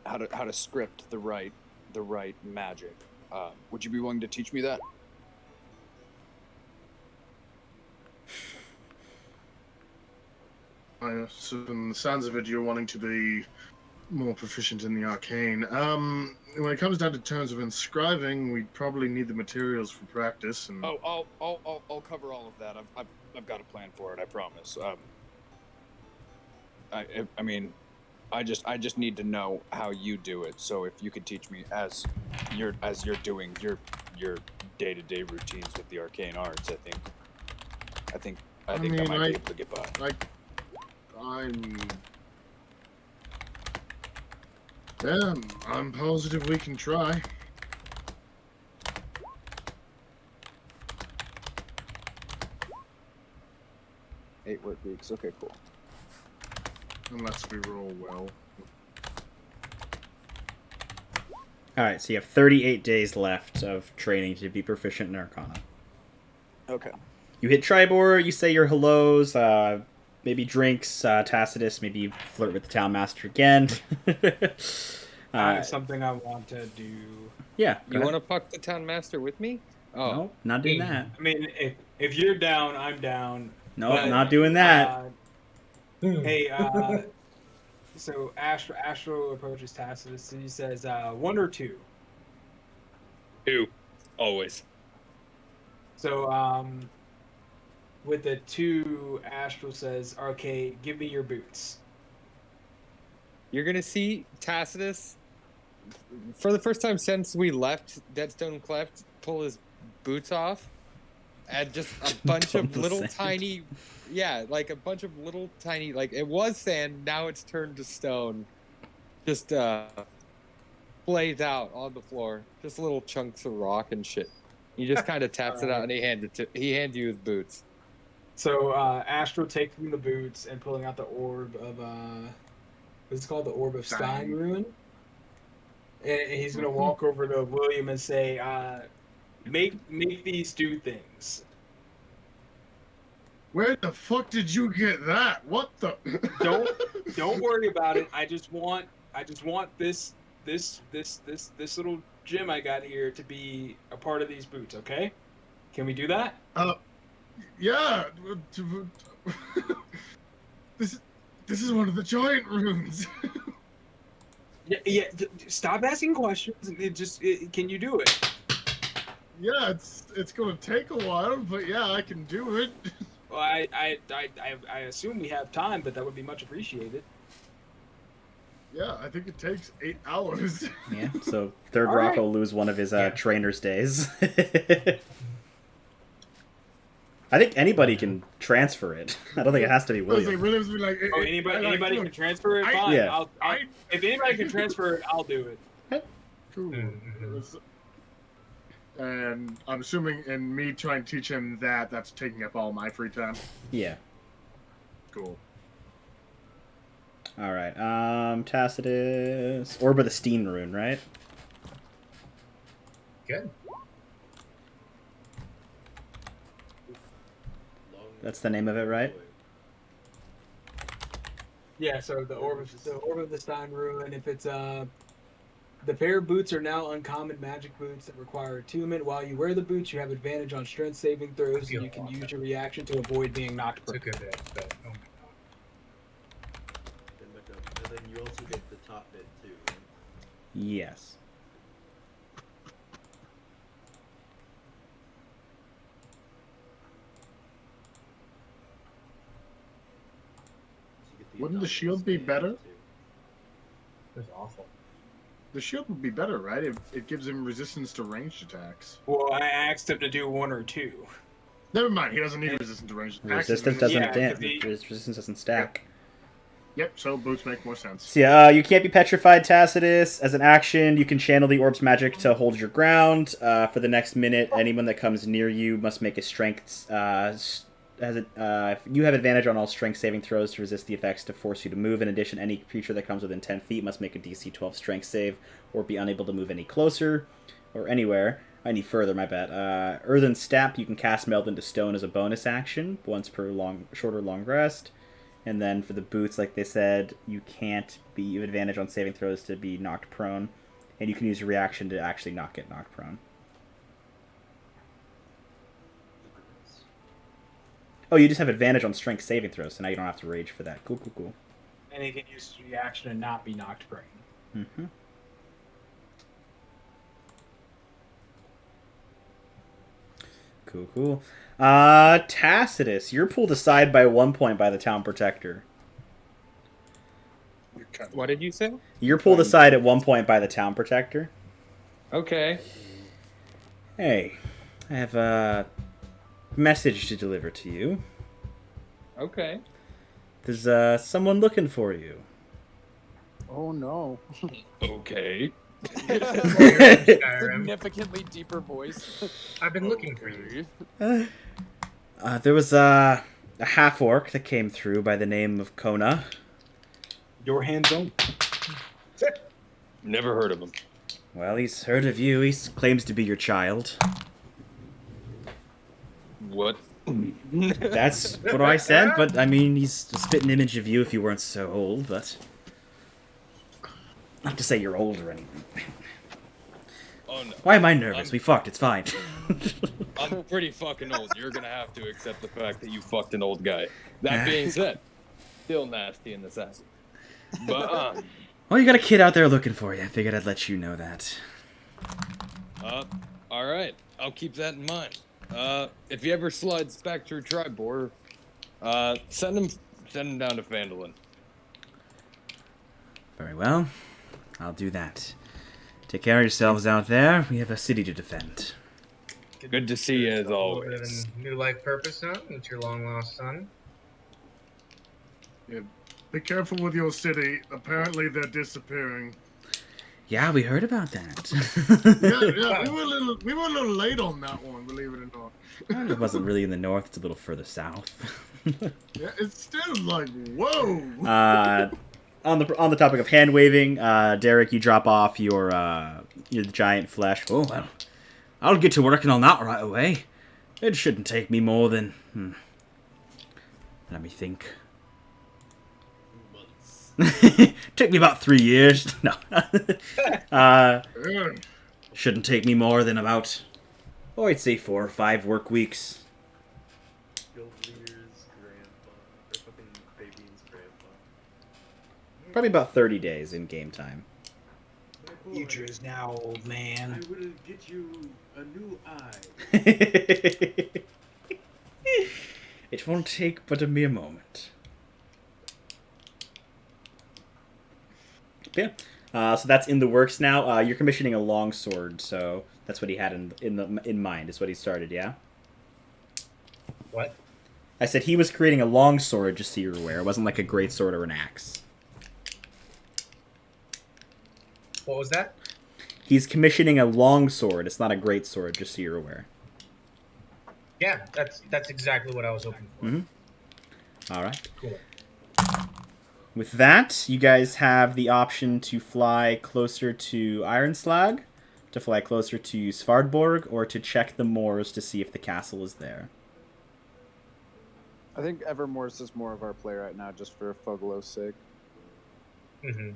how to script the right magic. Would you be willing to teach me that? So from the sounds of it, you're wanting to be more proficient in the arcane. When it comes down to terms of inscribing, we'd probably need the materials for practice. And Oh, I'll cover all of that. I've got a plan for it. I promise. I mean, I just need to know how you do it. So if you could teach me as you're doing your day-to-day routines with the arcane arts, I think I might be able to get by. I'm positive we can try. Eight work weeks. Okay, cool. Unless we roll well. All right, so you have 38 days left of training to be proficient in Arcana. Okay. You hit Tribor, you say your hellos, maybe drinks, Tacitus, maybe you flirt with the town master again. Something I want to do. Yeah. You want to fuck the town master with me? Oh, No, not doing that. I mean, if you're down, I'm down. No, But, not doing that. Hey, so Astro approaches Tacitus and he says, 1 or 2. 2. Always. So, with the 2, Astral says, "Okay, give me your boots." You're gonna see Tacitus for the first time since we left Deadstone Cleft pull his boots off, and just a bunch of the little sand. tiny, like a bunch of little tiny, like it was sand, now it's turned to stone, just plays out on the floor, just little chunks of rock and shit. He just kind of taps it out, and he hands you his boots. So Astral takes from the boots and pulling out the orb of what's it called, the orb of Stein Ruin, and he's gonna walk over to William and say, "Make these do things." Where the fuck did you get that? What the? Don't worry about it. I just want this little gem I got here to be a part of these boots. Okay? Can we do that? Yeah. This is one of the giant runes. Yeah. Stop asking questions. Can you do it? Yeah, it's gonna take a while, but yeah, I can do it. Well, I assume we have time, but that would be much appreciated. Yeah, I think it takes 8 hours. Yeah, so Third All Rock right. will lose one of his trainer's days. I think anybody can transfer it. I don't think it has to be I was like, William. William's be like, Oh, anybody can transfer it. Fine. Yeah. If anybody can transfer it, I'll do it. Cool. And I'm assuming in me trying to teach him that's taking up all my free time. Yeah. Cool. All right. Tacitus. Orb of the Steam rune, right? Good. That's the name of it, right? Yeah. So the orb of the Stein Ruin. If it's the pair of boots are now uncommon magic boots that require attunement. While you wear the boots, you have advantage on strength saving throws, and you can use your reaction to avoid being knocked It's a prone. good bet. Oh my god. And then you also get the top bit too. Right? Yes. So you get Wouldn't the adoptable shield be stand better? too. That's awful. The shield would be better, right? It gives him resistance to ranged attacks. Well, I asked him to do 1 or 2. Never mind, he doesn't need resistance to ranged attacks. Resistance doesn't Yeah, damn. 'cause he- Resistance doesn't stack. Yep, so boots make more sense. So yeah, you can't be petrified, Tacitus. As an action, you can channel the orb's magic to hold your ground. For the next minute, anyone that comes near you must make a strength. You have advantage on all strength saving throws to resist the effects to force you to move. In addition, any creature that comes within 10 feet must make a DC 12 strength save or be unable to move any closer or anywhere. Any further, my bad. Earthen Step, you can cast Meld into Stone as a bonus action, once per short or long rest. And then for the boots, like they said, you have advantage on saving throws to be knocked prone. And you can use your reaction to actually not get knocked prone. Oh, you just have advantage on strength saving throws, so now you don't have to rage for that. Cool. And he can use his reaction and not be knocked prone. Mm-hmm. Cool. Tacitus, you're pulled aside by 1 point by the town protector. What did you say? You're pulled aside at 1 point by the town protector. Okay. Hey, I have a message to deliver to you. Okay. There's someone looking for you. Oh no. Okay. Skyrim. Significantly deeper voice. I've been looking for you. There was a half-orc that came through by the name of Kona. Your hands on. Never heard of him. Well, he's heard of you. He claims to be your child. What? That's what I said, but I mean, he's a spitting image of you if you weren't so old, but... Not to say you're old or anything. Oh no. Why am I nervous? We fucked, it's fine. I'm pretty fucking old. You're gonna have to accept the fact that you fucked an old guy. That being said, still nasty in the sack. But Well, you got a kid out there looking for you. I figured I'd let you know that. all right. I'll keep that in mind. If you ever slides back through Tribor, send him down to Fandolin. Very well. I'll do that. Take care of yourselves out there. We have a city to defend. Good to see you as A little bit of always. a new life purpose, huh? It's your long lost son. Yeah, be careful with your city. Apparently, they're disappearing. Yeah, we heard about that. Yeah, we were a little late on that one, believe it or not. It wasn't really in the north. It's a little further south. Yeah, it's still like, whoa. On the topic of hand waving, Derek, you drop off your giant flesh. Oh well, I'll get to working on that right away. It shouldn't take me more than let me think. Months. Took me about 3 years. No, shouldn't take me more than about, I'd say 4 or 5 work weeks. Gilvier's grandpa. Or fucking Fabian's grandpa. Probably about 30 days in game time. My boy, Future is now, old I man. will get you a new eye. It won't take but a mere moment. Yeah. So that's in the works now. You're commissioning a longsword, so that's what he had in mind. Is what he started. Yeah. What? I said he was creating a longsword, just so you're aware. It wasn't like a greatsword or an axe. What was that? He's commissioning a longsword. It's not a greatsword, just so you're aware. Yeah, that's exactly what I was hoping for. Mm-hmm. All right. Cool. With that, you guys have the option to fly closer to Ironslag, to fly closer to Svardborg, or to check the moors to see if the castle is there. I think Evermore's is more of our play right now, just for Fogelo's sake. Mm-hmm.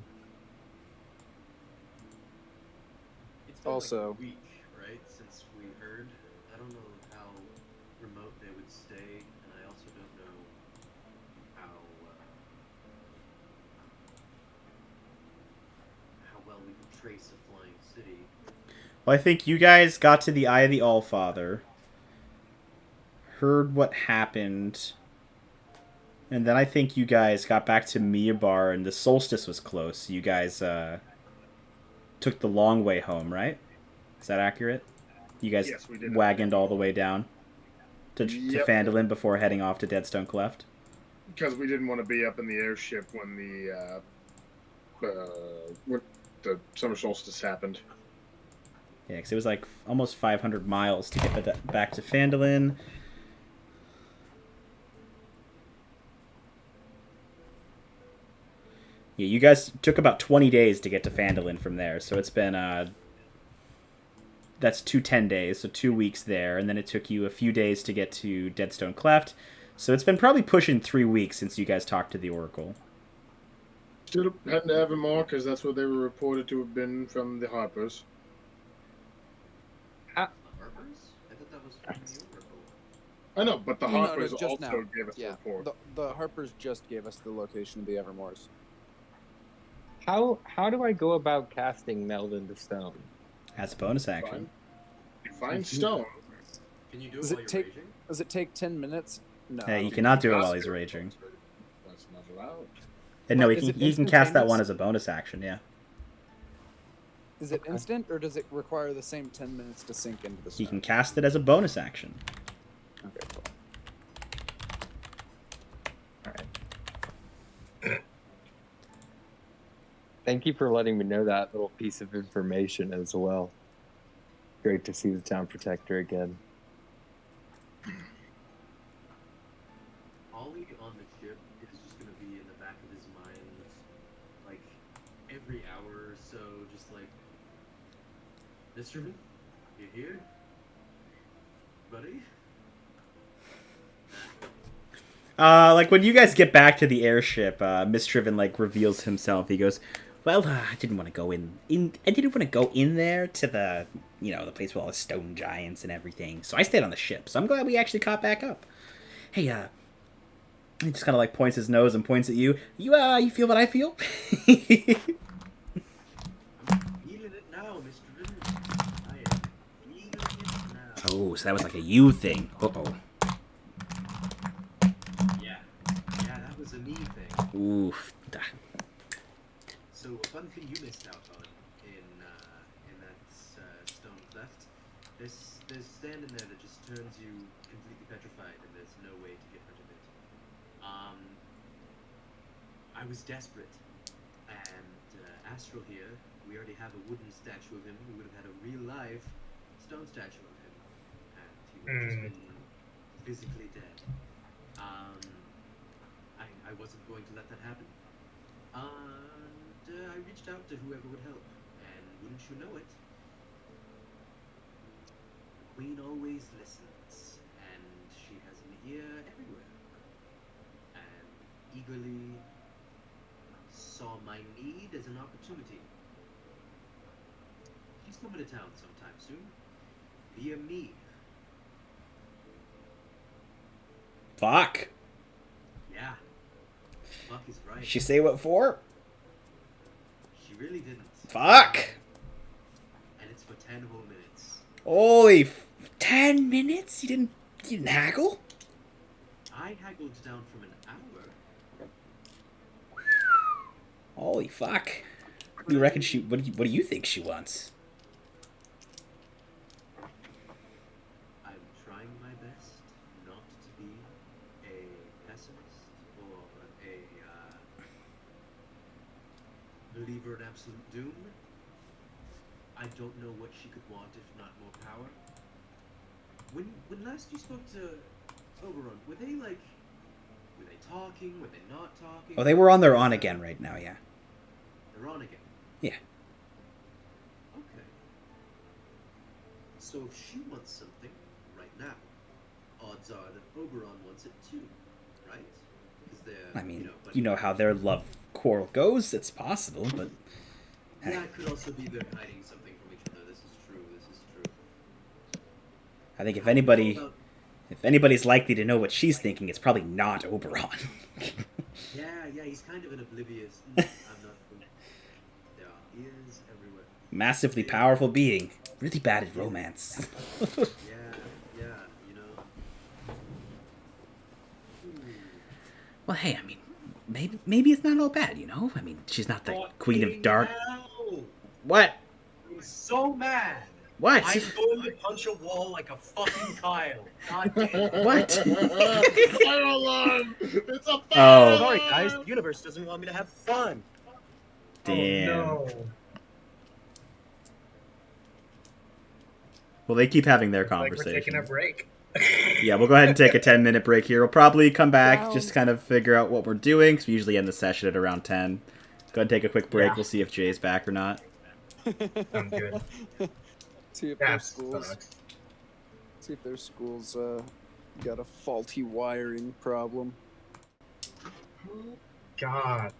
It's been Also- like a week, right, since we heard. I don't know how remote they would stay, and I also don't know how well we can trace a flying city. Well, I think you guys got to the Eye of the Allfather, heard what happened, and then I think you guys got back to Miabar, and the solstice was close. So you guys took the long way home, right? Is that accurate? You guys Yes, we did. wagoned all the way down to Yep. Phandalin before heading off to Deadstone Cleft? Because we didn't want to be up in the airship when the summer solstice happened. Yeah, because it was like almost 500 miles to get back to Phandalin. Yeah, you guys took about 20 days to get to Phandalin from there, so it's been, that's 10 days, so 2 weeks there, and then it took you a few days to get to Deadstone Cleft, so it's been probably pushing 3 weeks since you guys talked to the Oracle. Still hadn't to have him more because that's where they were reported to have been from the Harpers. The Harpers? I thought that was from the Oracle. I know, but the No, Harpers just also now. gave us the Yeah, report. the Harpers just gave us the location of the Evermores. How do I go about casting Meld into Stone? As a bonus action. You find stone. Can you do Does it it while you're take- raging? Does it take 10 minutes? No. Hey, you cannot do it while he's raging. That's not allowed. And no, Is he it can cast that instantaneous? one as a bonus action, yeah. Is it instant, or does it require the same 10 minutes to sink into the He stone? can cast it as a bonus action. Okay, cool. Thank you for letting me know that little piece of information as well. Great to see the town protector again. Ollie on the ship is just gonna be in the back of his mind, like every hour or so, just like, Misterman, you here, buddy? Like when you guys get back to the airship, Mistriven like reveals himself. He goes, "Well, I didn't want to go in. I didn't want to go in there to the, the place with all the stone giants and everything. So I stayed on the ship. So I'm glad we actually caught back up. Hey, he just kind of like points his nose and points at you. You feel what I feel? I'm feeling it now, Misterman. I am feeling it now. Oh, so that was like a you thing. Uh-oh. Yeah, that was a me thing. Oof. So a fun thing you missed out on in that stone theft. There's stand in there that just turns you completely petrified, and there's no way to get rid of it. I was desperate, and Astral here, we already have a wooden statue of him. We would have had a real live stone statue of him, and he would have just been physically dead. I wasn't going to let that happen. And I reached out to whoever would help, and wouldn't you know it, the Queen always listens, and she has an ear everywhere, and eagerly saw my need as an opportunity. She's coming to town sometime soon, via me. Fuck. Yeah, fuck is right. She say what for? She really didn't. Fuck. And it's for 10 whole minutes. Holy 10 minutes? You didn't haggle? I haggled down from an hour. Holy fuck. What do you reckon she... What do you think she wants? I'm trying my best not to be a pessimist or a believer in absolute doom. I don't know what she could want if not more power. When last you spoke to Oberon, were they talking? Were they not talking? Oh, they were on their on again right now, yeah. They're on again. Yeah. Okay. So if she wants something right now, odds are that Oberon wants it too, right? Because they're. I mean, but you know how their love quarrel goes. It's possible, but... yeah, it could also be they're hiding something from each other. This is true. I think if anybody's likely to know what she's thinking, it's probably not Oberon. Yeah, he's kind of an oblivious. I'm not. There are ears everywhere. Massively powerful being. Really bad at romance. Yeah, you know. Well, hey, I mean, maybe it's not all bad, you know? I mean, she's not the Queen of Dark... Hell! What? I'm so mad. What? I'm going to punch a wall like a fucking Kyle. God damn. What? Fire alarm! It's a fire Oh. Sorry, guys. The universe doesn't want me to have fun. Damn. Oh, no. Well, they keep having their Like we're conversation. taking a break. Yeah, we'll go ahead and take a 10-minute break here. We'll probably come back, just kind of figure out what we're doing, because we usually end the session at around 10. Go ahead and take a quick break. Yeah. We'll see if Jay's back or not. Sounds good. See if That their schools. sucks. See if their schools got a faulty wiring problem. God.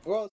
Well,